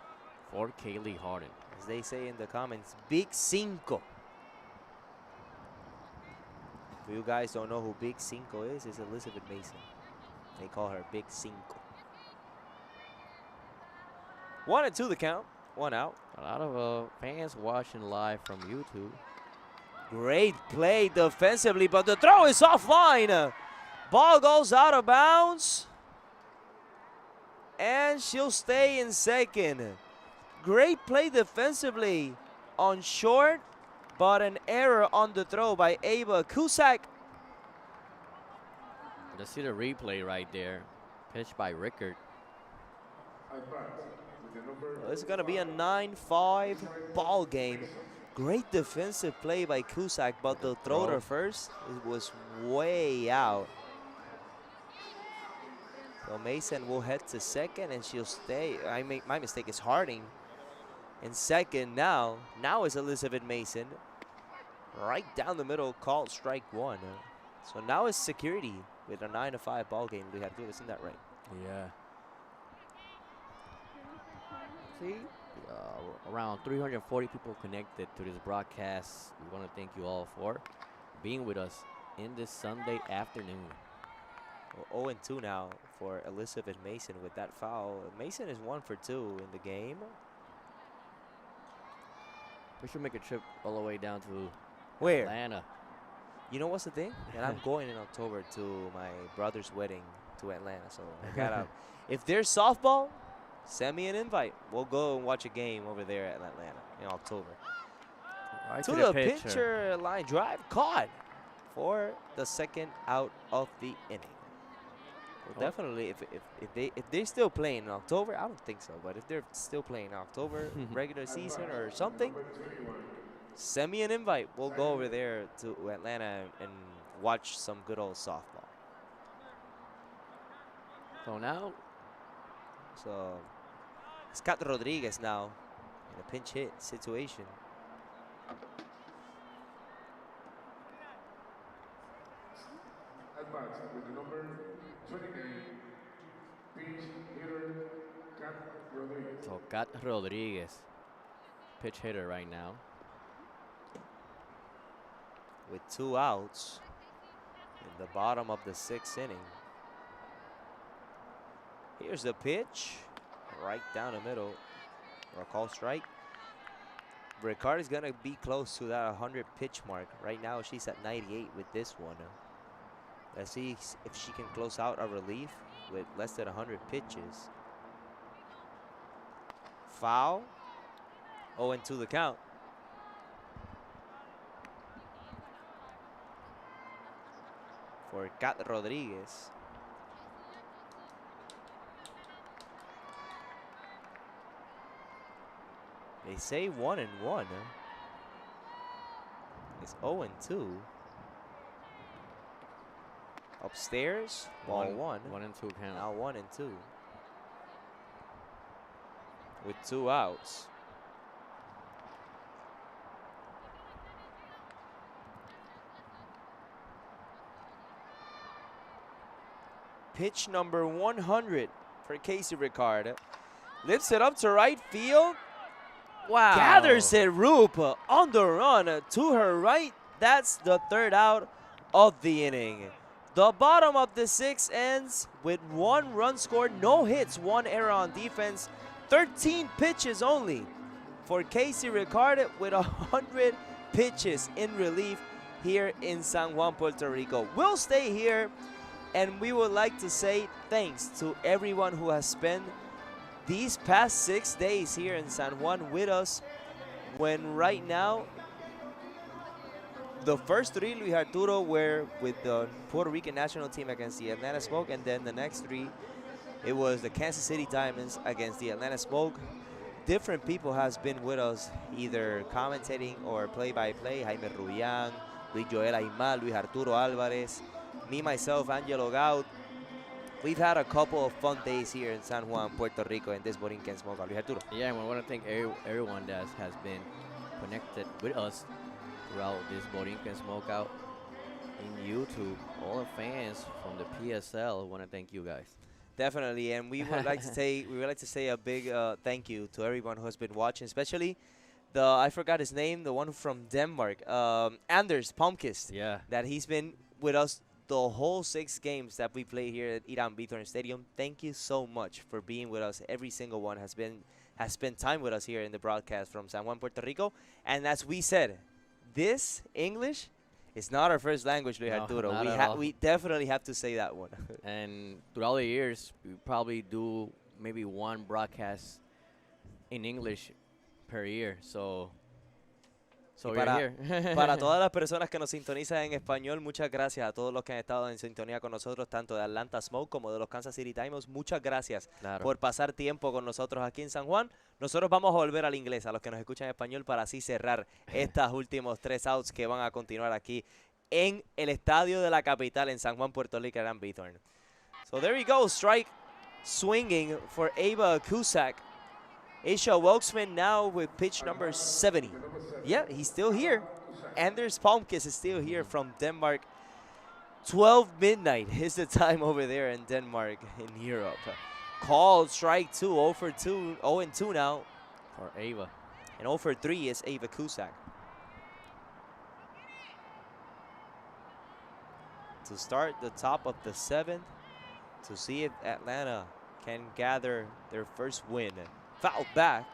[SPEAKER 2] for Kaylee Harding.
[SPEAKER 1] As they say in the comments, Big Cinco. If you guys don't know who Big Cinco is, it's Elizabeth Mason. They call her Big Cinco. 1-2 the count, 1 out.
[SPEAKER 2] A lot of fans watching live from YouTube.
[SPEAKER 1] Great play defensively, but the throw is offline. Ball goes out of bounds. And she'll stay in second. Great play defensively on short, but an error on the throw by Ava Cusack.
[SPEAKER 2] Let's see the replay right there. Pitched by Rickard.
[SPEAKER 1] Well, it's going to be a 9-5 ball game. Great defensive play by Cusack, but the throw to first, it was way out. So Mason will head to second, and she'll stay. My mistake is Harding in second now. Now is Elizabeth Mason. Right down the middle, called strike 1. So now it's security with a 9-5 ball game. We have to do, isn't that right?
[SPEAKER 2] Yeah. See, around 340 people connected to this broadcast. We want to thank you all for being with us in this Sunday afternoon.
[SPEAKER 1] Well, 0-2 now for Elizabeth Mason with that foul. Mason is 1 for 2 in the game.
[SPEAKER 2] We should make a trip all the way down to
[SPEAKER 1] Where?
[SPEAKER 2] Atlanta.
[SPEAKER 1] You know what's the thing? And I'm going in October to my brother's wedding to Atlanta. So I gotta, if there's softball, send me an invite. We'll go and watch a game over there at Atlanta in October.
[SPEAKER 2] Right
[SPEAKER 1] To the pitcher line drive, caught for the 2nd out of the inning. Well, definitely, if they're still playing in October, I don't think so. But if they're still playing in October, regular season or something, send me an invite. We'll go over there to Atlanta and watch some good old softball.
[SPEAKER 2] So now,
[SPEAKER 1] So it's Kat Rodriguez now in a pinch hit situation.
[SPEAKER 3] At bat with the number 29, pinch hitter Kat Rodriguez.
[SPEAKER 2] so Kat Rodriguez, pitch hitter right now.
[SPEAKER 1] With 2 outs in the bottom of the 6th inning. Here's the pitch, right down the middle, or a call strike. Ricard is gonna be close to that 100 pitch mark. Right now she's at 98 with this one. Let's see if she can close out a relief with less than 100 pitches. Foul, 0-2 the count. For Kat Rodriguez. They say 1-1. It's 0-2. Upstairs, ball 1.
[SPEAKER 2] 1-2 count.
[SPEAKER 1] Now 1-2. with 2 outs. Pitch number 100 for Casey Ricard. Lifts it up to right field.
[SPEAKER 2] Wow.
[SPEAKER 1] Gathers it, Roop on the run to her right. That's the 3rd out of the inning. The bottom of the 6th ends with 1 run scored, no hits, 1 error on defense, 13 pitches only for Casey Ricard with 100 pitches in relief here in San Juan, Puerto Rico. We'll stay here, and we would like to say thanks to everyone who has spent these past 6 days here in San Juan with us, when right now the first 3, Luis Arturo, were with the Puerto Rican national team against the Atlanta Smoke, and then the next 3, it was the Kansas City Diamonds against the Atlanta Smoke. Different people has been with us, either commentating or play-by-play. Jaime Rubian, Luis Joel Aymal, Luis Arturo Alvarez, me, myself, Angelo Gaud. We've had a couple of fun days here in San Juan, Puerto Rico, in this Borinquen Smokeout. Luis Arturo.
[SPEAKER 2] Yeah, and we want to thank everyone that has been connected with us throughout this Borinquen Smokeout in YouTube. All the fans from the PSL, want to thank you guys.
[SPEAKER 1] Definitely, and we would like to say a big thank you to everyone who has been watching, especially I forgot his name, the one from Denmark, Anders Palmqvist.
[SPEAKER 2] Yeah.
[SPEAKER 1] That he's been with us the whole 6 games that we play here at Irán Bithorn Stadium. Thank you so much for being with us. Every single one has spent time with us here in the broadcast from San Juan, Puerto Rico. And as we said, this English is not our first language, Luis
[SPEAKER 2] No,
[SPEAKER 1] Arturo.
[SPEAKER 2] not at all.
[SPEAKER 1] We definitely have to say that one.
[SPEAKER 2] And throughout the years, we probably do maybe 1 broadcast in English per year. So we're here.
[SPEAKER 1] Para todas las personas que nos sintonizan en español, muchas gracias a todos los que han estado en sintonía con nosotros, tanto de Atlanta Smoke como de los Kansas City Diamonds. Muchas gracias
[SPEAKER 2] Claro.
[SPEAKER 1] por pasar tiempo con nosotros aquí en San Juan. Nosotros vamos a volver al inglés, a los que nos escuchan en español, para así cerrar estos últimos 3 outs que van a continuar aquí en el estadio de la capital en San Juan, Puerto Rico, Irán Bithorn. So there you go, strike swinging for Ava Cusack. Aisha Wilksman now with pitch number 70. Yeah, he's still here. Anders Palmqvist is still here from Denmark. 12 midnight is the time over there in Denmark, in Europe. Called strike 2, 0 for 2, 0 and 2 now.
[SPEAKER 2] For Ava.
[SPEAKER 1] And 0 for 3 is Ava Cusack. To start the top of the 7th, to see if Atlanta can gather their first win. Foul back.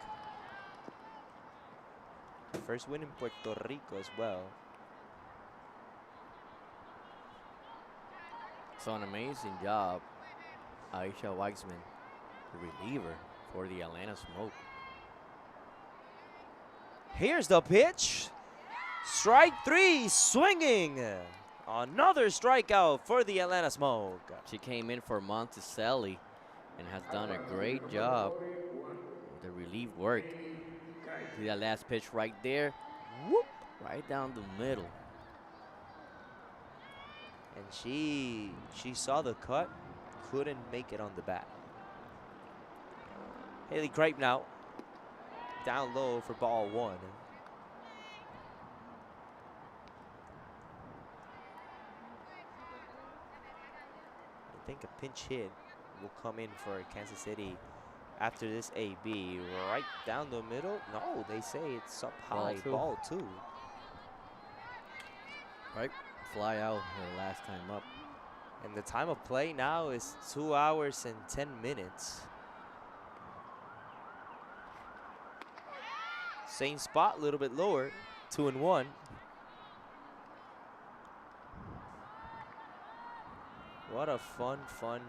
[SPEAKER 1] First win in Puerto Rico as well.
[SPEAKER 2] So an amazing job, Aisha Weitzman, the reliever for the Atlanta Smoke.
[SPEAKER 1] Here's the pitch. Strike 3, swinging. Another strikeout for the Atlanta Smoke.
[SPEAKER 2] She came in for Monticelli and has done a great job with the relief work. See that last pitch right there? Whoop, right down the middle.
[SPEAKER 1] And she saw the cut, couldn't make it on the bat. Haley Cripe now, down low for ball 1. I think a pinch hit will come in for Kansas City after this AB. Right down the middle. No, they say it's up high. Ball 2.
[SPEAKER 2] Right, fly out her last time up.
[SPEAKER 1] And the time of play now is 2 hours and 10 minutes. Same spot, a little bit lower. 2 and 1. What a fun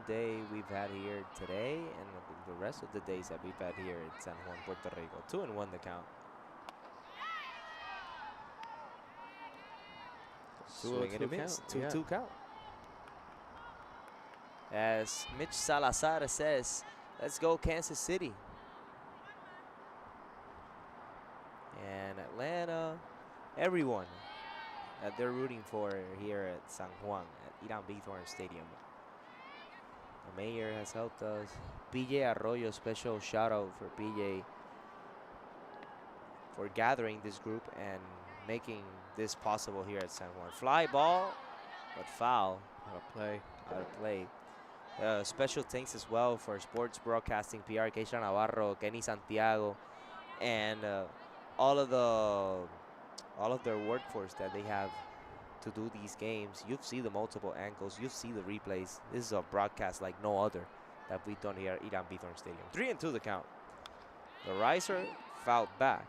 [SPEAKER 1] day we've had here today, and the rest of the days that we've had here in San Juan, Puerto Rico. 2 and 1 the count. Swing and a miss. 2-2 count. As Mitch Salazar says, let's go Kansas City. And Atlanta, everyone that they're rooting for here at San Juan, at Irán Bithorn Stadium. The mayor has helped us. PJ Arroyo, special shout out for PJ for gathering this group and making this possible here at San Juan. Fly ball, but foul.
[SPEAKER 2] Out of play.
[SPEAKER 1] Out of play. Special thanks as well for sports broadcasting PR, Keisha Navarro, Kenny Santiago, and all of their workforce that they have to do these games. You've seen the multiple angles, you've seen the replays. This is a broadcast like no other that we've done here at Irán Bithorn Stadium. 3-2 the count. The riser fouled back.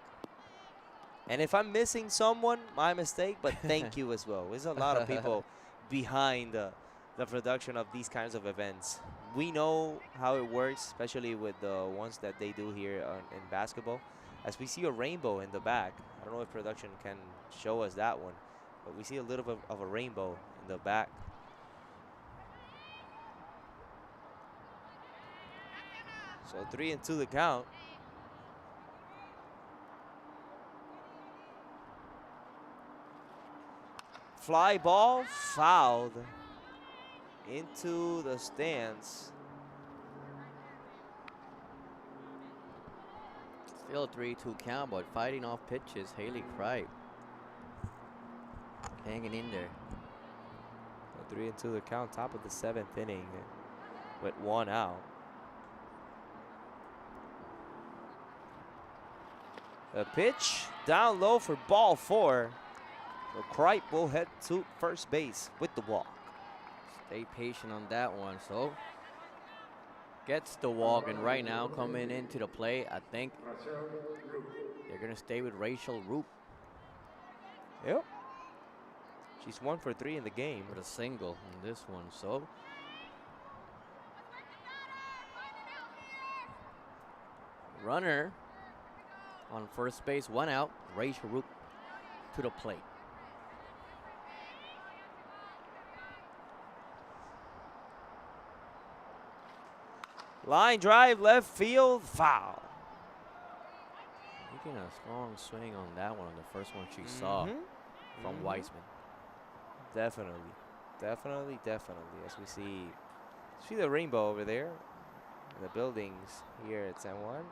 [SPEAKER 1] And if I'm missing someone, my mistake, but thank you as well. There's a lot of people behind the production of these kinds of events. We know how it works, especially with the ones that they do here in basketball. As we see a rainbow in the back. I don't know if production can show us that one, but we see a little bit of a rainbow in the back. So 3-2 the count. Fly ball fouled into the stands.
[SPEAKER 2] Still a 3-2 count, but fighting off pitches. Haley Kripe hanging in there.
[SPEAKER 1] 3-2 the count, top of the 7th inning with 1 out. A pitch down low for ball 4. So Kripe will head to first base with the walk.
[SPEAKER 2] Stay patient on that one. So gets the walk, and right now coming into the play, I think they're gonna stay with Rachel Roop
[SPEAKER 1] Yep. She's 1 for 3 in the game.
[SPEAKER 2] with a single in this one. So runner on first base, 1 out. Rachel Roop to the plate.
[SPEAKER 1] Line drive, left field, foul.
[SPEAKER 2] Making a strong swing on that one, on the first one she saw from Weisman.
[SPEAKER 1] Definitely. As we see the rainbow over there, the buildings here at San Juan.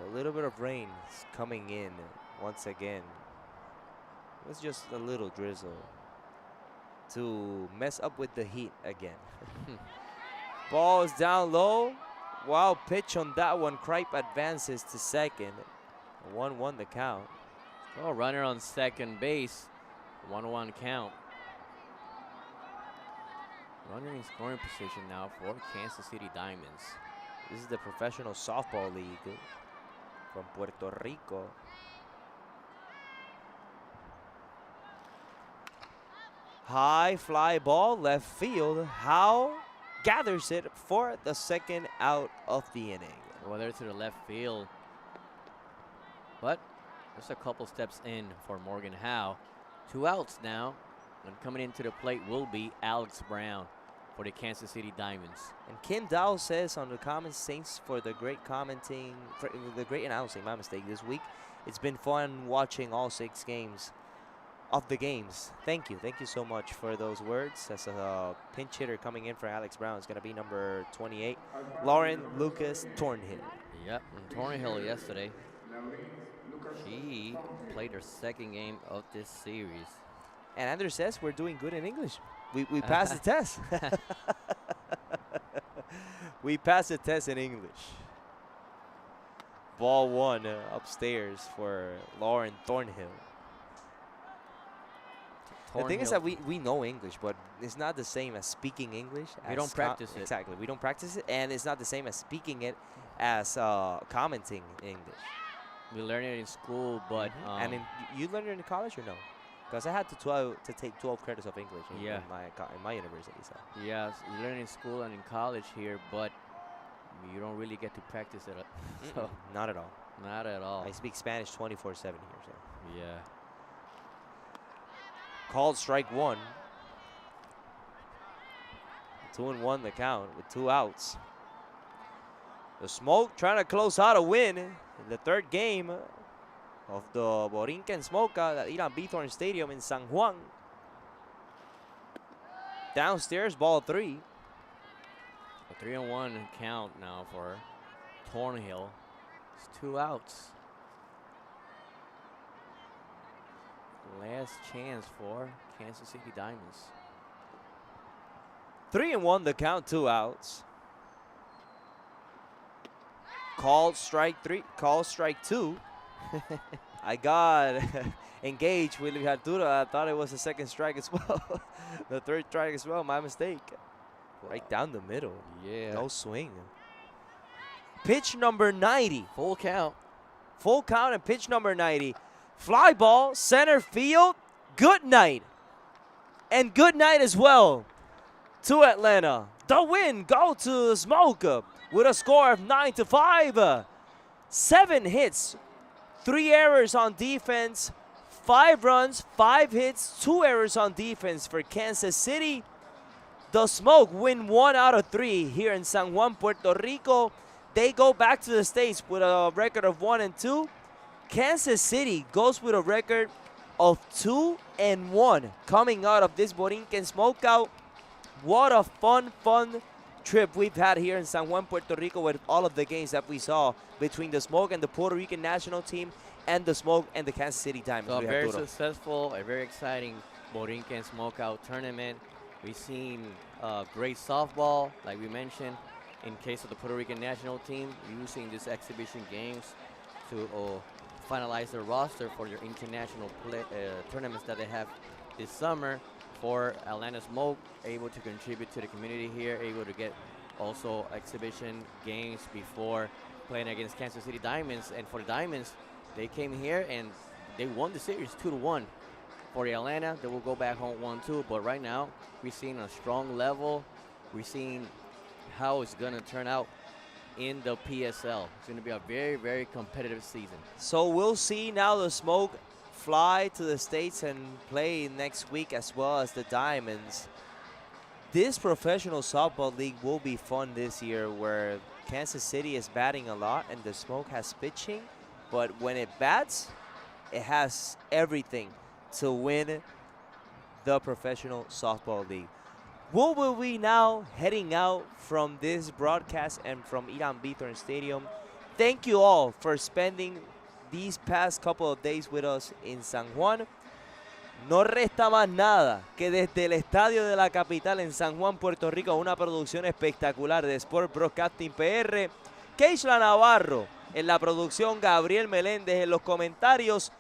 [SPEAKER 1] A little bit of rain is coming in once again. It's just a little drizzle to mess up with the heat again. Ball is down low. Wild pitch on that one. Kripe advances to second. 1-1 the count.
[SPEAKER 2] Oh, runner on second base. 1-1 count. Runner in scoring position now for Kansas City Diamonds.
[SPEAKER 1] This is the professional softball league from Puerto Rico. High fly ball, left field. Howe gathers it for the second out of the inning.
[SPEAKER 2] Well, they're to the left field. But just a couple steps in for Morgan Howe. 2 outs now. And coming into the plate will be Alex Brown for the Kansas City Diamonds.
[SPEAKER 1] And Kim Dow says on the comments, thanks for the great commenting, for the great announcing, my mistake, this week. It's been fun watching all 6 games of the games. Thank you so much for those words. As a pinch hitter coming in for Alex Brown is going to be number 28, Lauren Lucas Thornhill.
[SPEAKER 2] Yep, and Thornhill yesterday, she played her second game of this series.
[SPEAKER 1] And Andrew says we're doing good in English. We passed the test. We passed the test in English. Ball 1 upstairs for Lauren Thornhill. The thing is that we know English, but it's not the same as speaking English.
[SPEAKER 2] We don't practice it.
[SPEAKER 1] Exactly. We don't practice it, and it's not the same as speaking it as commenting English.
[SPEAKER 2] We learn it in school, but
[SPEAKER 1] and you learned it in college or no? Because I had to take 12 credits of English in my university. So
[SPEAKER 2] yeah, you learn it in school and in college here, but you don't really get to practice it. So
[SPEAKER 1] not at all.
[SPEAKER 2] Not at all.
[SPEAKER 1] I speak Spanish 24/7 here. So
[SPEAKER 2] Yeah.
[SPEAKER 1] called strike 1. 2-1 the count with 2 outs. The Smoke trying to close out a win in the 3rd game of the Borinquen Smokeout at Irán Bithorn Stadium in San Juan. Downstairs, ball 3.
[SPEAKER 2] A 3-1 count now for Thornhill. It's 2 outs. Last chance for Kansas City Diamonds.
[SPEAKER 1] 3-1 the count, 2 outs. Called strike 3, called strike 2. I got engaged with Luis Arturo. I thought it was the second strike as well. The third strike as well, my mistake. Right down the middle.
[SPEAKER 2] Yeah.
[SPEAKER 1] No swing. Pitch number 90.
[SPEAKER 2] Full count.
[SPEAKER 1] Full count and pitch number 90. Fly ball, center field. Good night. And good night as well to Atlanta. The win go to Smoke with a score of 9-5. 7 hits, 3 errors on defense, 5 runs, 5 hits, 2 errors on defense for Kansas City. The Smoke win 1 out of 3 here in San Juan, Puerto Rico. They go back to the States with a record of 1-2. Kansas City goes with a record of 2-1 coming out of this Borinquen Smokeout. What a fun trip we've had here in San Juan, Puerto Rico with all of the games that we saw between the Smoke and the Puerto Rican national team and the Smoke and the Kansas City Diamonds.
[SPEAKER 2] So a very successful, a very exciting Borinquen Smokeout tournament. We've seen great softball, like we mentioned, in case of the Puerto Rican national team, using these exhibition games to finalize their roster for their international tournaments that they have this summer. For Atlanta Smoke, able to contribute to the community here, able to get also exhibition games before playing against Kansas City Diamonds. And for the Diamonds, they came here and they won the series 2-1. For the Atlanta, they will go back home 1-2. But right now, we're seeing a strong level. We're seeing how it's going to turn out in the PSL. It's going to be a very, very competitive season.
[SPEAKER 1] So we'll see now the Smoke fly to the States and play next week as well as the Diamonds. This professional softball league will be fun this year where Kansas City is batting a lot and the Smoke has pitching. But when it bats, it has everything to win the professional softball league. What will we now heading out from this broadcast and from Irán Bithorn Stadium? Thank you all for spending these past couple of days with us in San Juan. No resta más nada que desde el estadio de la capital en San Juan, Puerto Rico, una producción espectacular de Sport Broadcasting PR. Keishla Navarro en la producción, Gabriel Meléndez en los comentarios.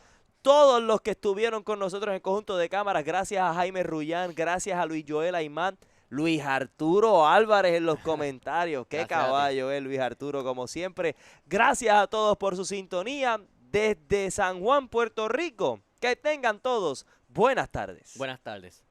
[SPEAKER 1] Todos los que estuvieron con nosotros en el conjunto de cámaras, gracias a Jaime Rullán, gracias a Luis Joel Aymán, Luis Arturo Álvarez en los comentarios. Qué caballo es Luis Arturo, como siempre. Gracias a todos por su sintonía desde San Juan, Puerto Rico. Que tengan todos buenas tardes.
[SPEAKER 2] Buenas tardes.